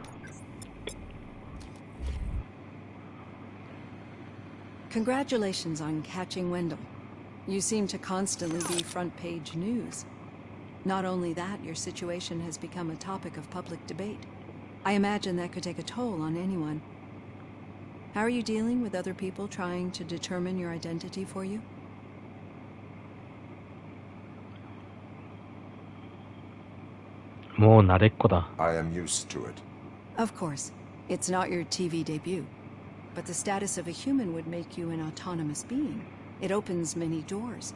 Congratulations on catching Wendell. You seem to constantly be front page news. Not only that, your situation has become a topic of public debate. I imagine that could take a toll on anyone. How are you dealing with other people trying to determine your identity for you? もう慣れっこだ。I am used to it. Of course, it's not your TV debut. But the status of a human would make you an autonomous being. It opens many doors.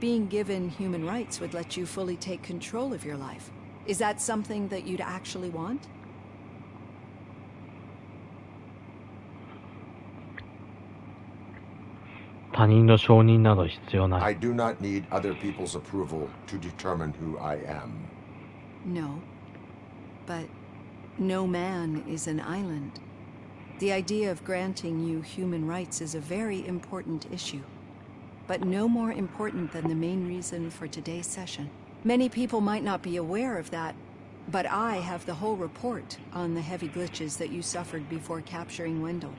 Being given human rights would let you fully take control of your life. Is that something that you'd actually want? 他人の承認など必要ない。I do not need other people's approval to determine who I am. No. But no man is an island. The idea of granting you human rights is a very important issue. But no more important than the main reason for today's session. Many people might not be aware of that, but I have the whole report on the heavy glitches that you suffered before capturing Wendell.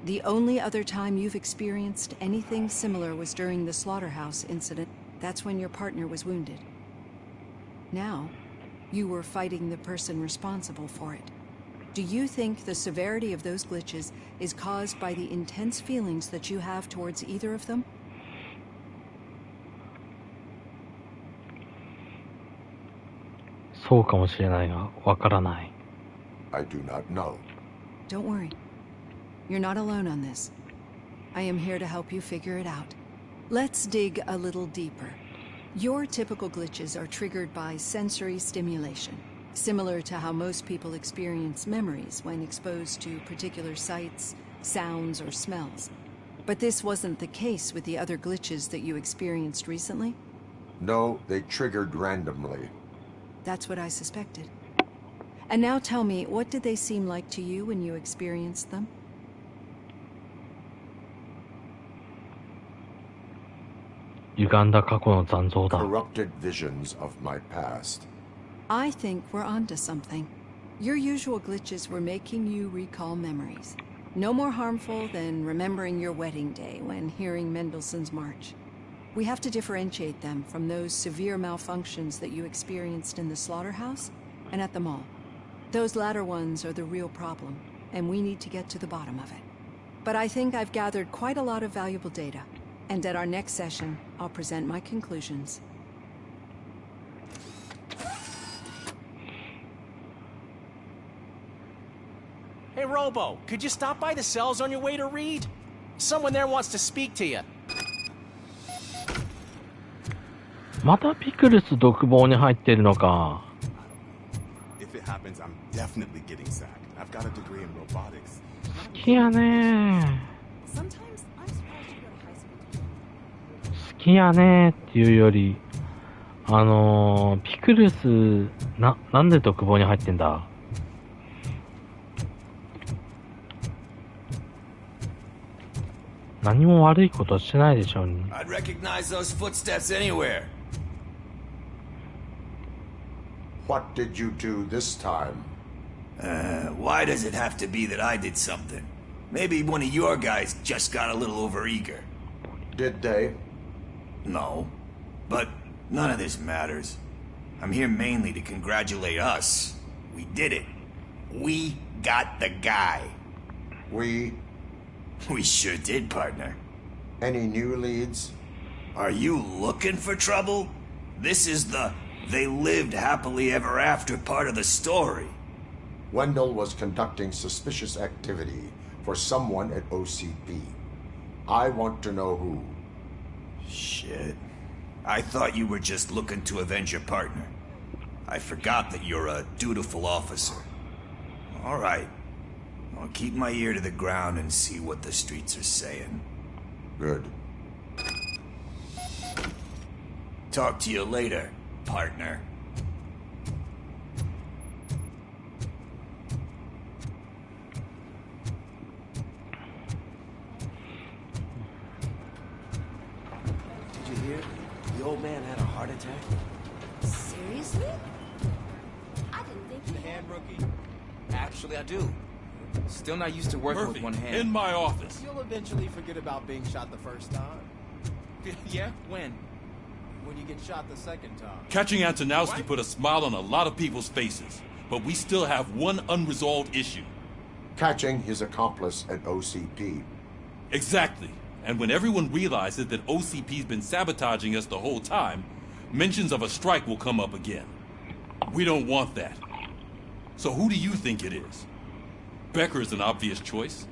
The only other time you've experienced anything similar was during the slaughterhouse incident. That's when your partner was wounded. Now, you were fighting the person responsible for it. Do you think the severity of those glitches is caused by the intense feelings that you have towards either of them? そうかもしれないが、わからない。I do not know. Don't worry. You're not alone on this. I am here to help you figure it out. Let's dig a little deeper. Your typical glitches are triggered by sensory stimulation, similar to how most people experience memories when exposed to particular sights, sounds, or smells. But this wasn't the case with the other glitches that you experienced recently? No, they triggered randomly. That's what I suspected. And now tell me, what did they seem like to you when you experienced them? 歪んだ過去の残像だ。Corrupted visions of my past. I think we're onto something. Your usual glitches were making you recall memories. No more harmful than remembering your wedding day when hearing Mendelssohn's March. We have to differentiate them from those severe malfunctions that you experienced in the slaughterhouse and at the mall. Those latter ones are the real problem, and we need to get to the bottom of it. But I think I've gathered quite a lot of valuable data, and at our next session, I'll present my conclusions. Hey, Robo, could you stop by the cells on your way to read? Someone there wants to speak to you. またピクルス独房に入ってるのか。If it happens, I'm definitely getting sacked. I've got a degree in robotics. 好きやね好きやねっていうより、ピクルス、なんで独房に入ってんだ。何も悪いことしてないでしょうに。I'd recognize those footsteps anywhere. What did you do this time? Why does it have to be that I did something? Maybe one of your guys just got a little overeager. Did they? No. But none of this matters. I'm here mainly to congratulate us. We did it. We got the guy. We sure did, partner. Any new leads? Are you looking for trouble? This is the they lived happily ever after part of the story. Wendell was conducting suspicious activity for someone at OCP. I want to know who. Shit. I thought you were just looking to avenge your partner. I forgot that you're a dutiful officer. All right. I'll keep my ear to the ground and see what the streets are saying. Good. Talk to you later, partner. Did you hear? The old man had a heart attack. Seriously? I didn't think the hand, rookie? Actually, I do. Still not used to working with one hand. In my office. You'll eventually forget about being shot the first time. Yeah? When? When you get shot the second time. Catching Antonowski put a smile on a lot of people's faces, but we still have one unresolved issue. Catching his accomplice at OCP. Exactly. And when everyone realizes that OCP's been sabotaging us the whole time, mentions of a strike will come up again. We don't want that. So who do you think it is? Becker is an obvious choice.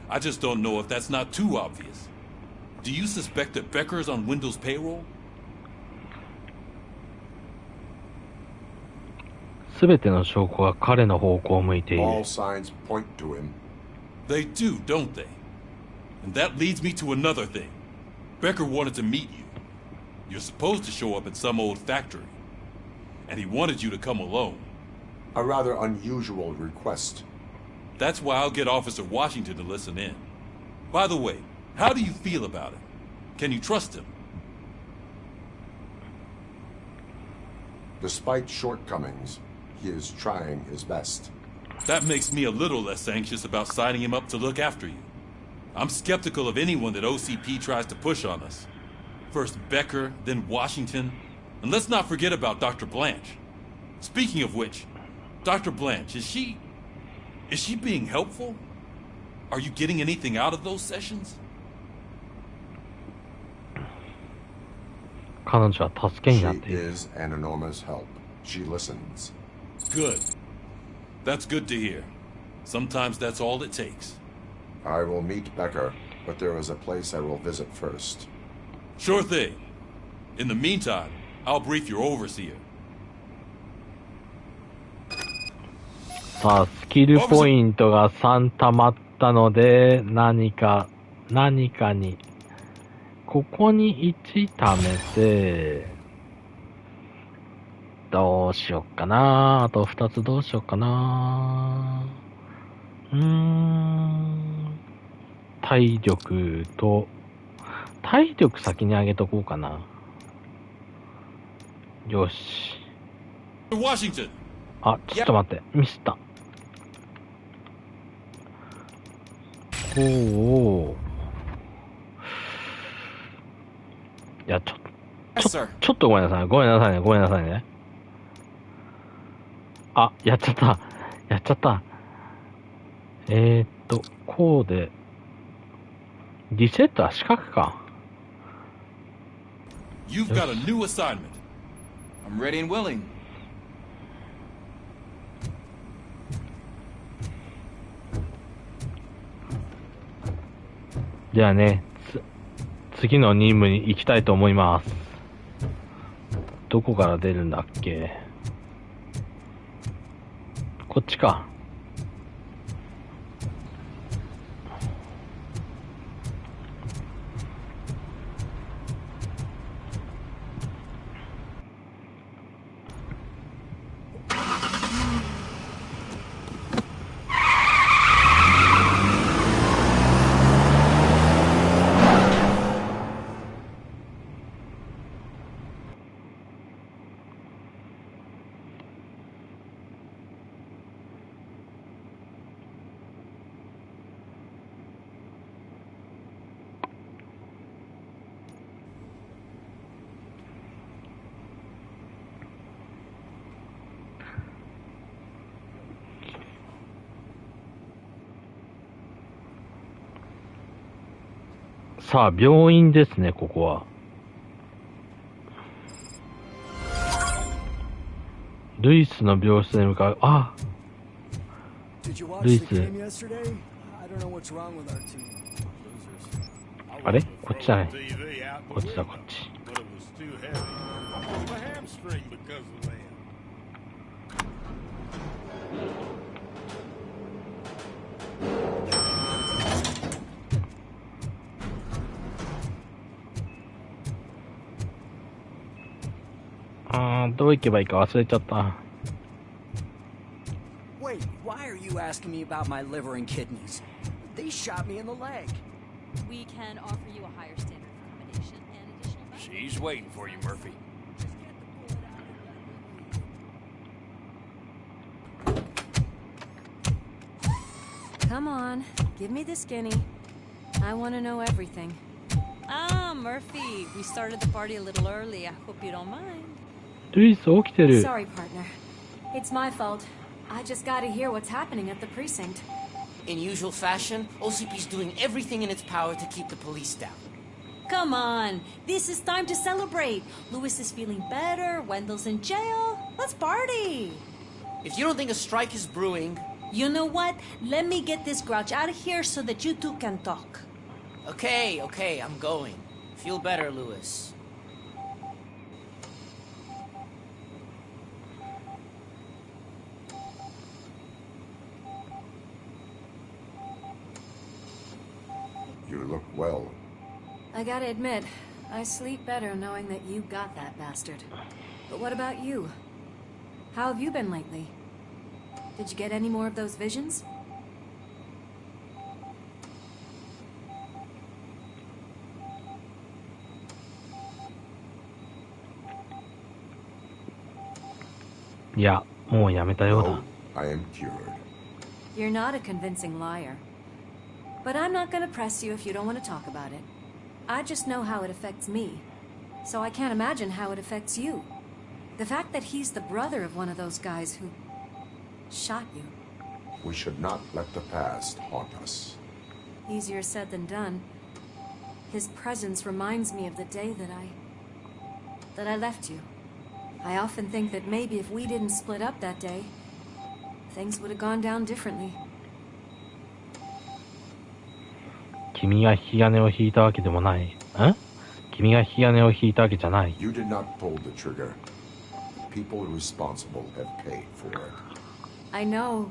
I just don't know if that's not too obvious. Do you suspect that Becker is on Wendell's payroll? すべての証拠が彼の方向を向いている。 All signs point to him. They do, don't they? And that leads me to another thing. Becker wanted to meet you. You're supposed to show up at some old factory. And he wanted you to come alone. A rather unusual request. That's why I'll get Officer Washington to listen in. By the way, how do you feel about it? Can you trust him? Despite shortcomings, he is trying his best. That makes me a little less anxious about signing him up to look after you. I'm skeptical of anyone that OCP tries to push on us. First Becker, then Washington. And let's not forget about Dr. Blanche. Speaking of which, Dr. Blanche, is she being helpful? Are you getting anything out of those sessions? 彼女は助けになってい She る。 is an enormous help. She listens. Good. That's good to hear. Sometimes that's all it takes. I will meet Becker, but there is a place I will visit first. Sure thing. In the meantime, I'll brief your overseer. さあ、スキルポイントが3溜まったので、何かに、ここに1溜めて、どうしよっかな。あと2つどうしよっかな。体力先に上げとこうかな。よし。Washington. あ、ちょっと待って。ミスった。おお。いや、ちょっとごめんなさいね。あ、やっちゃった。こうで、リセットは四角か。You've got a new assignment. I'm ready and willing. じゃあね、次の任務に行きたいと思います。どこから出るんだっけ？こっちか。さあ、病院ですね、ここは。ルイスの病室へ向かう。あ、ルイス。あれ？こっちだね。こっちだ、こっち。どう行けばいいか忘れちゃった。Wait, why are you asking me about my liver and kidneys? They shot me in the leg. We can offer you a higher standard of accommodation and additional benefits. She's waiting for you, Murphy. Come on, give me the skinny. I want to know everything. Ah, Murphy, we started the party a little early. I hope you don't mind. ルイス起きてる。 Sorry, partner. It's my fault. I just gotta hear what's happening at the precinct. In usual fashion, OCP's doing everything in its power to keep the police down. Come on, this is time to celebrate. Lewis is feeling better, Wendell's in jail. Let's party. If you don't think a strike is brewing... You know what? Let me get this grouch out of here so that you two can talk. Okay, I'm going. Feel better, Lewis. You look well. I gotta admit, I sleep better knowing that you got that bastard. But what about you? How have you been lately? Did you get any more of those visions? Yeah, もうやめたようだ。 I am cured. You're not a convincing liar. But I'm not gonna press you if you don't want to talk about it. I just know how it affects me. So I can't imagine how it affects you. The fact that he's the brother of one of those guys who... shot you. We should not let the past haunt us. Easier said than done. His presence reminds me of the day that I left you. I often think that maybe if we didn't split up that day, things would have gone down differently. 君が引き金を引いたわけでもない。ん？君が引き金を引いたわけじゃない。You did not pull the trigger. People responsible have paid for it. I know.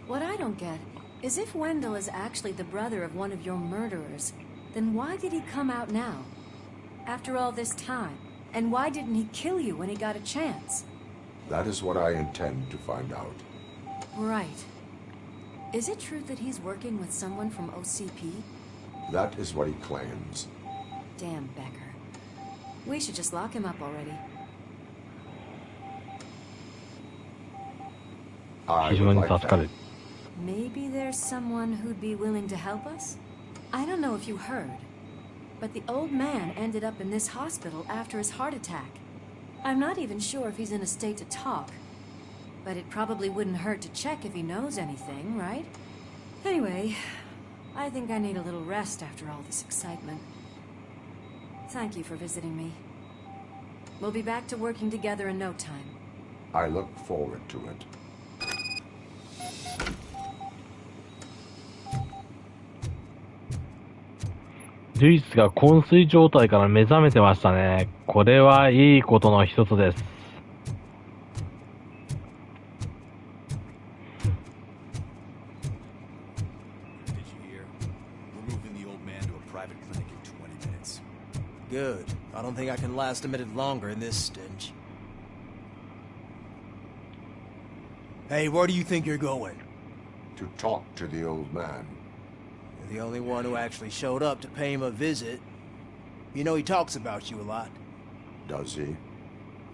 What I don't get is if Wendell is actually the brother of one of your murderers, then why did he come out now? After all this time? And why didn't he kill you when he got a chance? That is what I intend to find out. Right. Is it true that he's working with someone from OCP? That is what he claims. Damn Becker. We should just lock him up already. 非常に助かる。 Maybe there's someone who'd be willing to help us? I don't know if you heard, but the old man ended up in this hospital after his heart attack. I'm not even sure if he's in a state to talk, but it probably wouldn't hurt to check if he knows anything, right? Anyway, I think I need a little rest after all this excitement. Thank you for visiting me. We'll be back to working together in no time. I look forward to it. ルイスが昏睡状態から目覚めてましたね。これはいいことの一つです。Good. I don't think I can last a minute longer in this stench. Hey, where do you think you're going? To talk to the old man. You're the only one who actually showed up to pay him a visit. You know he talks about you a lot. Does he?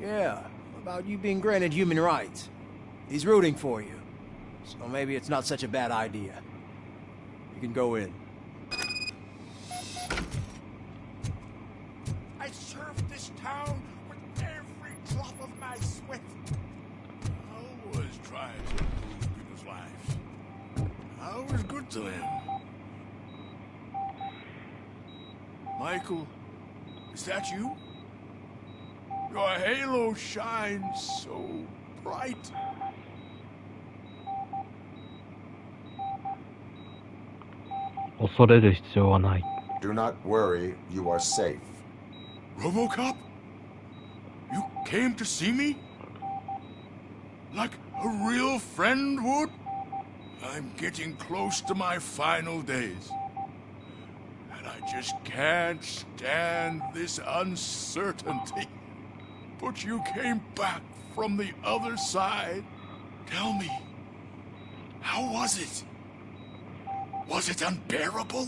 Yeah, about you being granted human rights. He's rooting for you. So maybe it's not such a bad idea. You can go in. I served this town with every drop of my sweat. I was trying to improve people's lives. I was good to him. Michael, is that you? Your halo shines so bright. Do not worry, you are safe. RoboCop? You came to see me? Like a real friend would? I'm getting close to my final days. And I just can't stand this uncertainty. But you came back from the other side. Tell me, how was it? Was it unbearable?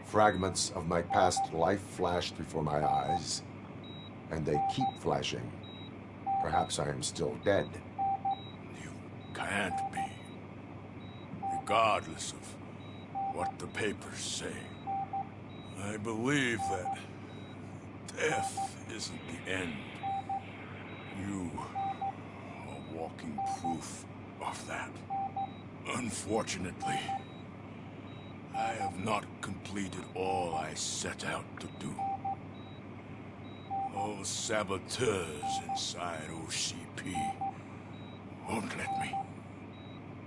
Fragments of my past life flashed before my eyes. and they keep flashing. Perhaps I am still dead. You can't be. Regardless of what the papers say. I believe that death isn't the end. You are walking proof of that. Unfortunately, I have not completed all I set out to do. Those saboteurs inside OCP won't let me.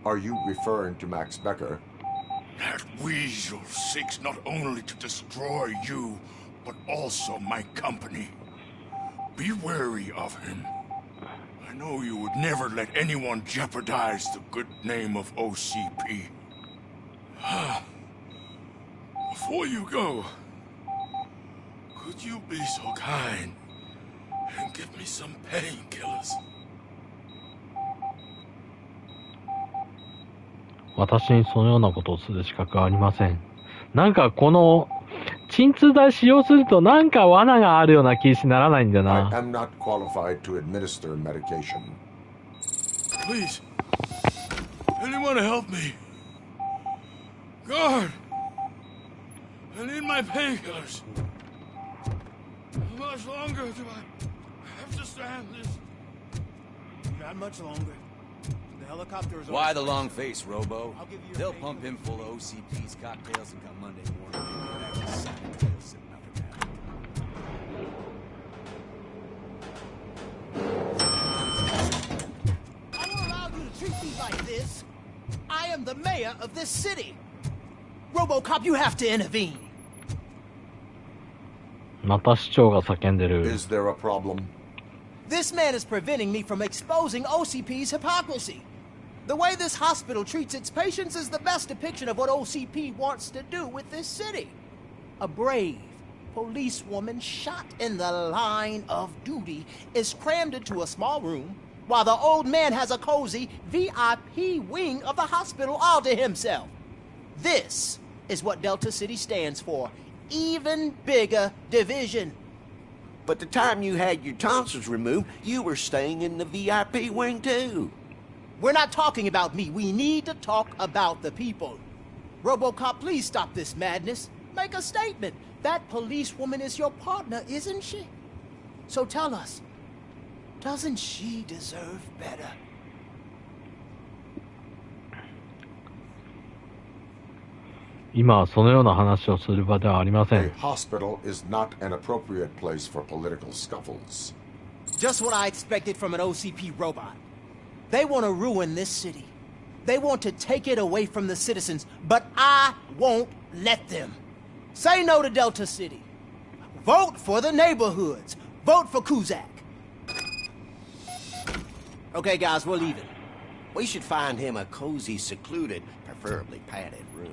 Are you referring to Max Becker? That weasel seeks not only to destroy you, but also my company. Be wary of him. I know you would never let anyone jeopardize the good name of OCP. Before you go, could you be so kind and give me some painkillers? 私にそのようなことをする資格はありません。なんかこの鎮痛剤使用するとなんか罠があるような気にならないんだよな。I am not qualified to administer medication. Please, anyone help me? Guard, I need my painkillers. How much longer do I have to stand this? Not much longer. The helicopter is. Why the long face, Robo? They'll pump him full of OCP's cocktails and come Monday morning and get back to San sitting up I won't allow you to treat me like this. I am the mayor of this city. RoboCop, you have to intervene. また市長が叫んでる。Is there a problem? This man is preventing me from exposing OCP's hypocrisy. The way this hospital treats its patients is the best depiction of what OCP wants to do with this city. A brave policewoman shot in the line of duty is crammed into a small room while the old man has a cozy VIP wing of the hospital all to himself. This is what Delta City stands for. Even bigger division. But the time you had your tonsils removed, you were staying in the VIP wing too. We're not talking about me. We need to talk about the people. RoboCop, please stop this madness. Make a statement. That policewoman is your partner, isn't she? So tell us, doesn't she deserve better? 今はそのような話をする場ではありません。 A hospital is not an appropriate place for political scuffles. Just what I expected from an OCP robot. They want to ruin this city. They want to take it away from the citizens, but I won't let them. Say no to Delta City. Vote for the neighborhoods. Vote for Kuzak. Okay, guys, we're leaving. We should find him a cozy, secluded, preferably padded room.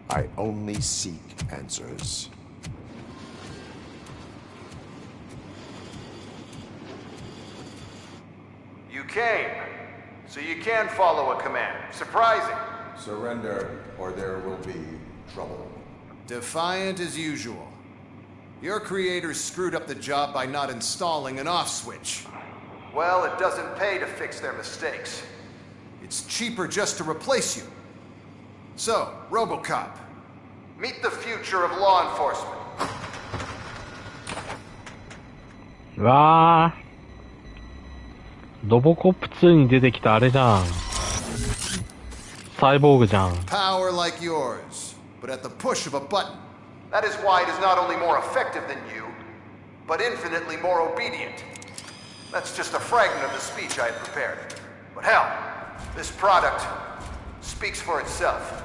I only seek answers. You came, so you can follow a command. Surprising. Surrender, or there will be trouble. Defiant as usual. Your creators screwed up the job by not installing an off switch. Well, it doesn't pay to fix their mistakes. It's cheaper just to replace you. So, RoboCop, meet the future of law enforcement. うわー、ロボコップ2に出てきたあれじゃん。サイボーグじゃん。 Power like yours, but at the push of a button. That is why it is not only more effective than you, but infinitely more obedient. That's just a fragment of the speech I had prepared. But hell, this product speaks for itself.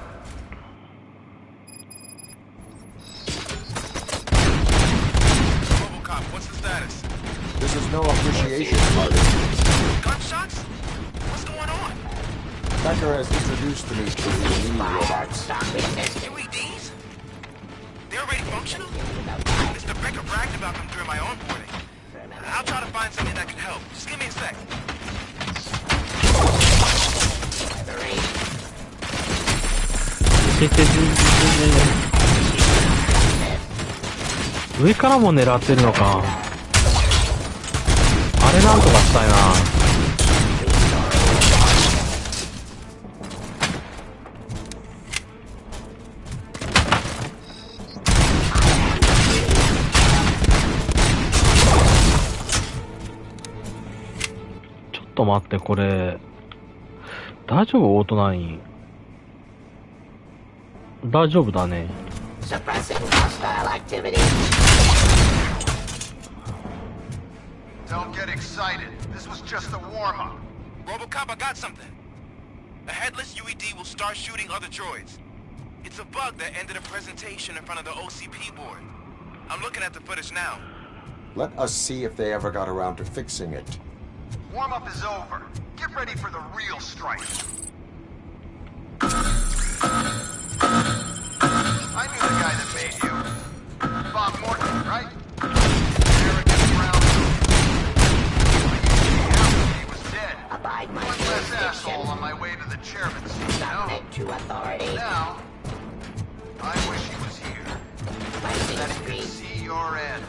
This is no appreciation party. Gunshots? What's going on? Becker has introduced to me to the robots. UEDs? They're already functional? Mr. Becker bragged about them during my onboarding. I'll try to find something that can help. Just give me a sec. 上からも狙ってるのか。あれなんとかしたいな。ちょっと待って、これ大丈夫？オートナイン大丈夫だね。Suppressing hostile activity. Don't get excited. This was just a warm-up. Robocop, I got something. A headless UED will start shooting other droids. It's a bug that ended a presentation in front of the OCP board. I'm looking at the footage now. Let us see if they ever got around to fixing it. Warm-up is over. Get ready for the real strike. I knew the guy that made you. Bob Morton, right? Arrogant brown. He was dead. Abide my One less asshole on my way to the chairman's seat. Submit to authority. Now, I wish he was here. That he could see your end.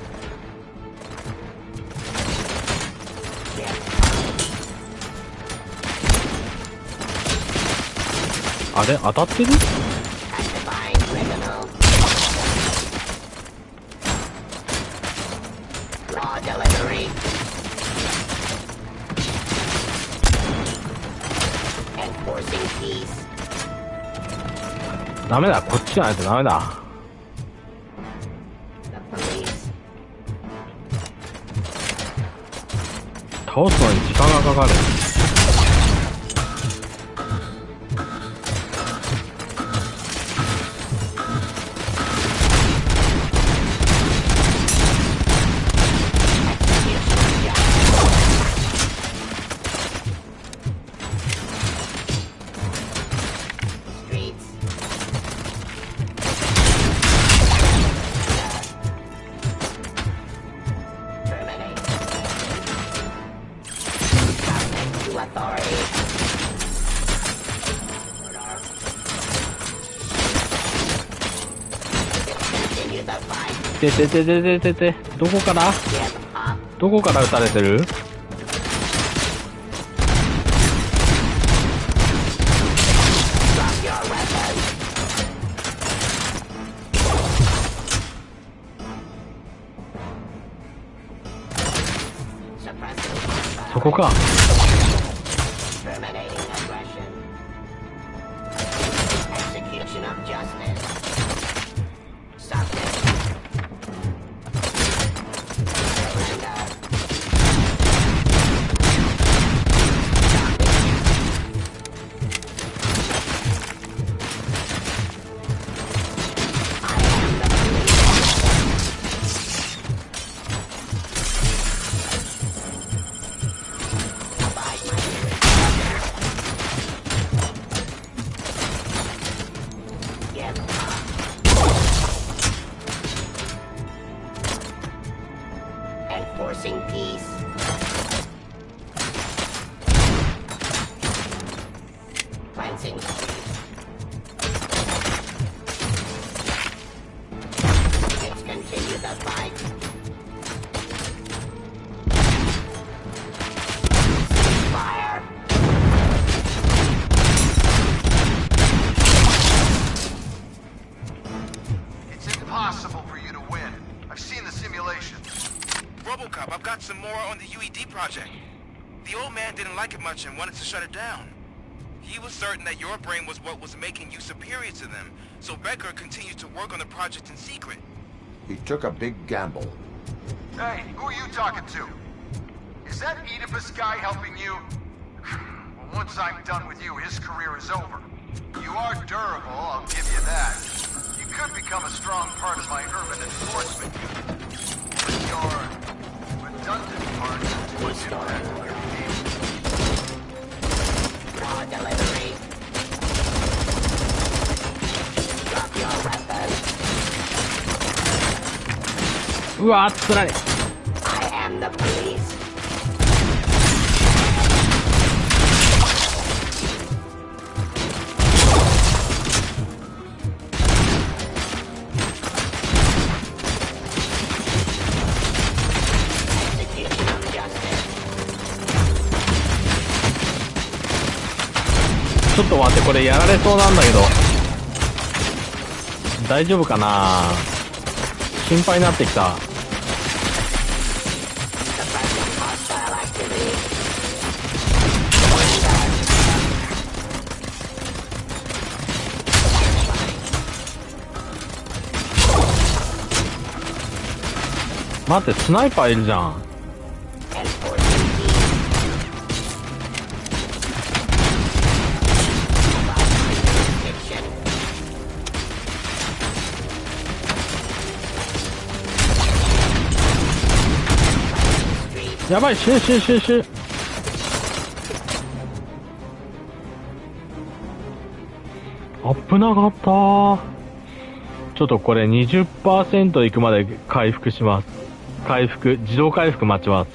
あれ当たってる？ダメだ、こっちじゃないとダメだ。倒すのに時間がかかる。て、どこから撃たれてる？そこか。And wanted to shut it down. He was certain that your brain was what was making you superior to them, so Becker continued to work on the project in secret. He took a big gamble. Hey, who are you talking to? Is that Oedipus guy helping you? Well, once I'm done with you, his career is over. You are durable, I'll give you that. You could become a strong part of my urban enforcement unit. But your redundant part うわー、つらい。ちょっと待って、これやられそうなんだけど大丈夫かな。心配になってきた。待って、スナイパーいるじゃん。やばい、死ぬ。危なかった。ちょっとこれ 20% いくまで回復します。自動回復待ちます。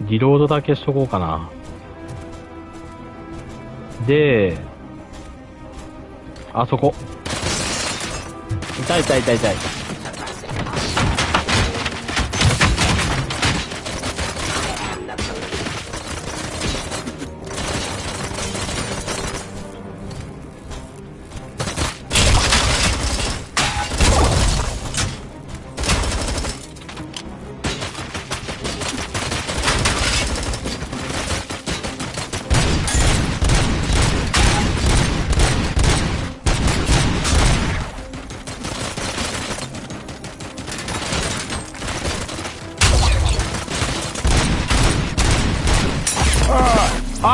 リロードだけしとこうかな。で、あそこ。痛い。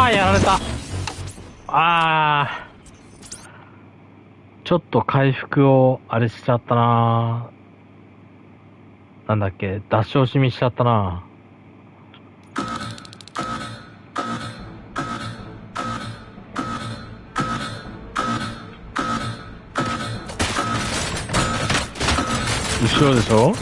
やられた。ちょっと回復をあれしちゃったな。なんだっけ、脱傷しみしちゃったな。後ろでしょ。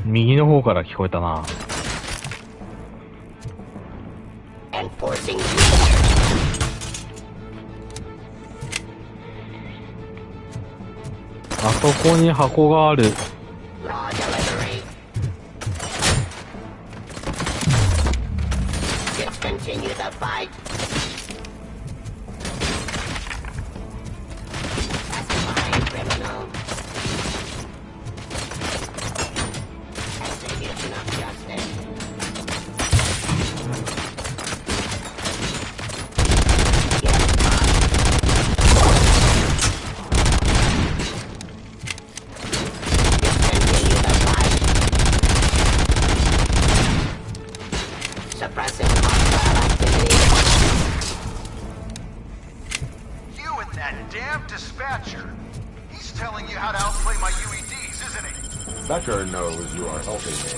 右の方から聞こえたな。あそこに箱がある。play my UEDs, isn't he? Becker knows you are helping me.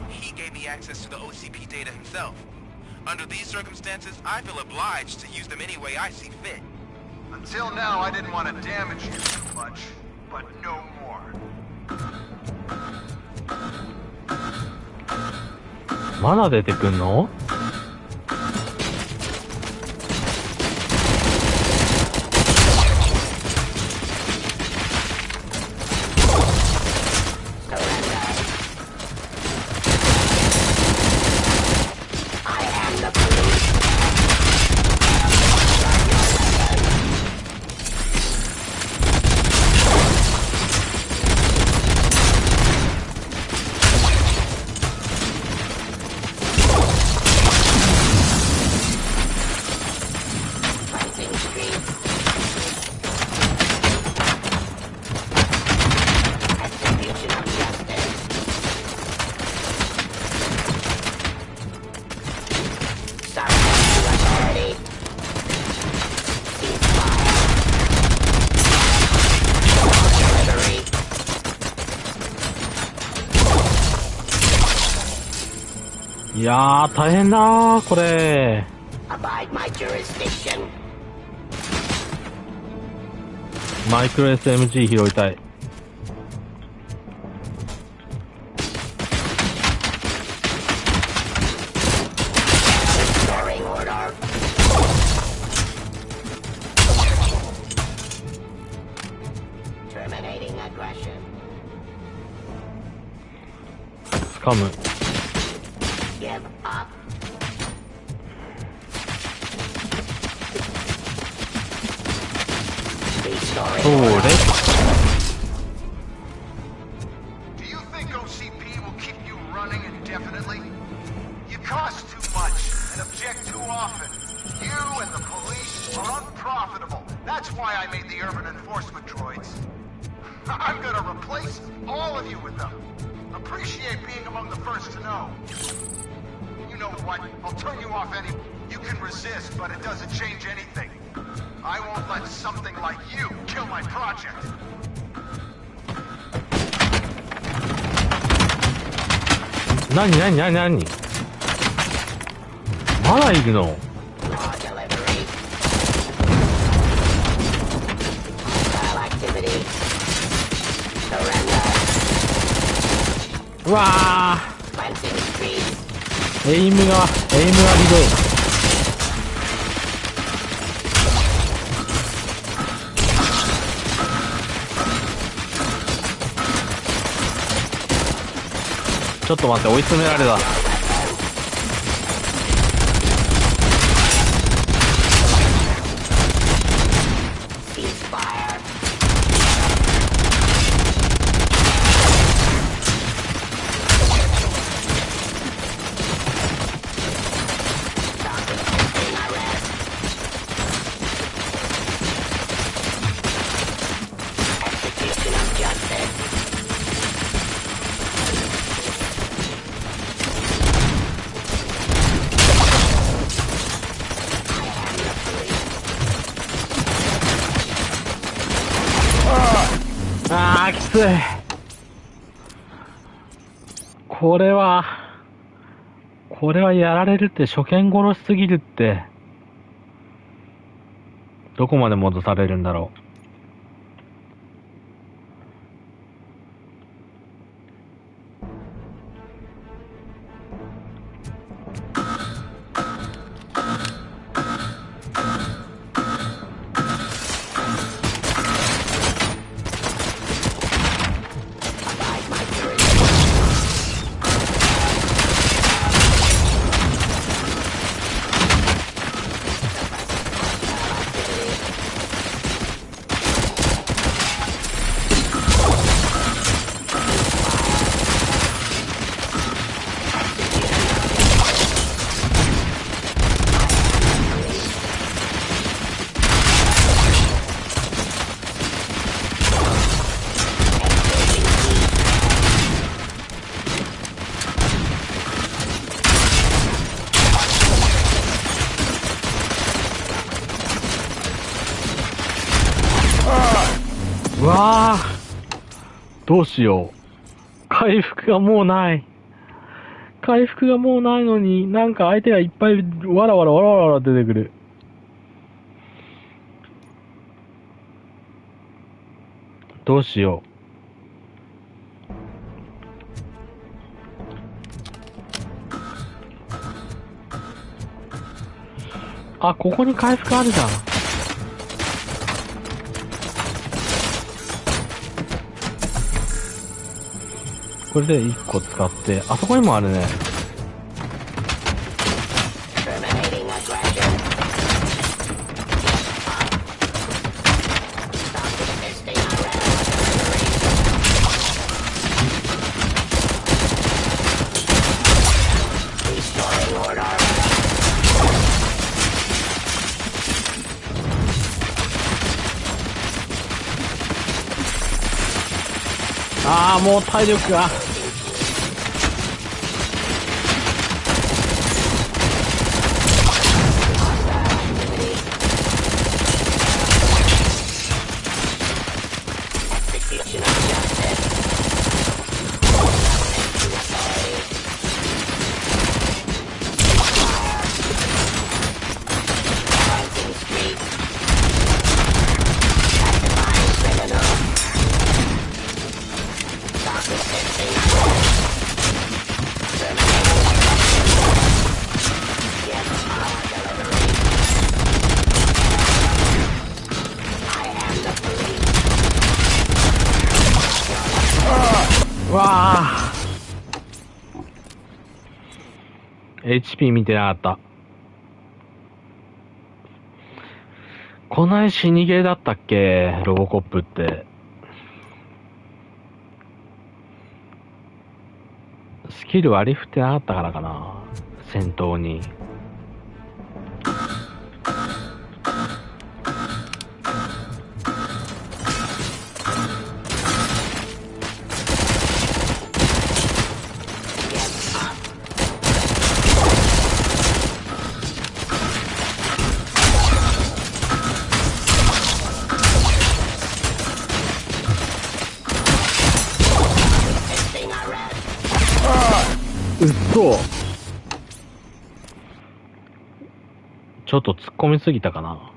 He gave me access to the OCP data himself. Under these circumstances, I feel obliged to use them any way I see fit. Until now, I didn't want to damage you too much, but no more. まだ出てくんの？いやー、大変だー、これ。マイクロ SMG 拾いたい。掴む。Do you think OCP will keep you running indefinitely? You cost too much and object too often. You and the police are unprofitable. That's why I made the urban enforcement droids. I'm gonna replace all of you with them. Appreciate being among the first to know. You know what? I'll turn you off anyway. You can resist, but it doesn't change anything. I won't let something like you kill my project. なにまだいるの？うわー、エイムがひどい。ちょっと待って、追い詰められた。あー、きつい。これはやられるって、初見殺しすぎるって。どこまで戻されるんだろう。どうしよう。回復がもうない。回復がもうないのに、なんか相手がいっぱいわらわら出てくる。どうしよう。あ、ここに回復あるじゃん。これで1個使って、あそこにもあるね。ああ、もう体力が。わあ HP 見てなかった。こない死にゲーだったっけ、ロボコップって。スキル割り振ってなかったからかな、戦闘に。うっそ。ちょっと突っ込みすぎたかな。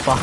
た。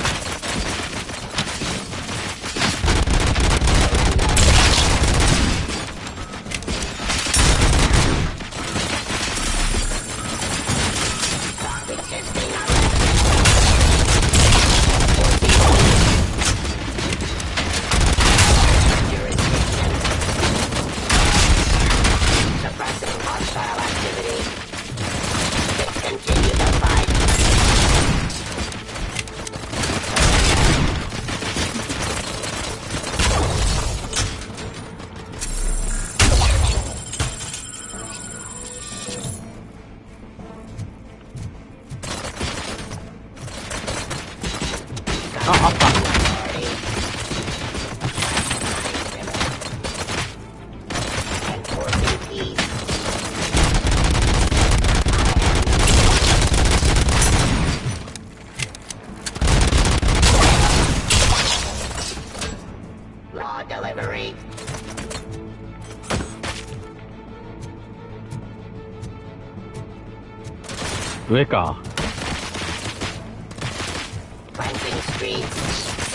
上か。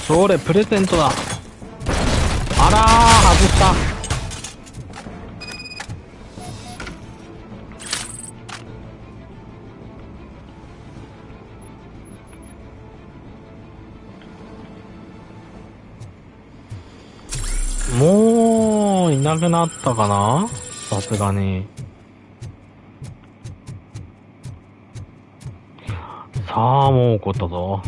それ、プレゼントだ。あらー、外した。もう、いなくなったかな？さすがに。さあ、もう怒ったぞ。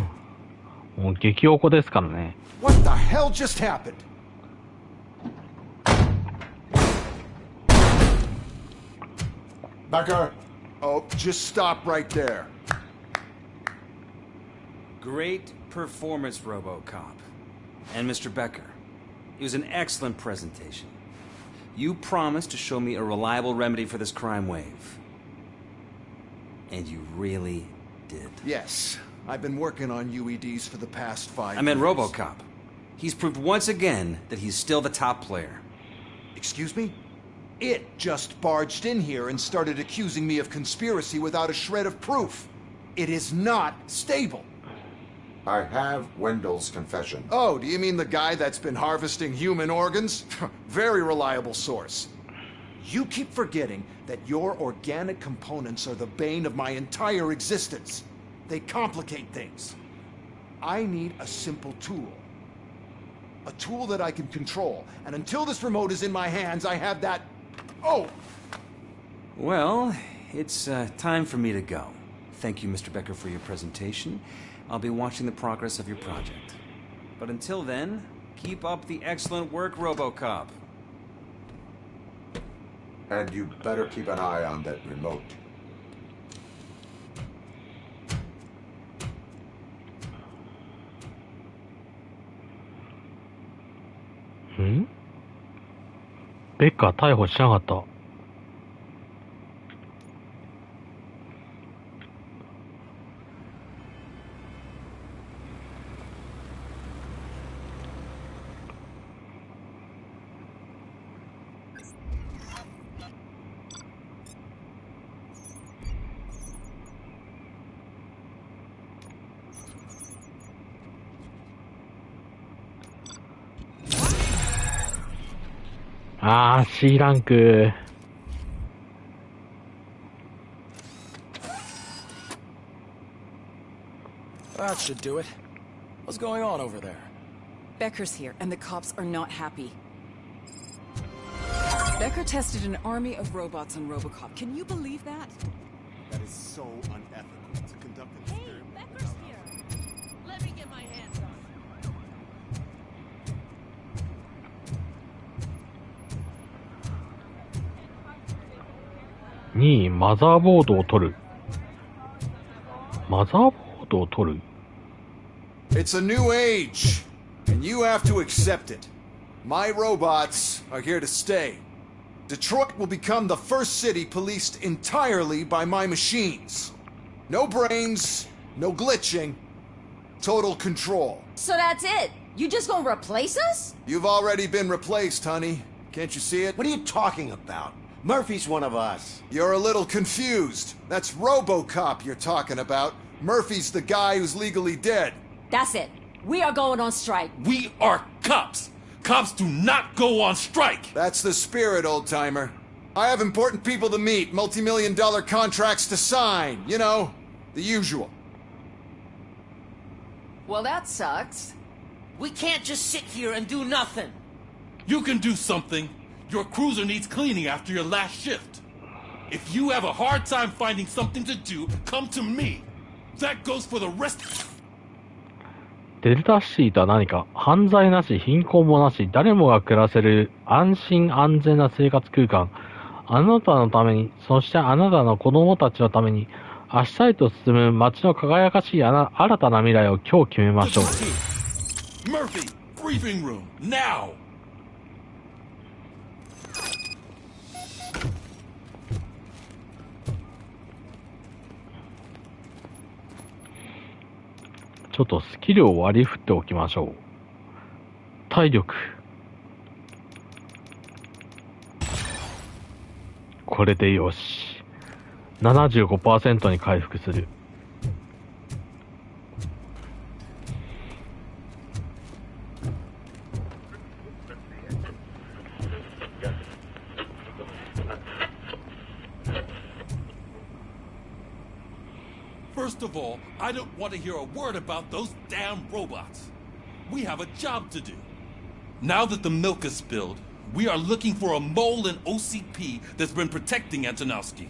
もう激おこですからね。What the hell just happened? Becker! Oh, just stop right there. Great performance, RoboCop. And Mr. Becker. It was an excellent presentation. You promised to show me a reliable remedy for this crime wave. And you really did. Yes. I've been working on UEDs for the past 5 years. I meant RoboCop. He's proved once again that he's still the top player. Excuse me? It just barged in here and started accusing me of conspiracy without a shred of proof. It is not stable. I have Wendell's confession. Oh, do you mean the guy that's been harvesting human organs? Very reliable source. You keep forgetting that your organic components are the bane of my entire existence. They complicate things. I need a simple tool. A tool that I can control. And until this remote is in my hands, I have that... Oh! Well, it's time for me to go. Thank you, Mr. Becker, for your presentation. I'll be watching the progress of your project. But until then, keep up the excellent work, RoboCop. And you better keep an eye on that remote. Hmm? ベッカー逮捕しなかった。あー、C ランク。That should do it. What's going on over there? Becker's here, and the cops are not happy. Becker tested an army of robots on RoboCop. Can you believe that? That is so unethical to conduct an experiment. Hey, Becker's here. Let me get my hands on him. 2位、マザーボードを取る。マザーボードを取る。It's a new age, and you have to accept it. My robots are here to stay. Detroit will become the first city policed entirely by my machines. No brains, no glitching, total control. So that's it? You just gonna replace us? You've already been replaced, honey. Can't you see it? What are you talking about? Murphy's one of us. You're a little confused. That's RoboCop you're talking about. Murphy's the guy who's legally dead. That's it. We are going on strike. We are cops. Cops do not go on strike. That's the spirit, old-timer. I have important people to meet, multi-million-dollar contracts to sign. You know, the usual. Well, that sucks. We can't just sit here and do nothing. You can do something. Your cruiser needs cleaning after your last shift. If you have a hard time finding something to do, come to me. That goes for the rest. デルタシティとは何か、犯罪なし、貧困もなし、誰もが暮らせる安心安全な生活空間。あなたのために、そしてあなたの子供たちのために、明日へと進む街の輝かしい新たな未来を今日決めましょう。Murphy, briefing room, now! ちょっとスキルを割り振っておきましょう。体力。これでよし。75% に回復する。First of all, I don't want to hear a word about those damn robots. We have a job to do. Now that the milk is spilled, we are looking for a mole in OCP that's been protecting Antonovsky.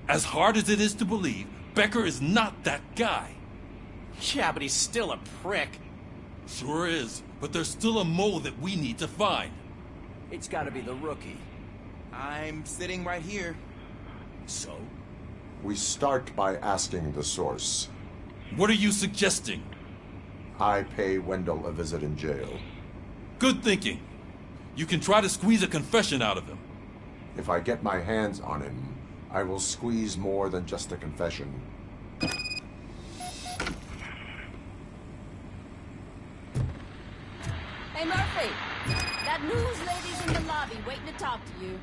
As hard as it is to believe, Becker is not that guy. Yeah, but he's still a prick. Sure is, but there's still a mole that we need to find. It's gotta be the rookie. I'm sitting right here. So? We start by asking the source. What are you suggesting? I pay Wendell a visit in jail. Good thinking. You can try to squeeze a confession out of him. If I get my hands on him, I will squeeze more than just a confession. Hey, Murphy! That news lady's in the lobby waiting to talk to you.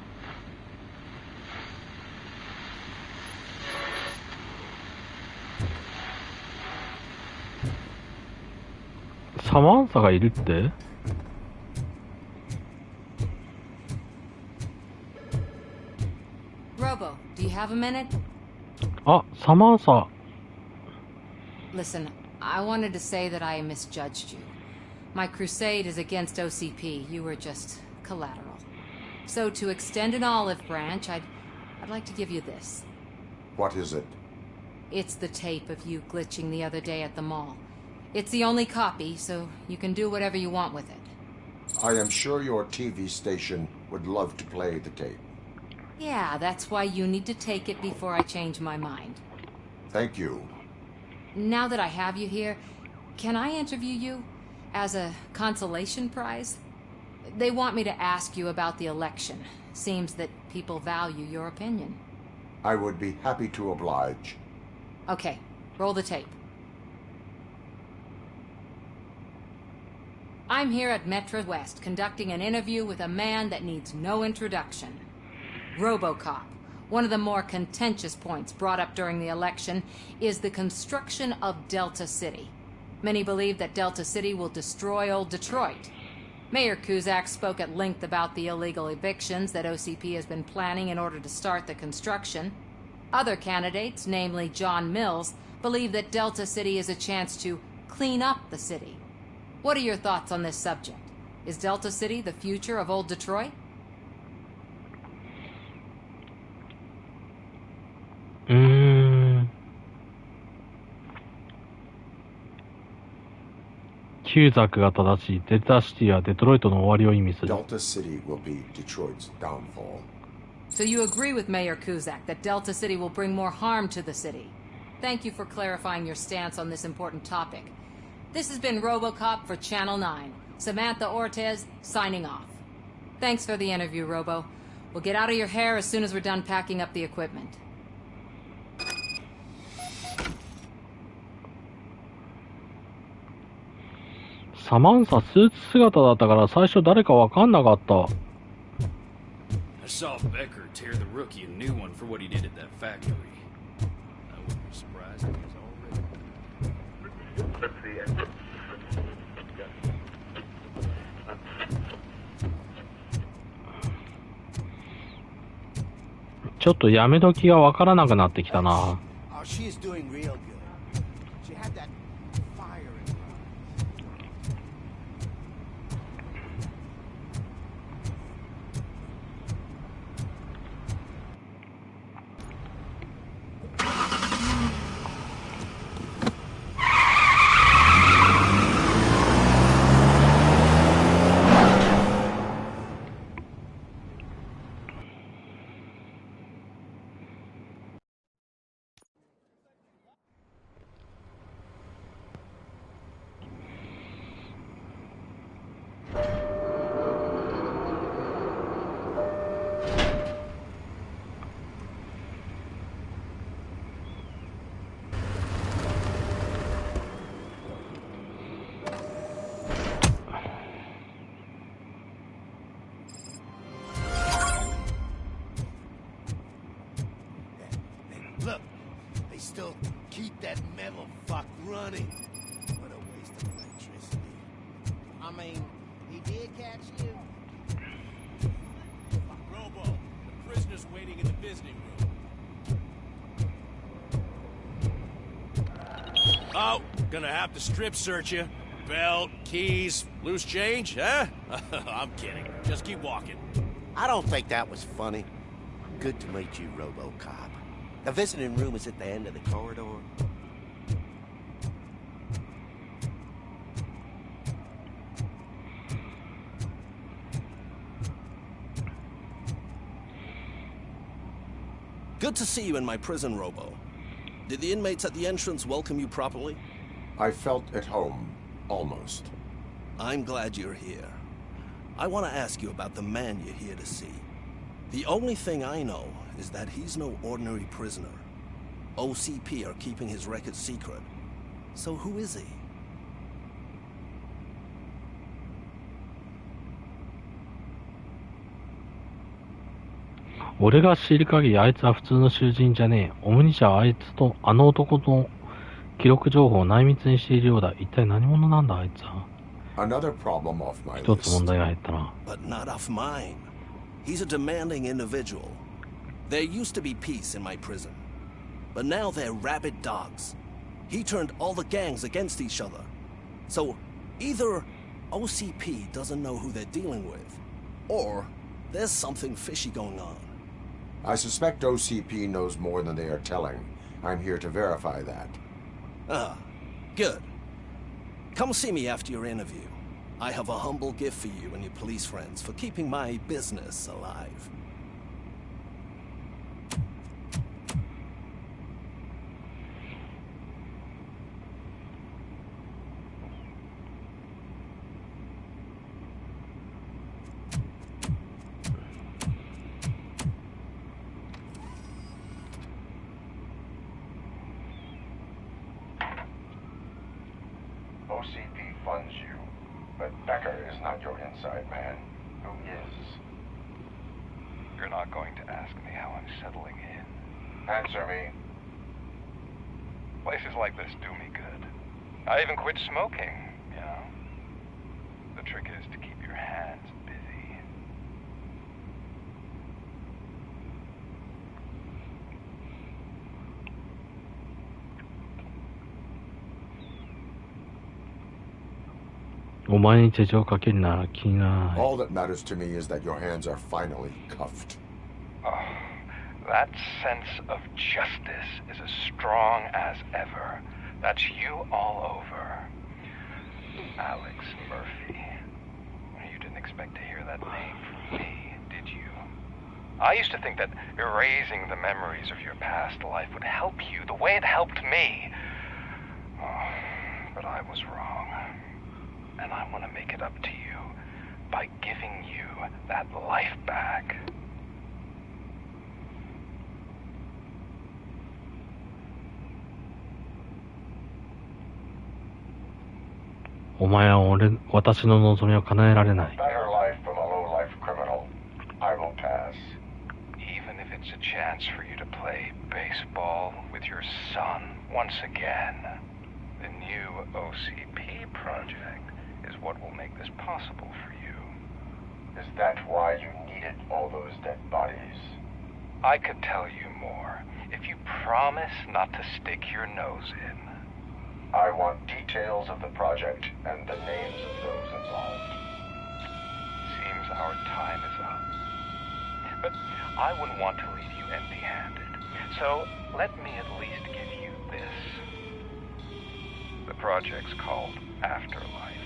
Samantha がいるって? Robo, do you have a minute? あ、Samantha. Listen, I wanted to say that I misjudged you. My crusade is against OCP. You were just collateral. So to extend an olive branch, I'd like to give you this. What is it? It's the tape of you glitching the other day at the mall. It's the only copy, so you can do whatever you want with it. I am sure your TV station would love to play the tape. Yeah, that's why you need to take it before I change my mind. Thank you. Now that I have you here, can I interview you as a consolation prize? They want me to ask you about the election. Seems that people value your opinion. I would be happy to oblige. Okay, roll the tape. I'm here at Metro West conducting an interview with a man that needs no introduction. RoboCop. One of the more contentious points brought up during the election is the construction of Delta City. Many believe that Delta City will destroy old Detroit. Mayor Cusack spoke at length about the illegal evictions that OCP has been planning in order to start the construction. Other candidates, namely John Mills, believe that Delta City is a chance to clean up the city. What are your thoughts on this subject? Is Delta City the future of old Detroit? Cusack が正しい。デルタシティはデトロイトの終わりを意味する。Delta City will be Detroit's downfall. So you agree with Mayor Cusack that Delta City will bring more harm to the city? Thank you for clarifying your stance on this important topic. This has been RoboCop for Channel 9. Samantha Ortez, signing off. Thanks for the interview, Robo. We'll get out of your hair as soon as we're done packing up the equipment. Samantha スーツ姿だったから最初誰かわかんなかった。I saw Becker tear the rookie a new one for what he did at that factory. I wouldn't be surprised if he's already...ちょっとやめ時がわからなくなってきたな。Oh, she's doing real good. She had that fire in her keep that metal fuck running. What a waste of electricity. I mean, he did catch you? Robo, the prisoner's waiting in the visiting room. Oh, gonna have to strip search you. Belt, keys, loose change, huh? I'm kidding. Just keep walking. I don't think that was funny. Good to meet you, RoboCop. The visiting room is at the end of the corridor. Good to see you in my prison, Robo. Did the inmates at the entrance welcome you properly? I felt at home, almost. I'm glad you're here. I want to ask you about the man you're here to see. The only thing I know is that he's no ordinary prisoner. OCP are keeping his record secret. So who is he?俺が知る限りあいつは普通の囚人じゃねえ。オムニ社はあいつとあの男の記録情報を内密にしているようだ。一体何者なんだあいつは。Another problem off my 一つ list. 問題が減ったな。But not off mine. He's a demanding individual. There used to be peace in my prison. But now they're rabid dogs. He turned all the gangs against each other. So either OCP doesn't know who they're dealing with, or there's something fishy going on. I suspect OCP knows more than they are telling. I'm here to verify that. Ah, good. Come see me after your interview. I have a humble gift for you and your police friends for keeping my business alive. OCP funds you, but Becker is not your inside man. Who is? You're not going to ask me how I'm settling in. Answer me. Places like this do me good. I even quit smoking, you know? The trick is to keep your hands busy. All that matters to me is that your hands are finally cuffed. Oh, that sense of justice is as strong as ever. That's you all over. Alex Murphy. You didn't expect to hear that name from me, did you? I used to think that erasing the memories of your past life would help you the way it helped me. Oh, but I was wrong. And I want to make it up to you by giving you that life back. Better life from a low-life criminal. I will pass. Even if it's a chance for you to play baseball with your son once again. The new OCP project is what will make this possible for you. Is that why you needed all those dead bodies? I could tell you more if you promise not to stick your nose in. I want details of the project and the names of those involved. Seems our time is up. But I wouldn't want to leave you empty-handed. So let me at least give you this. The project's called Afterlife.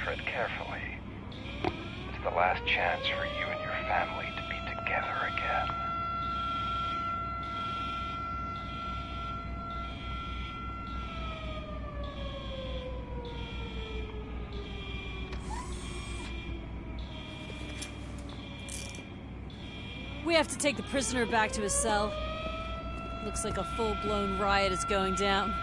Tread carefully. It's the last chance for you and your family to be together again. We have to take the prisoner back to his cell. Looks like a full-blown riot is going down.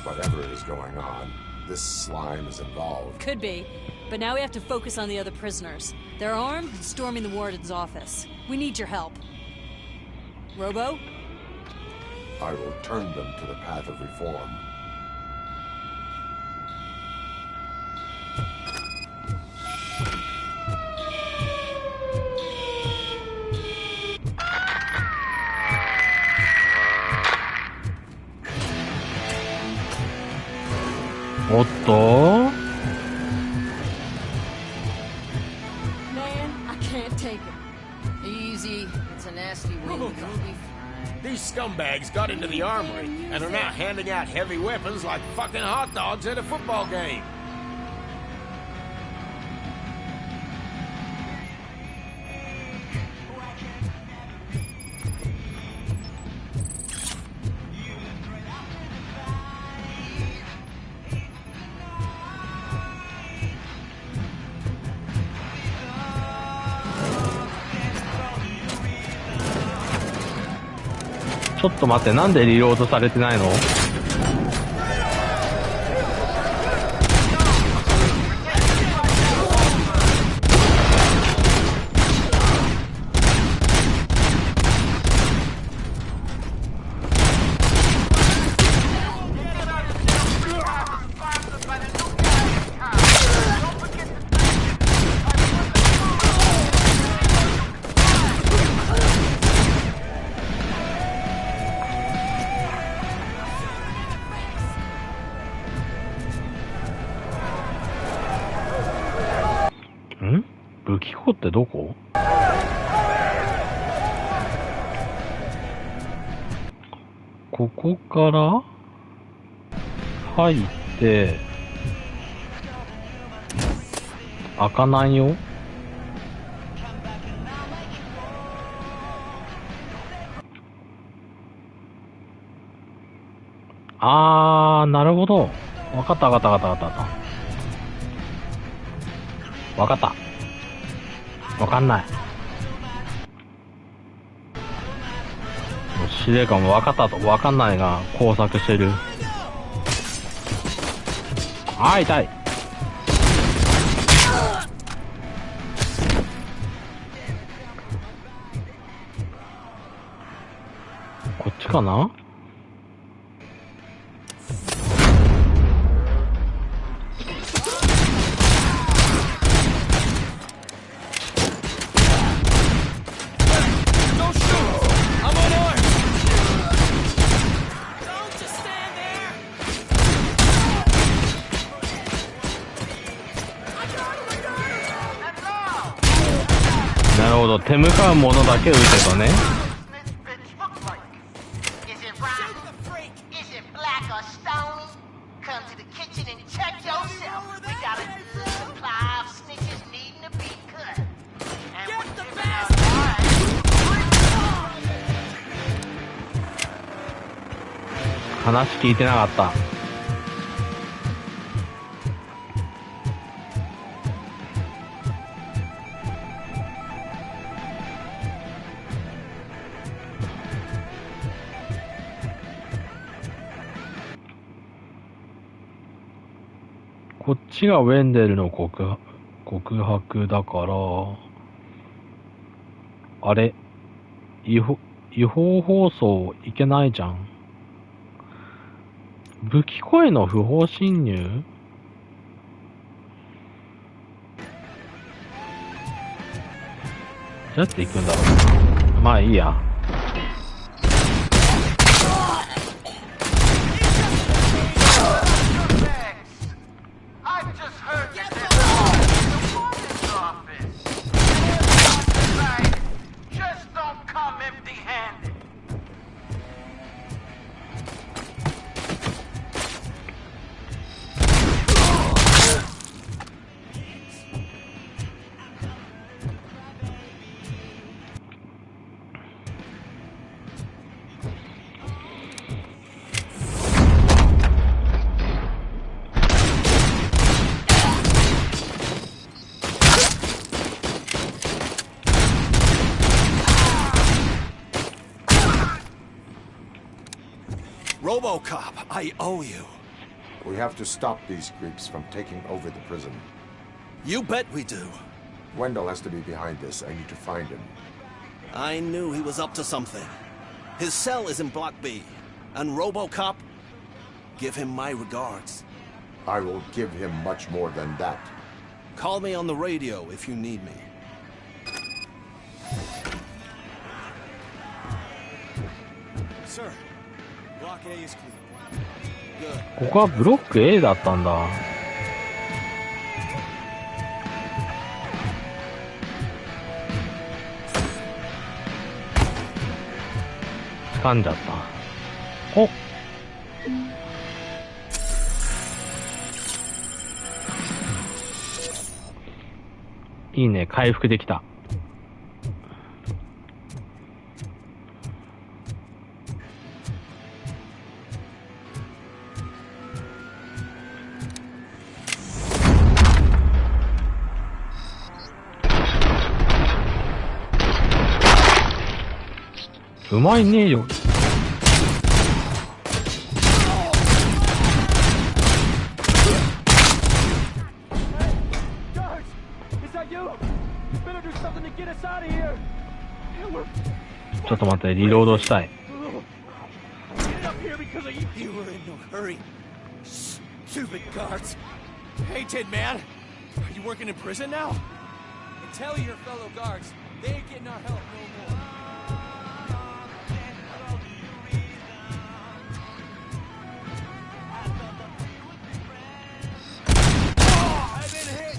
Whatever is going on, this slime is involved. Could be. But now we have to focus on the other prisoners. They're armed and storming the warden's office. We need your help. Robo? I will turn them to the path of reform. Otto? Man, I can't take it. Easy. It's a nasty wind. You'll be fine. These scumbags got into the armory and are now handing out heavy weapons like fucking hot dogs at a football game. ?ちょっと待って、なんでリロードされてないの？武器庫ってどこ？ここから入って開かないよ。なるほど。わかったわかったわかったわかった。わかった。わかんない。司令官もわかったとわかんないが工作してる。痛い。こっちかな？なるほど、手向かうものだけ撃てとね。話聞いてなかった。こっちがウェンデルの告白だから、あれ、違法放送いけないじゃん。武器庫への不法侵入？どうやって行くんだろうな。まあいいや。RoboCop, I owe you. We have to stop these creeps from taking over the prison. You bet we do. Wendell has to be behind this. I need to find him. I knew he was up to something. His cell is in Block B. And RoboCop, give him my regards. I will give him much more than that. Call me on the radio if you need me. Sir, Block A is clear. Good. ここはブロック A だったんだ。掴んじゃった。おっ。いいね、回復できた。うまいねえよ。ちょっと待って、リロードしたい。Stupid guards. Hey, Tin Man. Are you working in prison now? And tell your fellow guards, they ain't getting our help no more. I've been hit.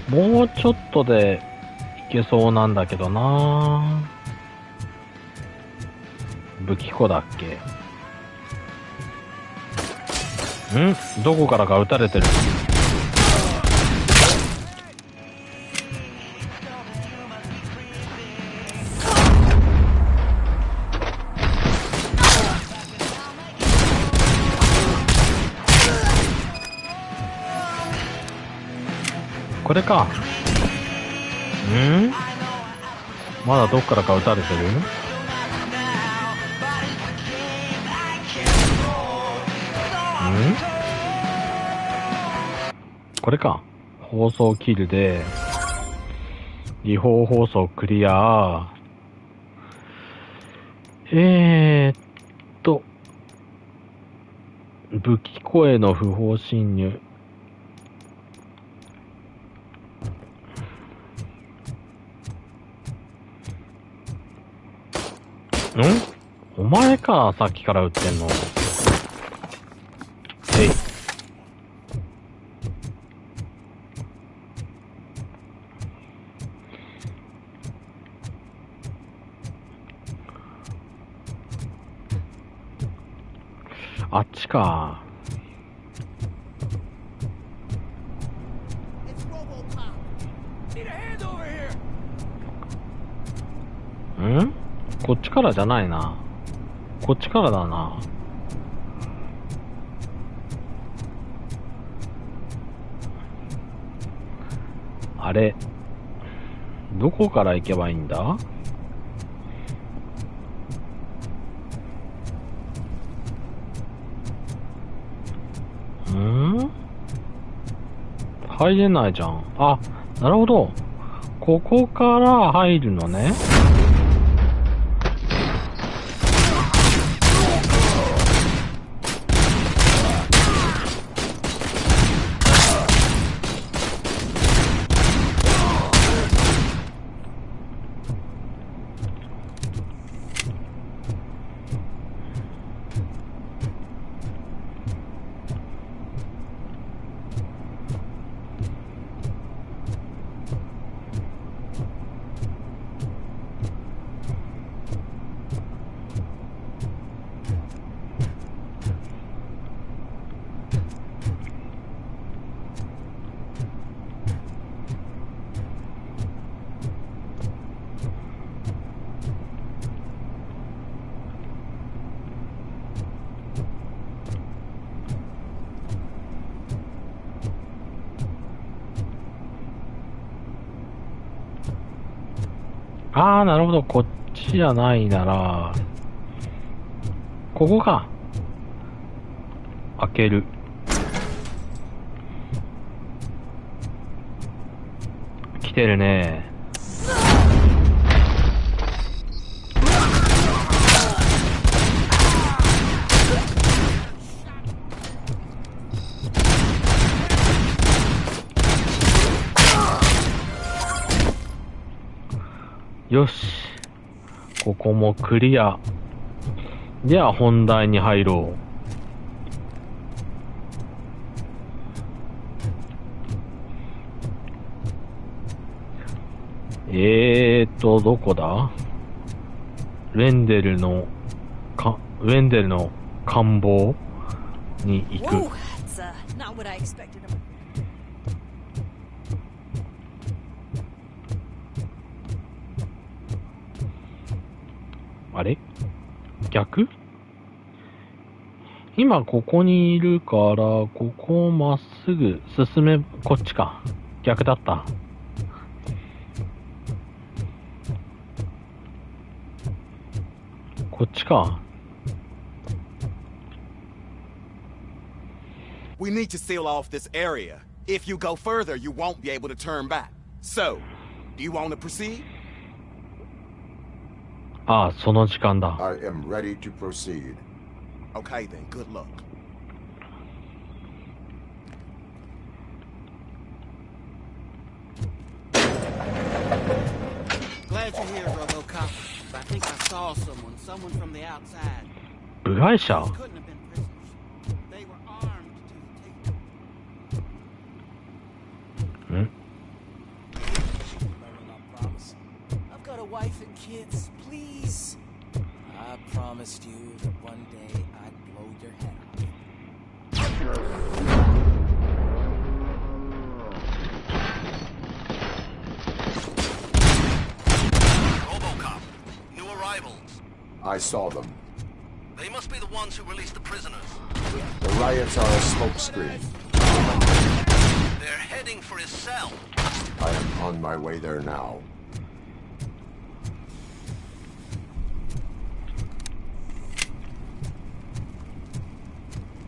もうちょっとでいけそうなんだけどな。武器庫だっけ？どこからか撃たれてる。これか。まだどっからか撃たれてる？これか。放送キルで、違法放送クリア。武器庫への不法侵入。お前か、さっきから撃ってんの。あっちか。こっちからじゃないな。こっちからだな。あれ、どこから行けばいいんだ？入れないじゃん。あ、なるほど。ここから入るのね。あー、なるほど。こっちじゃないなら、ここか。開ける。来てるね。よし。ここもクリア。では本題に入ろう。どこだ？ウェンデルの官房に行く。あれ？逆？今ここにいるから、ここをまっすぐ進め、こっちか。逆だった。こっちか。We need to seal off this area. If you go further, you won't be able to turn back. So, do you want to proceed? ああ、その時間だ。I am ready to proceed. Okay then, good luck. Glad you're here, RoboCop. I think I saw someone from the outside. 部外者？ Couldn't have been prisoners. They were armed to the teeth. I've got a wife and kids. Please. I promised you that one day I'd blow your head off. RoboCop, new arrivals. I saw them. They must be the ones who released the prisoners. The riots are a smokescreen. They're heading for his cell. I am on my way there now.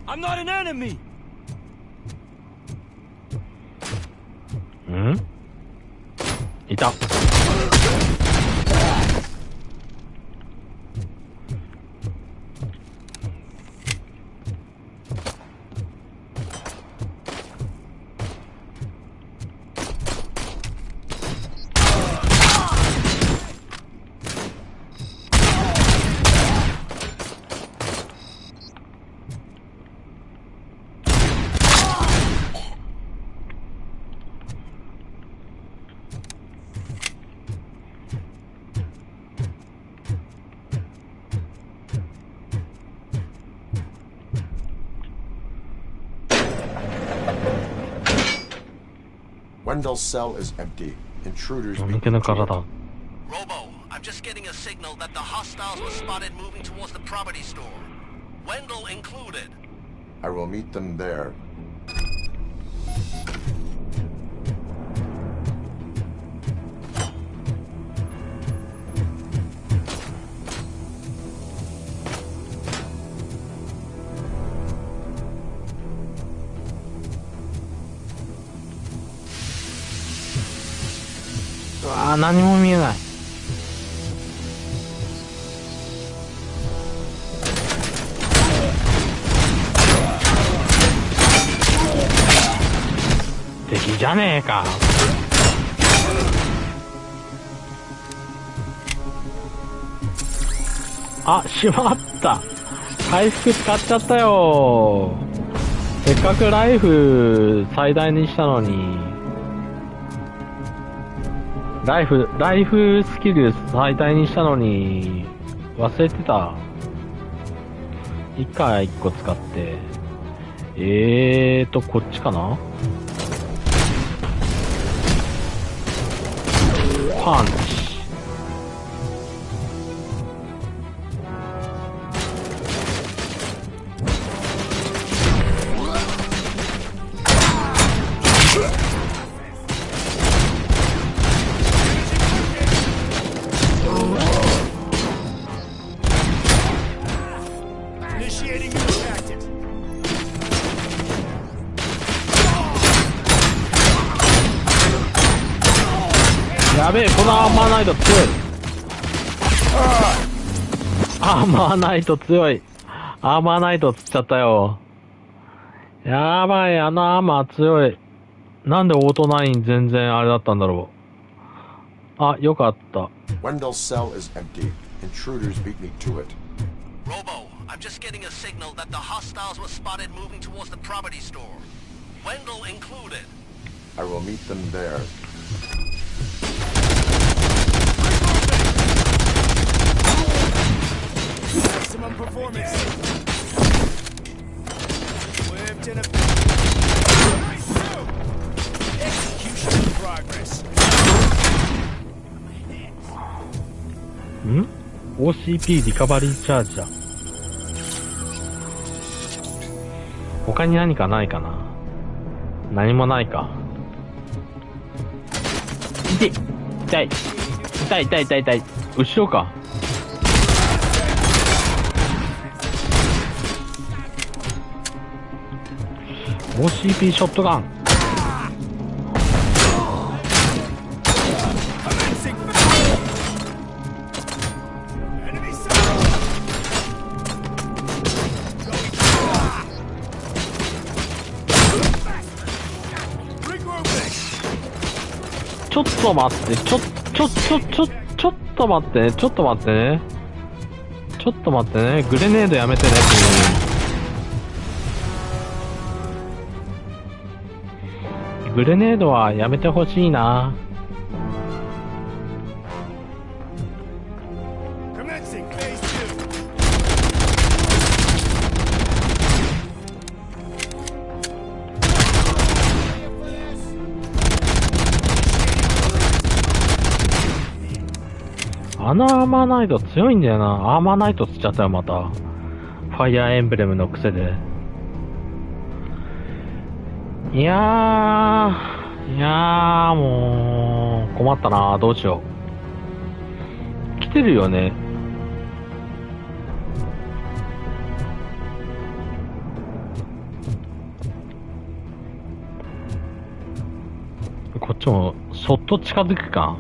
I'm not an enemy. ん？いた。Wendell's cell is empty. Intruders be Robo, I'm just getting a signal that the hostiles were spotted moving towards the property store. Wendell included. I will meet them there. Ah, 何も見えない。敵じゃねえか。あ、しまった。回復使っちゃったよ。せっかくライフ最大にしたのに。ライフスキル最大にしたのに、忘れてた。1回1個使って。こっちかな？パンチ。やべえ、このアーマーナイト強い。アーマーナイト強い。アーマーナイト釣っちゃったよ。やばい、あのアーマー強い。なんでオート9全然あれだったんだろう。あ、よかった。Wendell's cell is empty. Intruders beat me to it. Robo, I'm just getting a signal that the hostiles were spotted moving towards the property store. Wendell included. I will meet them there. Maximum performance. Whipped in a... Execution in progress. OCP リカバリーチャージだ。他に何かないかな。何もないか。痛い痛い痛い痛い痛い痛い。後ろか。OCP ショットガン。ちょっと待って、ちょっと待ってね、ちょっと待ってね。ちょっと待ってね、グレネードやめてね、君。グレネードはやめてほしいな。あのアーマーナイト強いんだよな。アーマーナイトつっちゃったよ、また。ファイアーエンブレムの癖で。いやー、もう、困ったな。どうしよう。来てるよね。こっちも、そっと近づくか。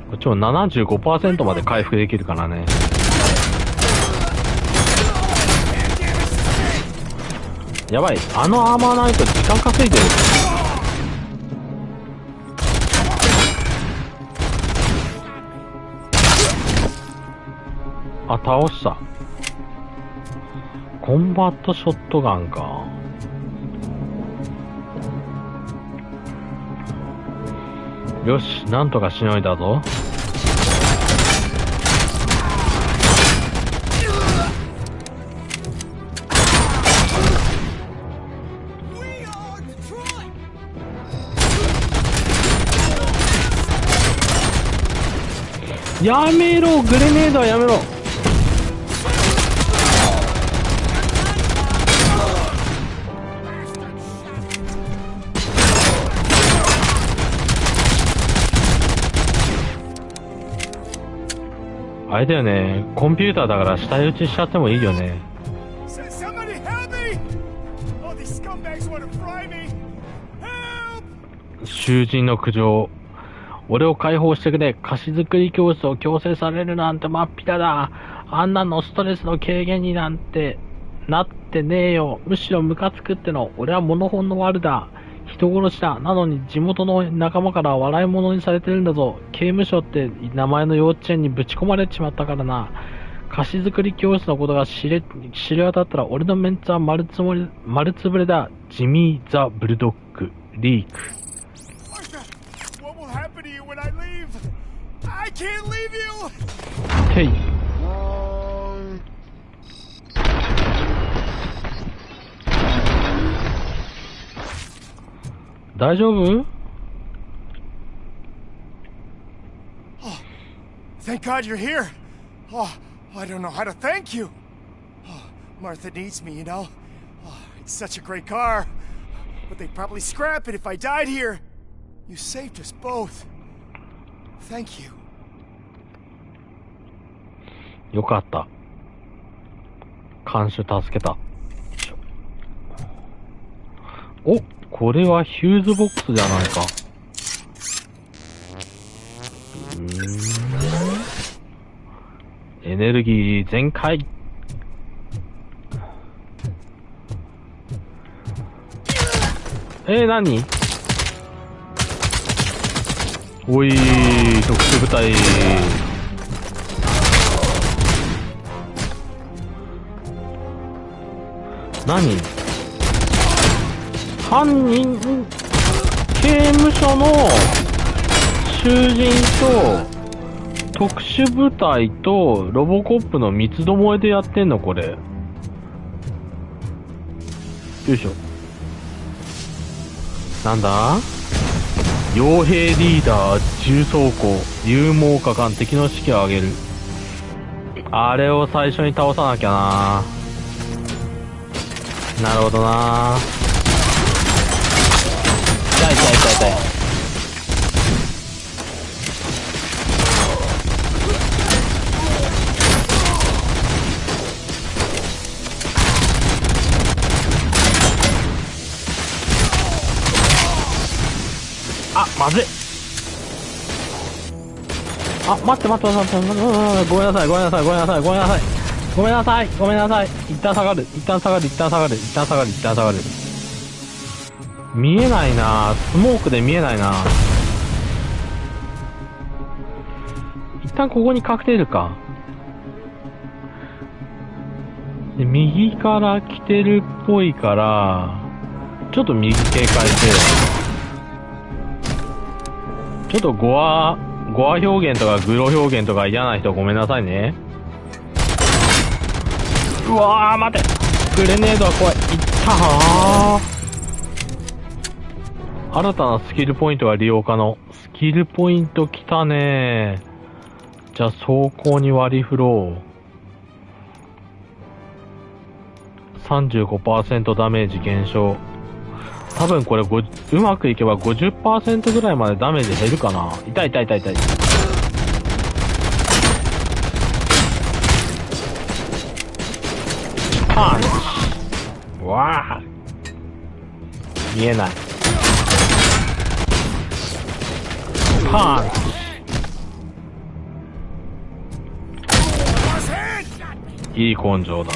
こっちも 75% まで回復できるからね。やばい、あのアーマーナイト時間稼いでる。あ、倒した。コンバットショットガンか。よし、なんとかしのいだぞ。やめろ、グレネードはやめろ。あれだよね、コンピューターだから下打ちしちゃってもいいよね。囚人の苦情。俺を解放してくれ。菓子作り教室を強制されるなんて真っ平だ。あんなのストレスの軽減になんてなってねえよ。むしろムカつくっての。俺はモノホンの悪だ。人殺しだ。なのに地元の仲間から笑い物にされてるんだぞ。刑務所って名前の幼稚園にぶち込まれちまったからな。菓子作り教室のことが知れ渡ったら俺のメンツは丸つぶれだ。ジミー・ザ・ブルドッグ・リーク。ヘイ。大丈夫？ Oh, thank God you're here. Oh, I don't know how to thank you. Oh, Martha needs me, you know. Oh, it's such a great car. But they'd probably scrap it if I died here. You saved us both. Thank you. よかった。看守助けた。お、これはヒューズボックスじゃないか。エネルギー全開。何？おい、特殊部隊。何？犯人、刑務所の囚人と特殊部隊とロボコップの三つどもえでやってんのこれ。よいしょ。なんだ？傭兵リーダー、重装甲、勇猛果敢、敵の士気を上げる。あれを最初に倒さなきゃな。なるほどな。痛い痛い痛い痛い。あ、まずい。あ、待って待って待って待って、ごめんなさいごめんなさいごめんなさいごめんなさいごめんなさいごめんなさい。一旦下がる一旦下がる一旦下がる一旦下がる一旦下がる。見えないな、スモークで見えないな。一旦ここに確定るか。で、右から来てるっぽいからちょっと右警戒して、ちょっとゴア表現とかグロ表現とか嫌な人ごめんなさいね。うわー待て、グレネードは怖い。いったー。新たなスキルポイントが利用可能。スキルポイントきたねー。じゃあ走行に割り振ろう。35% ダメージ減少。多分これうまくいけば 50% ぐらいまでダメージ減るかな。痛い痛い痛い痛い。パンチ。わあ、見えない。パンチ。いい根性だ。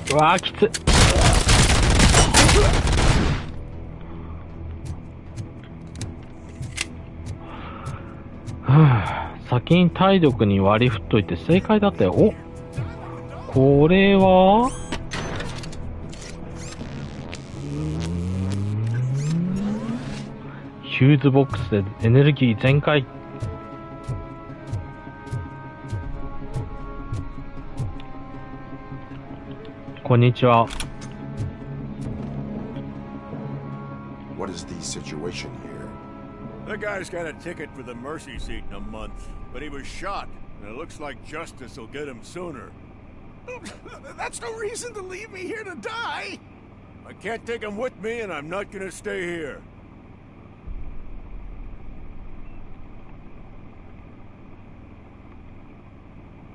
うわーきつっ。先に体力に割り振っといて正解だったよ。お、これはヒューズボックスでエネルギー全開。こんにちは。What is the situation here? The guy's got a ticket for the mercy seat in a month, but he was shot, and it looks like justice will get him sooner. That's no reason to leave me here to die! I can't take him with me, and I'm not gonna stay here.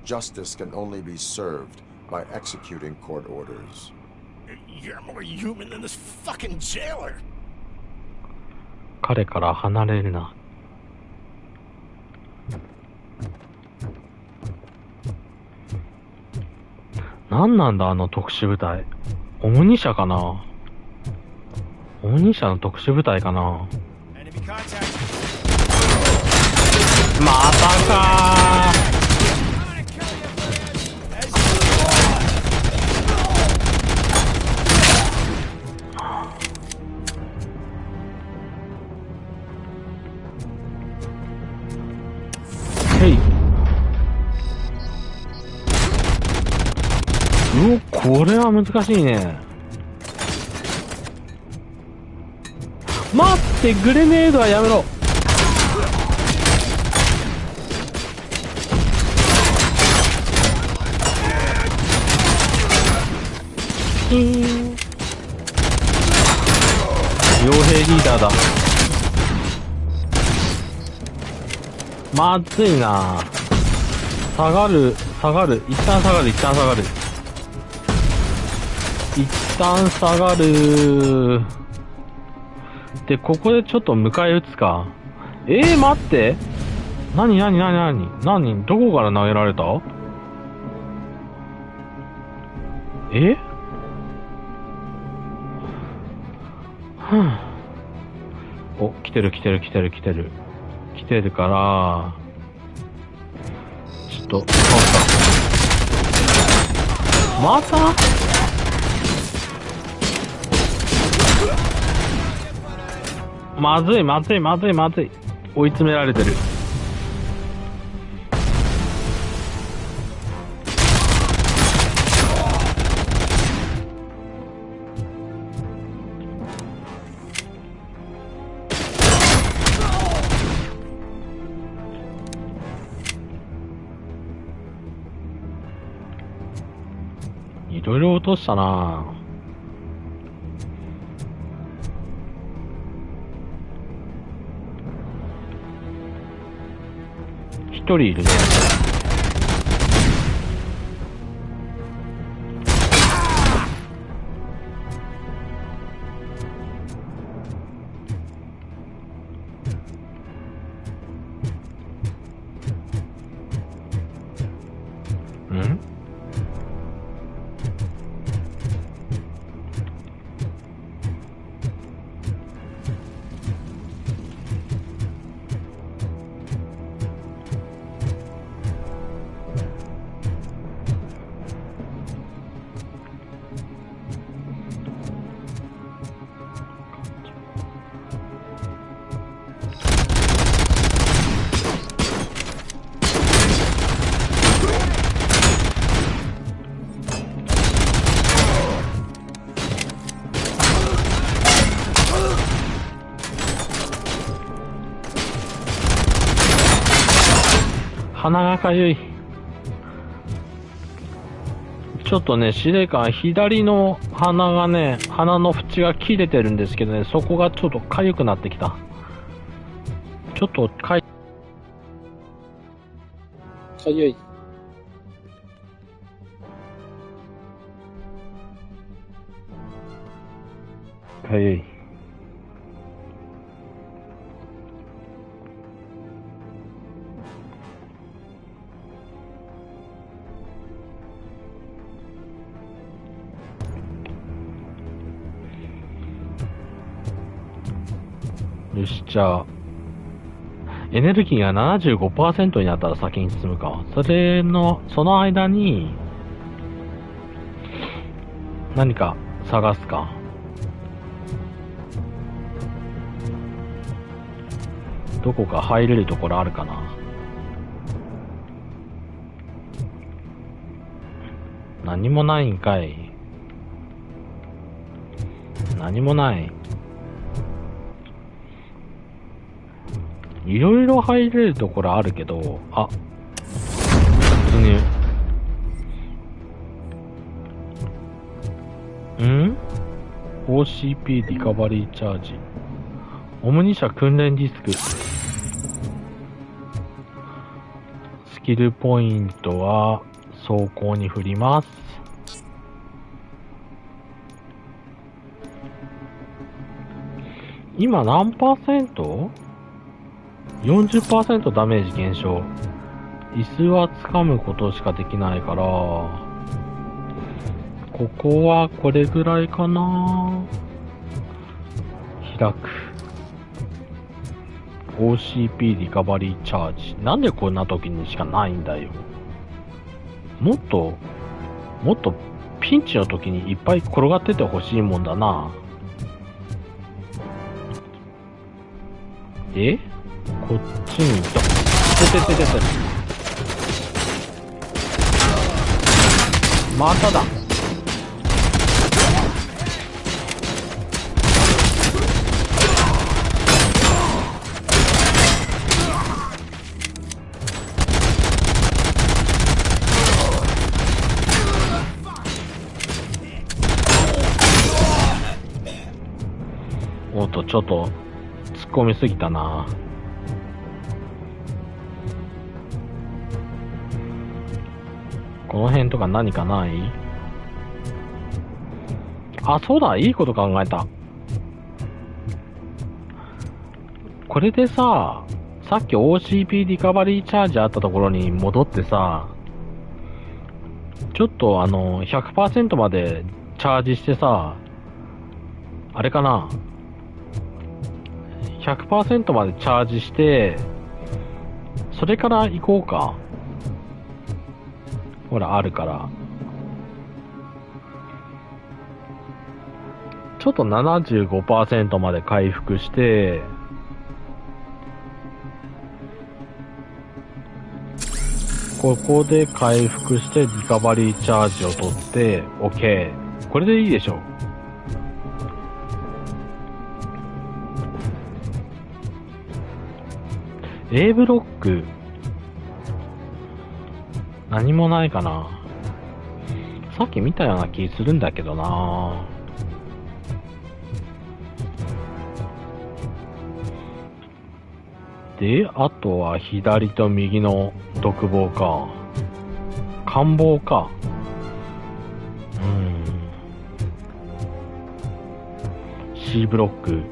Justice can only be served by executing court orders. You're more human than this fucking jailer! 彼から離れるな。何なんだあの特殊部隊。オムニ社かな。オムニ社の特殊部隊かな。またかー。うお、これは難しいね。待って、グレネードはやめろ。キーン。傭兵リーダーだ。まずいな。下がる。一旦下がる。一旦下がる。で、ここでちょっと迎え撃つか。待って。何どこから投げられた？お、来てるから、ちょっと、またまずい。追い詰められてる。いろいろ落としたな。一人いるね。鼻がかゆい。ちょっとね、司令官、左の鼻がね、鼻の縁が切れてるんですけどね、そこがちょっとかゆくなってきた。ちょっとかゆい。かゆい。よし、じゃあ、エネルギーが 75% になったら先に進むか。その間に、何か探すか。どこか入れるところあるかな。何もないんかい。何もない。いろいろ入れるところあるけど、あ、突入。OCP リカバリーチャージ。オムニ社訓練ディスク。スキルポイントは走行に振ります。今何%？ 40% ダメージ減少。椅子は掴むことしかできないから、ここはこれぐらいかな。開く。OCP リカバリーチャージ。なんでこんな時にしかないんだよ。もっとピンチの時にいっぱい転がっててほしいもんだな。こっちにと。まただ。ちょっと突っ込みすぎたな。この辺とか何かない？あ、そうだ、いいこと考えた。これでさ、さっき OCP リカバリーチャージあったところに戻ってさ、ちょっと100% までチャージしてさ、あれかな、100% までチャージして、それから行こうか。ほら、あるから。ちょっと 75% まで回復して、ここで回復してリカバリーチャージを取って、OK。これでいいでしょう。A ブロック、何もないかな。さっき見たような気するんだけどな。で、あとは左と右の独房か。官房か。C ブロック。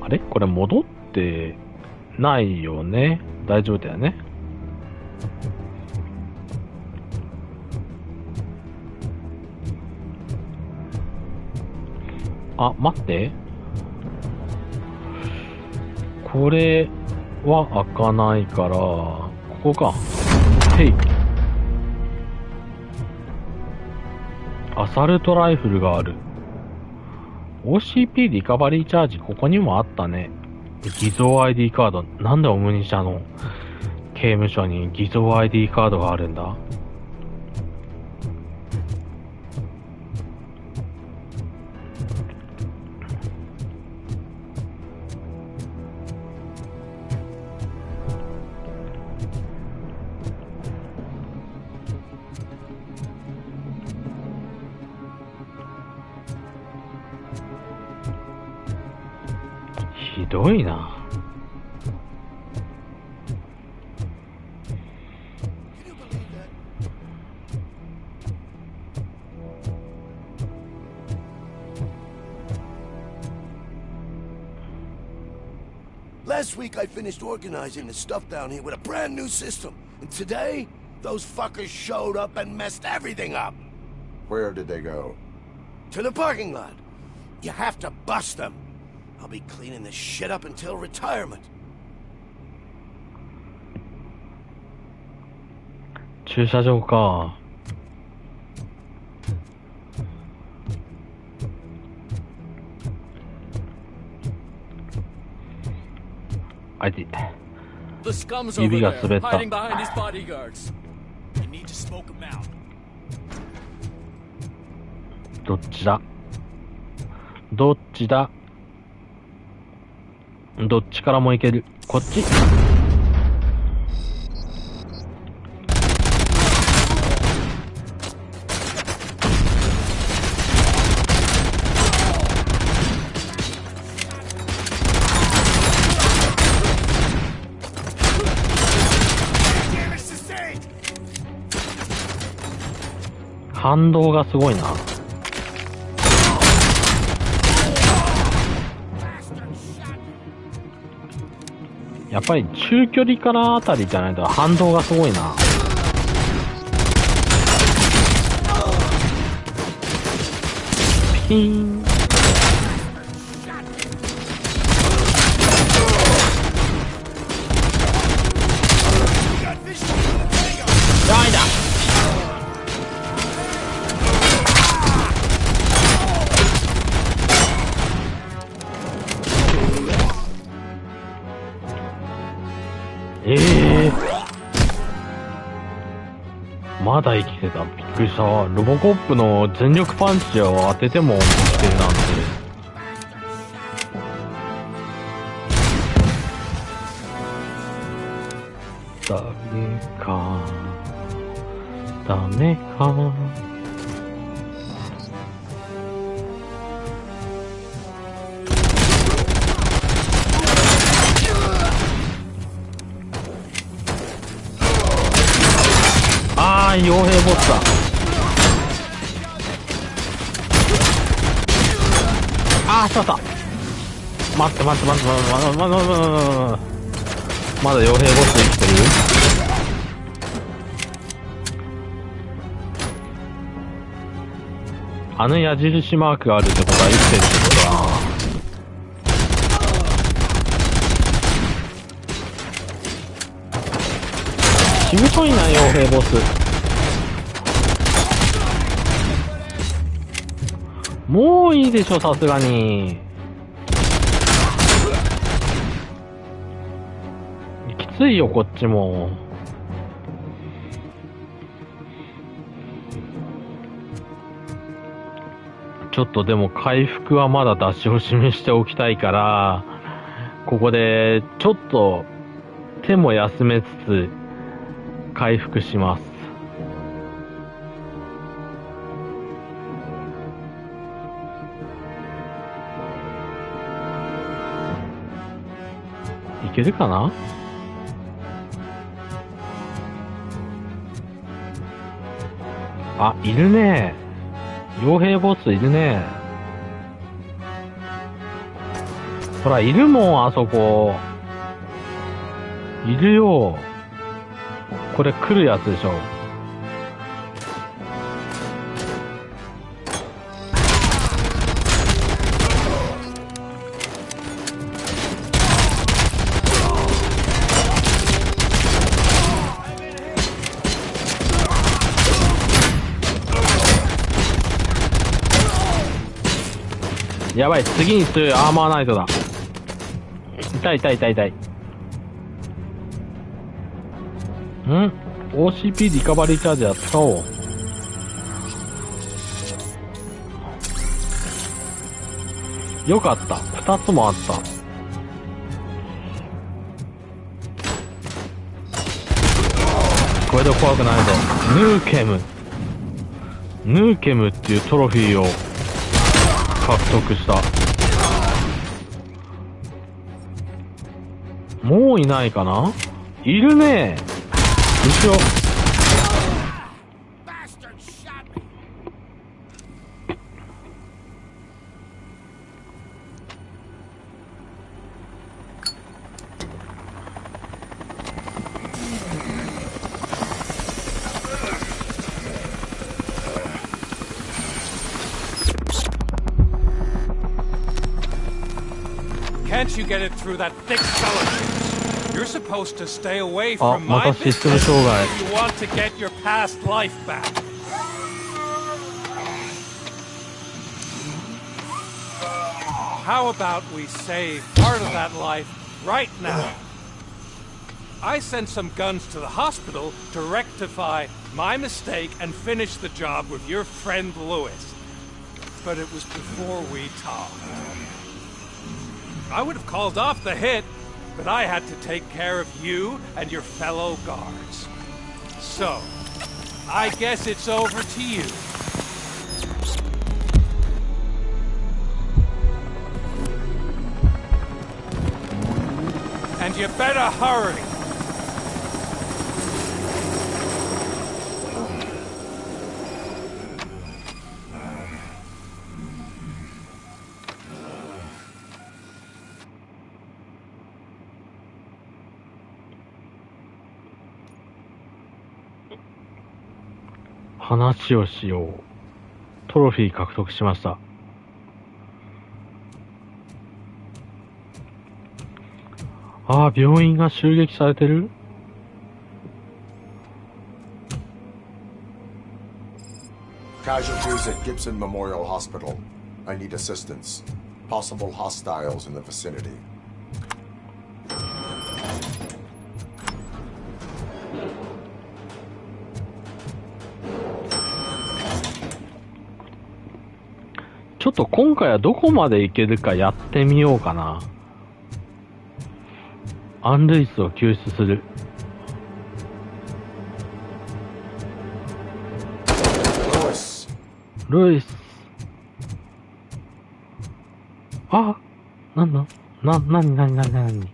あれ？これ戻ってないよね。大丈夫だよね。あ、待って。これは開かないから、ここか。へい。アサルトライフルがある。OCP リカバリーチャージ、ここにもあったね。偽造 ID カード。なんでオムニ社の刑務所に偽造 ID カードがあるんだ？ひどいな。Last week I finished organizing the stuff down here with a brand new system. And today, those fuckers showed up and messed everything up. Where did they go? To the parking lot. You have to bust them. I'll be cleaning this shit up until retirement. 駐車場か。あいつ。指が滑った。どっちだ？どっちだ？どっちからもいける。こっち。反動がすごいな。やっぱり中距離からあたりじゃないと反動がすごいな。ピーン。ダメだ。まだ生きてた。びっくりした。ロボコップの全力パンチを当てても生きてるなんて。ダメか。ダメか。あー、傭兵ボスだ。あー、しまった。待って。まだ傭兵ボス生きてる？あの矢印マークがあるってことは生きてるってことだな。しぶといな、傭兵ボス。もういいでしょ、さすがに。きついよ、こっちも。ちょっとでも回復はまだ出し惜しみしておきたいから、ここでちょっと手も休めつつ回復します。いけるかな？あ、いるね。傭兵ボスいるね。ほら、いるもん、あそこ。いるよ。これ来るやつでしょ。やばい、次に強いアーマーナイトだ。痛い。OCP リカバリーチャージやったおう。よかった。2つもあった。これで怖くないぞ。ヌーケムっていうトロフィーを獲得した。もういないかな？いるね。後ろ。Can't you get it through that thick skeleton? You're supposed to stay away from my またシステム障害。 business if you want to get your past life back. How about we save part of that life right now? I sent some guns to the hospital to rectify my mistake and finish the job with your friend Lewis. But it was before we talked. I would have called off the hit, but I had to take care of you and your fellow guards. So, I guess it's over to you. And you better hurry. 話をしよう。トロフィー獲得しました。ああ、病院が襲撃されてる？ Casualties at Gibson Memorial Hospital. I need assistance. Possible hostiles in the vicinity.ちょっと今回はどこまでいけるかやってみようかな。アン・ルイスを救出する。ルイス。あ、なんだ？なに。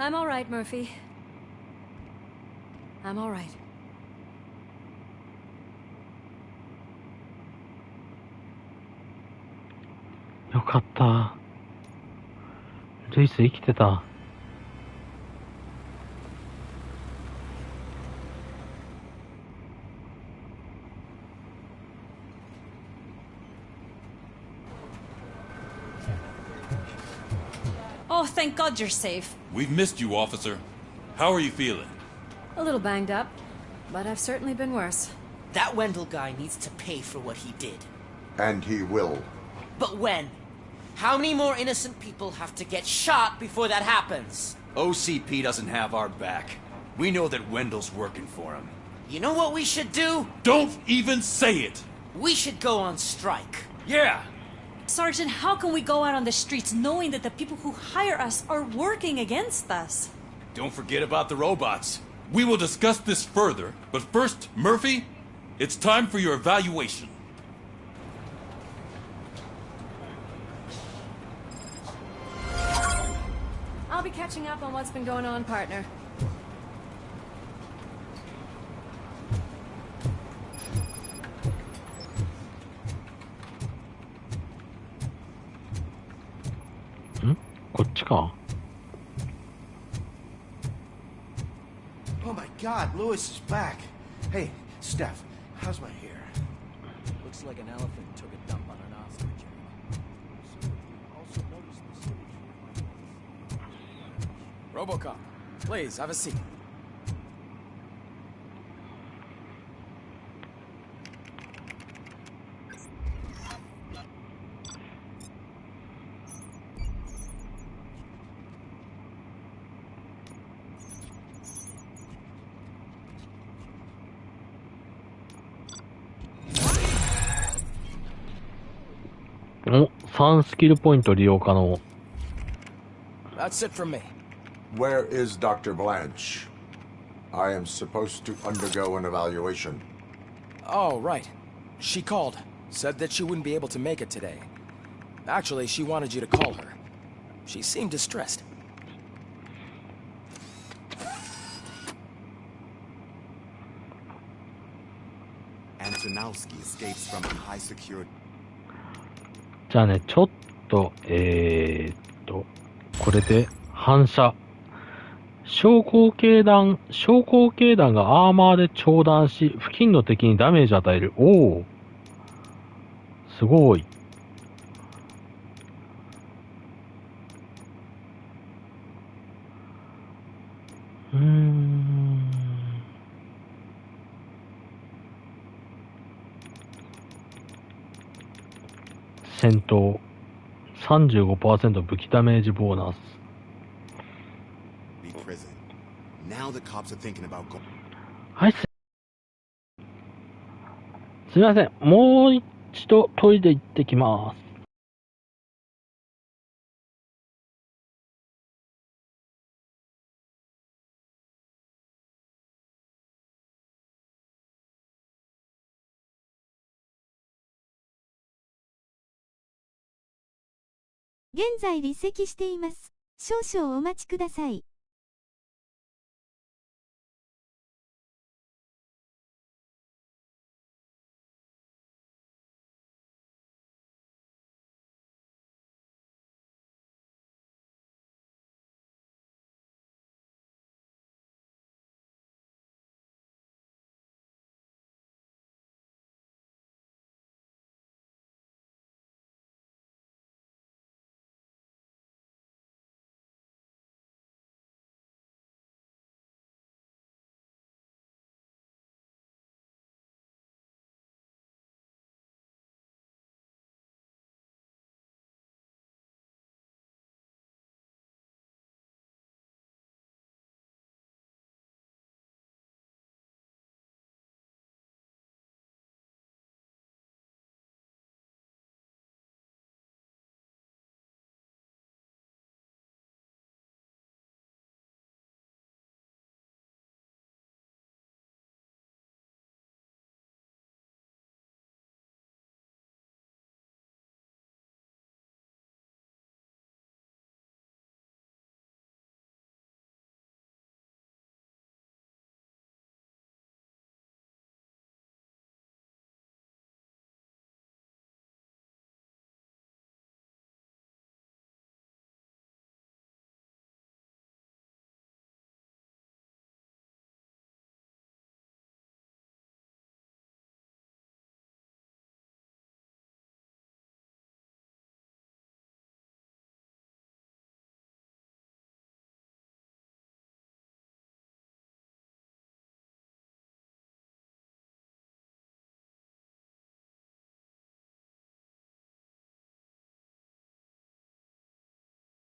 I'm all right, Murphy. I'm all right. よかった。ルイス生きてた。Oh, thank God you're safe. We've missed you, officer. How are you feeling? A little banged up, but I've certainly been worse. That Wendell guy needs to pay for what he did. And he will. But when? How many more innocent people have to get shot before that happens? OCP doesn't have our back. We know that Wendell's working for him. You know what we should do? Don't even say it! We should go on strike. Yeah! Sergeant, how can we go out on the streets knowing that the people who hire us are working against us? Don't forget about the robots. We will discuss this further, but first, Murphy, it's time for your evaluation. I'll be catching up on what's been going on, partner. Oh my God, Lewis is back. Hey, Steph, how's my hair? Looks like an elephant took a dump on an ostrich. Also noticed the Robocop, please have a seat. Oh, 3スキルポイント利用可能。That's it from me. Where is Dr. Blanche? I am supposed to undergo an evaluation. Oh, right. She called. Said that she wouldn't be able to make it today. Actually, she wanted you to call her. She seemed distressed. Antonowski escapes from a high security. じゃあね、ちょっと、これで反射。将校警団がアーマーで長弾し、付近の敵にダメージ与える。おお。すごい。戦闘 35% 武器ダメージボーナス。はい、すみません。もう一度トイレ行ってきます。現在離席しています。少々お待ちください。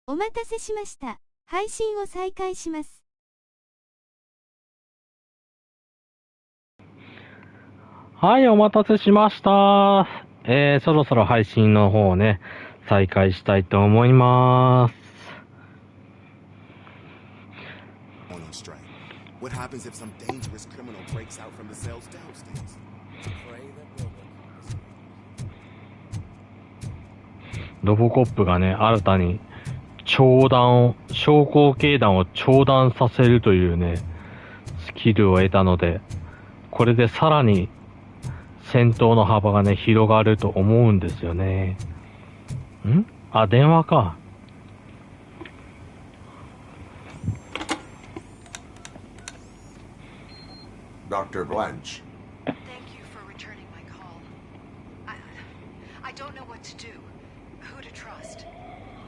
お待たせしました。配信を再開します。はい、お待たせしました。そろそろ配信の方をね、再開したいと思います。What happens if some dangerous criminal breaks out from the cells downstairs? Pray that ロボコップがね、新たに昇降警団を長弾させるというね、スキルを得たので、これでさらに戦闘の幅がね、広がると思うんですよね。あ、電話か。Dr. Blanche. Thank you for returning my call. I don't know what to do. Who to trust.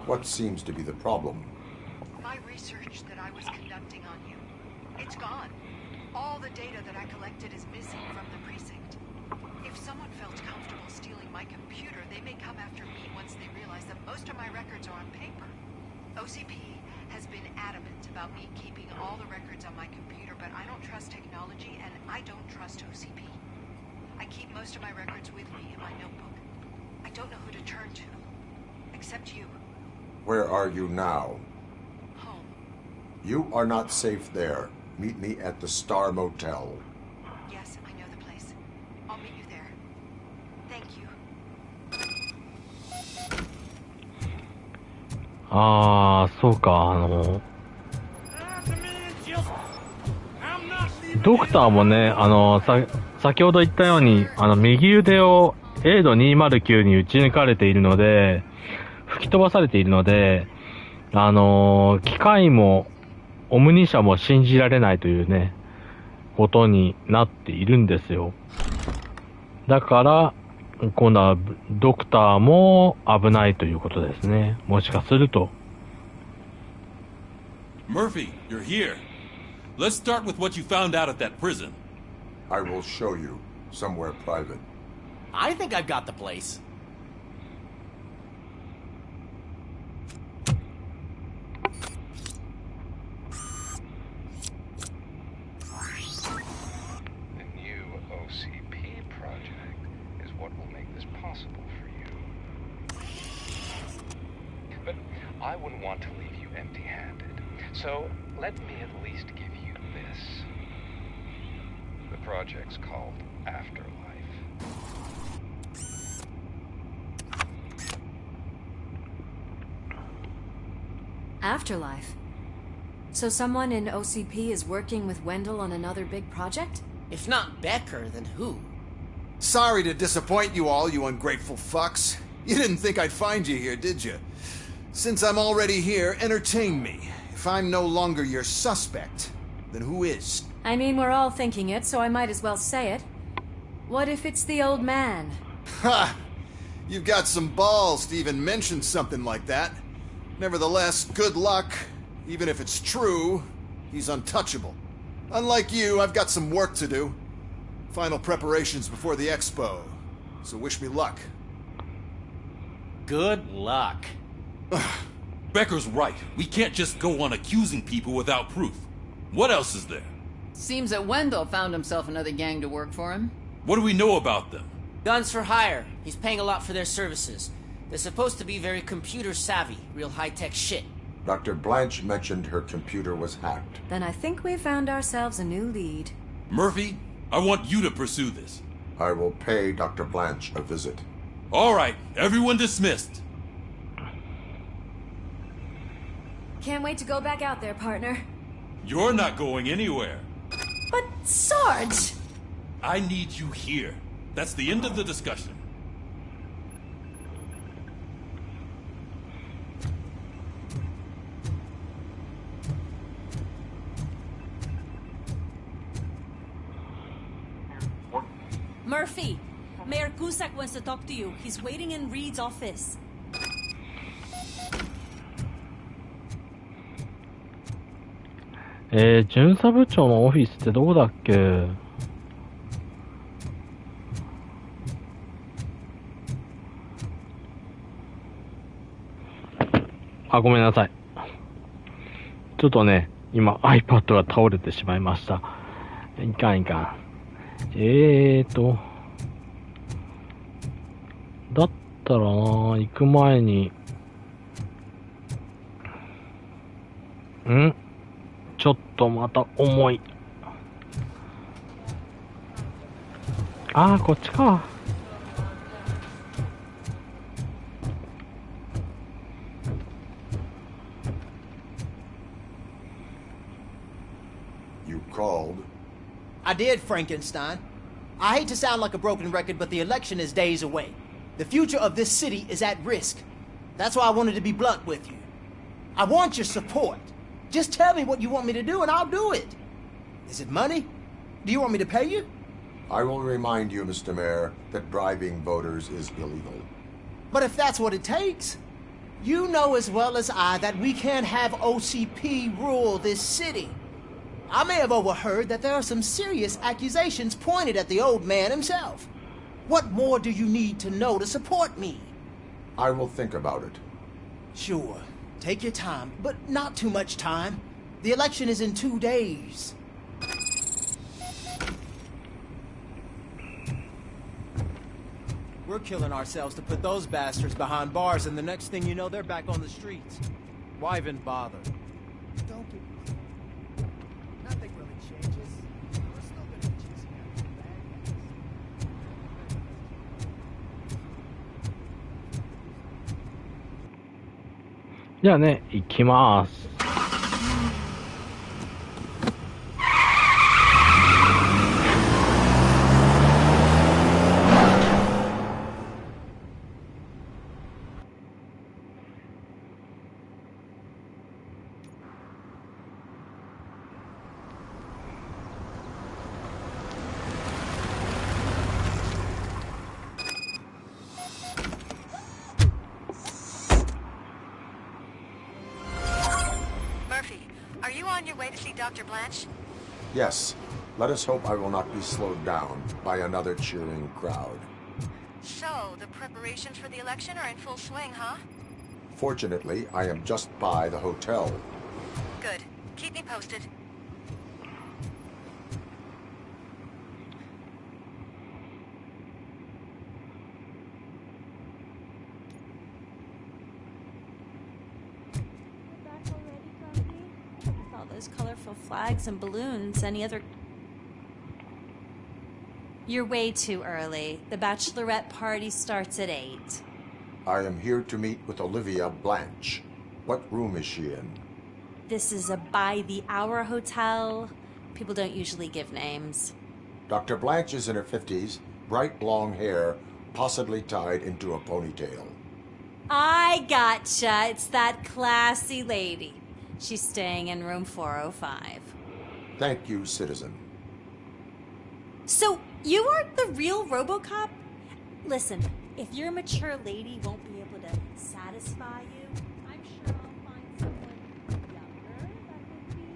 What seems to be the problem? My research that I was conducting on you. It's gone. All the data that I collected is missing from the precinct. If someone felt comfortable stealing my computer, they may come after me once they realize that most of my records are on paper. OCP has been adamant about me keeping all the records on my computer, but I don't trust technology and I don't trust OCP. I keep most of my records with me in my notebook. I don't know who to turn to, except you. Where are you now? Home. You are not safe there. Meet me at the Star Motel. Yes, I know the place. I'll meet you there. Thank you. そうか、ドクターもね、先ほど言ったように、右腕を A 度209に撃ち抜かれているので、吹き飛ばされているので、機械も、オムニ社も信じられないというね、ことになっているんですよ。だから、今度はドクターも危ないということですね。もしかすると。Murphy, you're here. Let's start with what you found out at that prison. I will show you somewhere private. I think I've got the place. The new OCP project is what will make this possible for you. But I wouldn't want to leave you empty-handed. So let me at least give you this. The project's called Afterlife. Afterlife? So someone in OCP is working with Wendell on another big project? If not Becker, then who? Sorry to disappoint you all, you ungrateful fucks. You didn't think I'd find you here, did you? Since I'm already here, entertain me. If I'm no longer your suspect, then who is? I mean, we're all thinking it, so I might as well say it. What if it's the old man? Ha! You've got some balls to even mention something like that. Nevertheless, good luck. Even if it's true, he's untouchable. Unlike you, I've got some work to do. Final preparations before the expo. So wish me luck. Good luck. Becker's right. We can't just go on accusing people without proof. What else is there? Seems that Wendell found himself another gang to work for him. What do we know about them? Guns for hire. He's paying a lot for their services. They're supposed to be very computer savvy, real high-tech shit. Dr. Blanche mentioned her computer was hacked. Then I think we found ourselves a new lead. Murphy, I want you to pursue this. I will pay Dr. Blanche a visit. All right, everyone dismissed. Can't wait to go back out there, partner. You're not going anywhere. But, Sarge! I need you here. That's the end of the discussion. Murphy, Mayor Cusack wants to talk to you. He's waiting in Reed's office. 巡査部長のオフィスってどこだっけ？あ、ごめんなさい。ちょっとね、今 iPad が倒れてしまいました。いかんいかん。だったらな、行く前に、ちょっとまた重い。ああ、こっちか。You called? I did, Frankenstein. I hate to sound like a broken record, but the election is days away. The future of this city is at risk. That's why I wanted to be blunt with you. I want your support. Just tell me what you want me to do and I'll do it. Is it money? Do you want me to pay you? I will remind you, Mr. Mayor, that bribing voters is illegal. But if that's what it takes, you know as well as I that we can't have OCP rule this city. I may have overheard that there are some serious accusations pointed at the old man himself. What more do you need to know to support me? I will think about it. Sure. Take your time, but not too much time. The election is in 2 days. We're killing ourselves to put those bastards behind bars, and the next thing you know, they're back on the streets. Why even bother? Don't get... Nothing really changes. We're still gonna be chasing after the bad guys. じゃあね、行きます。Dr. Blanche? Yes. Let us hope I will not be slowed down by another cheering crowd. So, the preparations for the election are in full swing, huh? Fortunately, I am just by the hotel. Good. Keep me posted. Those colorful flags and balloons. Any other... You're way too early. The bachelorette party starts at 8. I am here to meet with Olivia Blanche. What room is she in? This is a by-the-hour hotel. People don't usually give names. Dr. Blanche is in her 50s, bright long hair, possibly tied into a ponytail. I gotcha. It's that classy lady. She's staying in room 405. Thank you, citizen. So, you aren't the real RoboCop? Listen, if your mature lady won't be able to satisfy you, I'm sure I'll find someone younger that would be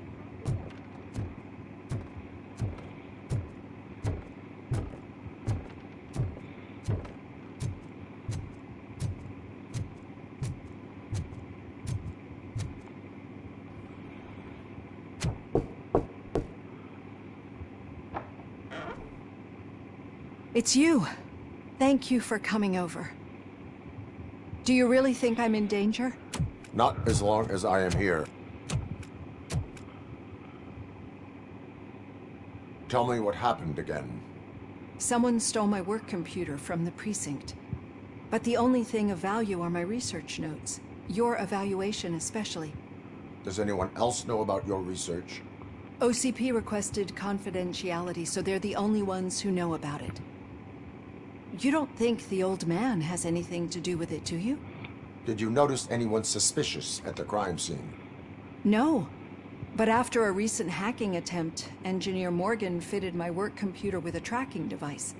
It's you. Thank you for coming over. Do you really think I'm in danger? Not as long as I am here. Tell me what happened again. Someone stole my work computer from the precinct. But the only thing of value are my research notes. Your evaluation especially. Does anyone else know about your research? OCP requested confidentiality, so they're the only ones who know about it. You don't think the old man has anything to do with it, do you? Did you notice anyone suspicious at the crime scene? No. But after a recent hacking attempt, Engineer Morgan fitted my work computer with a tracking device.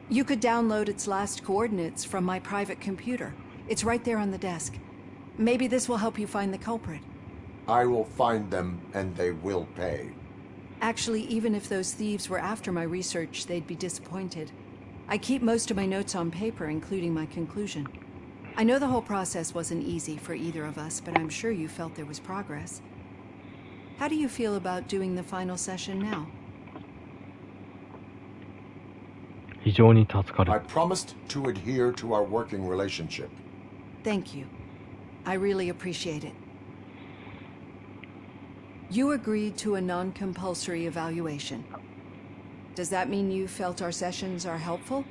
You could download its last coordinates from my private computer. It's right there on the desk. Maybe this will help you find the culprit. I will find them, and they will pay. Actually, even if those thieves were after my research, they'd be disappointed. I keep most of my notes on paper, including my conclusion. I know the whole process wasn't easy for either of us, but I'm sure you felt there was progress. How do you feel about doing the final session now? 非常に助かる。 I promised to adhere to our working relationship. Thank you. I really appreciate it. You agreed to a non-compulsory evaluation. Does that mean you felt our sessions are helpful?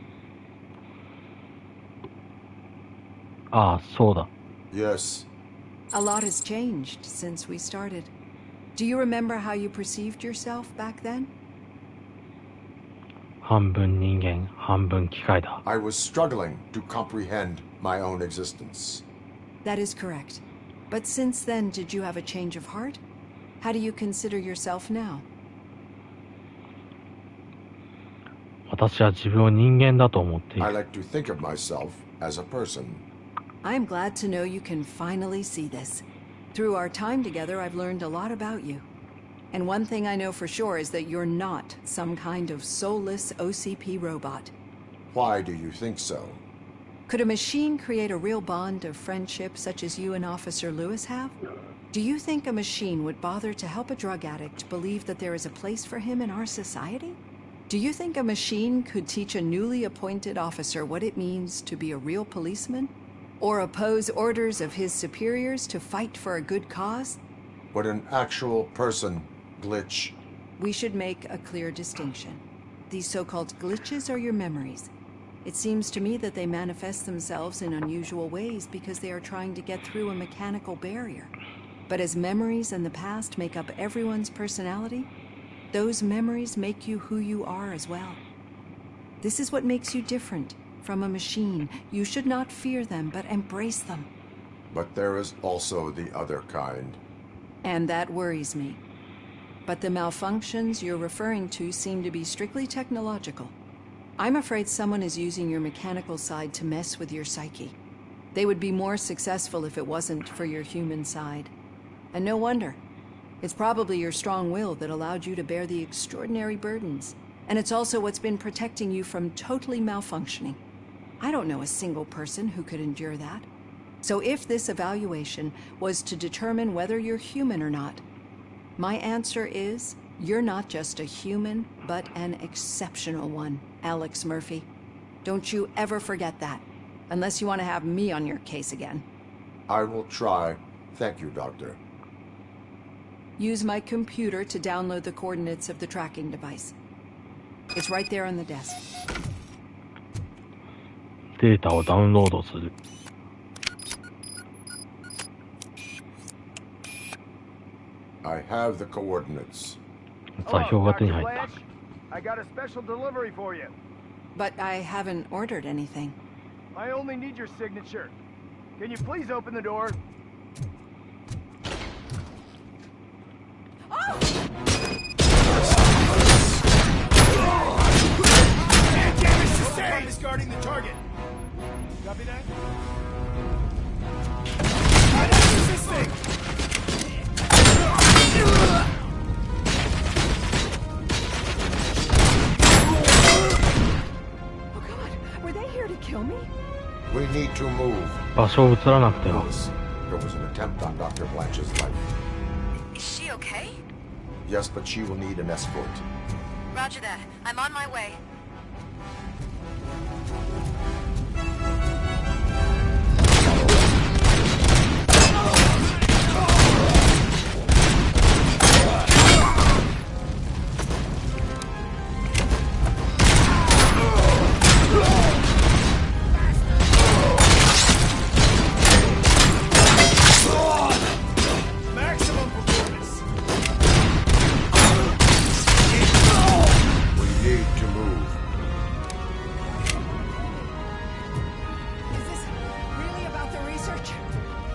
ああ、そうだ。 Yes. A lot has changed since we started. Do you remember how you perceived yourself back then? 半分人間、半分機械だ。 I was struggling to comprehend my own existence. That is correct. But since then, did you have a change of heart? How do you consider yourself now? 私は自分を人間だと思っている。 I like to think of myself as a person. I'm glad to know you can finally see this. Through our time together, I've learned a lot about you. And one thing I know for sure is that you're not some kind of soulless OCP robot. Why do you think so? Could a machine create a real bond of friendship such as you and Officer Lewis have? Do you think a machine would bother to help a drug addict believe that there is a place for him in our society? Do you think a machine could teach a newly appointed officer what it means to be a real policeman? Or oppose orders of his superiors to fight for a good cause? Would an actual person glitch? We should make a clear distinction. These so-called glitches are your memories. It seems to me that they manifest themselves in unusual ways because they are trying to get through a mechanical barrier. But as memories in the past make up everyone's personality, those memories make you who you are as well. This is what makes you different from a machine. You should not fear them, but embrace them. But there is also the other kind. And that worries me. But the malfunctions you're referring to seem to be strictly technological. I'm afraid someone is using your mechanical side to mess with your psyche. They would be more successful if it wasn't for your human side. And no wonder. It's probably your strong will that allowed you to bear the extraordinary burdens. And it's also what's been protecting you from totally malfunctioning. I don't know a single person who could endure that. So if this evaluation was to determine whether you're human or not, my answer is you're not just a human, but an exceptional one, Alex Murphy. Don't you ever forget that, unless you want to have me on your case again. I will try. Thank you, Doctor. Use my computer to download the coordinates of the tracking device. It's right there on the desk. データをダウンロードする。I have the coordinates. 座標が手に入った。 I got a special delivery for you. But I haven't ordered anything. I only need your signature. Can you please open the door? Stand is guarding the target. Copy that? Resisting! Oh God, were they here to kill me? We need to move. 場所を移らなくては。 There was an attempt on Dr. Blanche's life. Is she okay? Yes, but she will need an escort. Roger that. I'm on my way.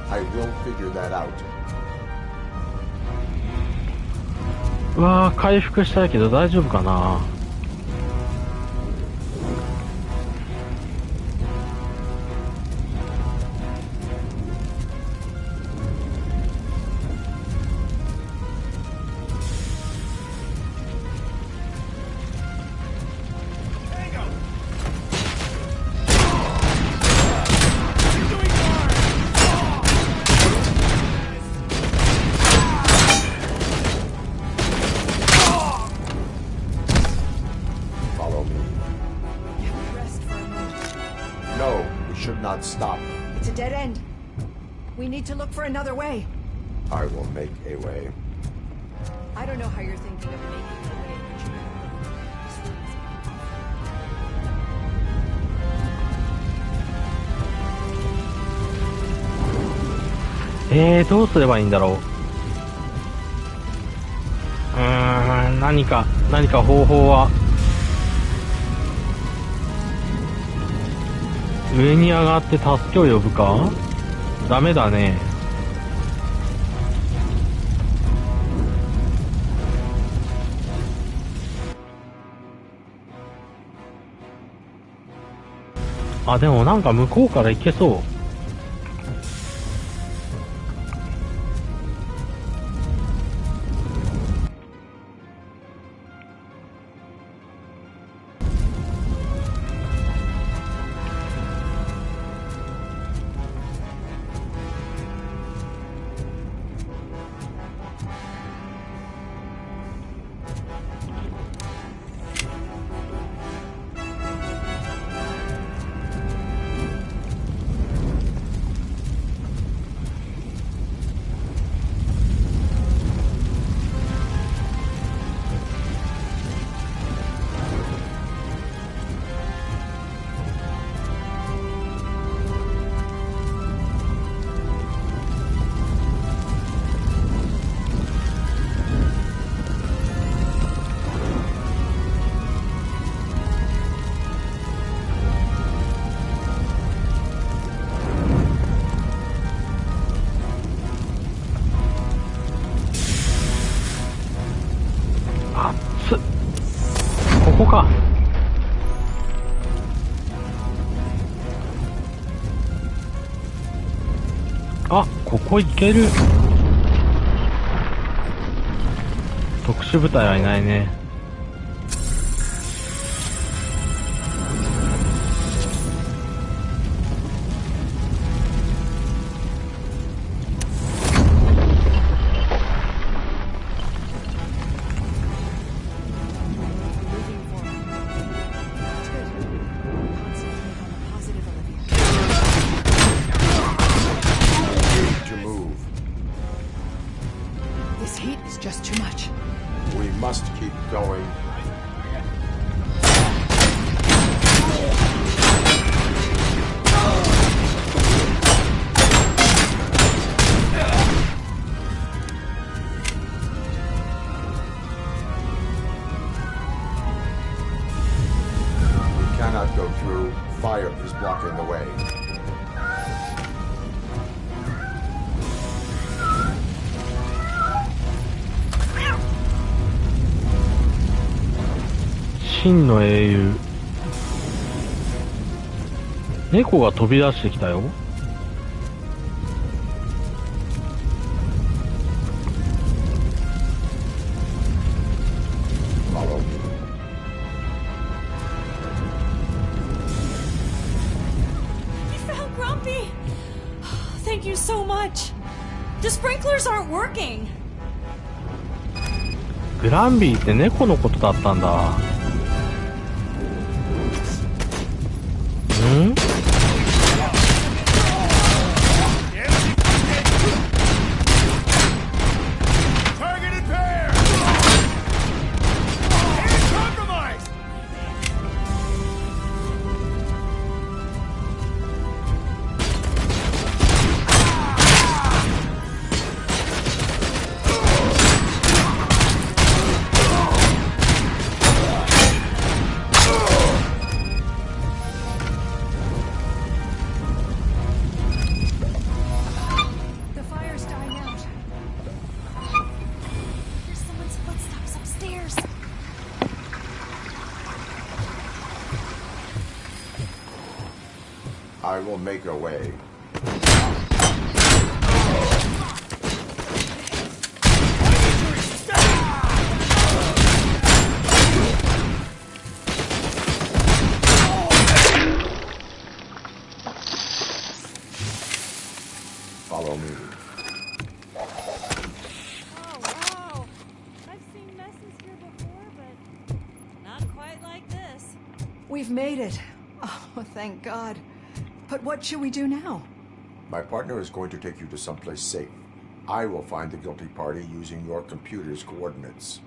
I will figure that out. うわー、回復したいけど大丈夫かな。You're doing should not stop. It's a dead end. We need to look for another way. I will make a way. I don't know how you're thinking of making a way, but you better believeどうすればいいんだろう。何か方法は。上に上がって助けを呼ぶか？ダメだね。あ、でもなんか向こうから行けそう。ここか。あ、ここ行ける。特殊部隊はいないね。真の英雄。猫が飛び出してきたよ。グランビーって猫のことだったんだ。ん？I will make a way. Follow me. Oh, wow. I've seen messes here before, but not quite like this. We've made it. Oh, thank God. But what should we do now? My partner is going to take you to someplace safe. I will find the guilty party using your computer's coordinates.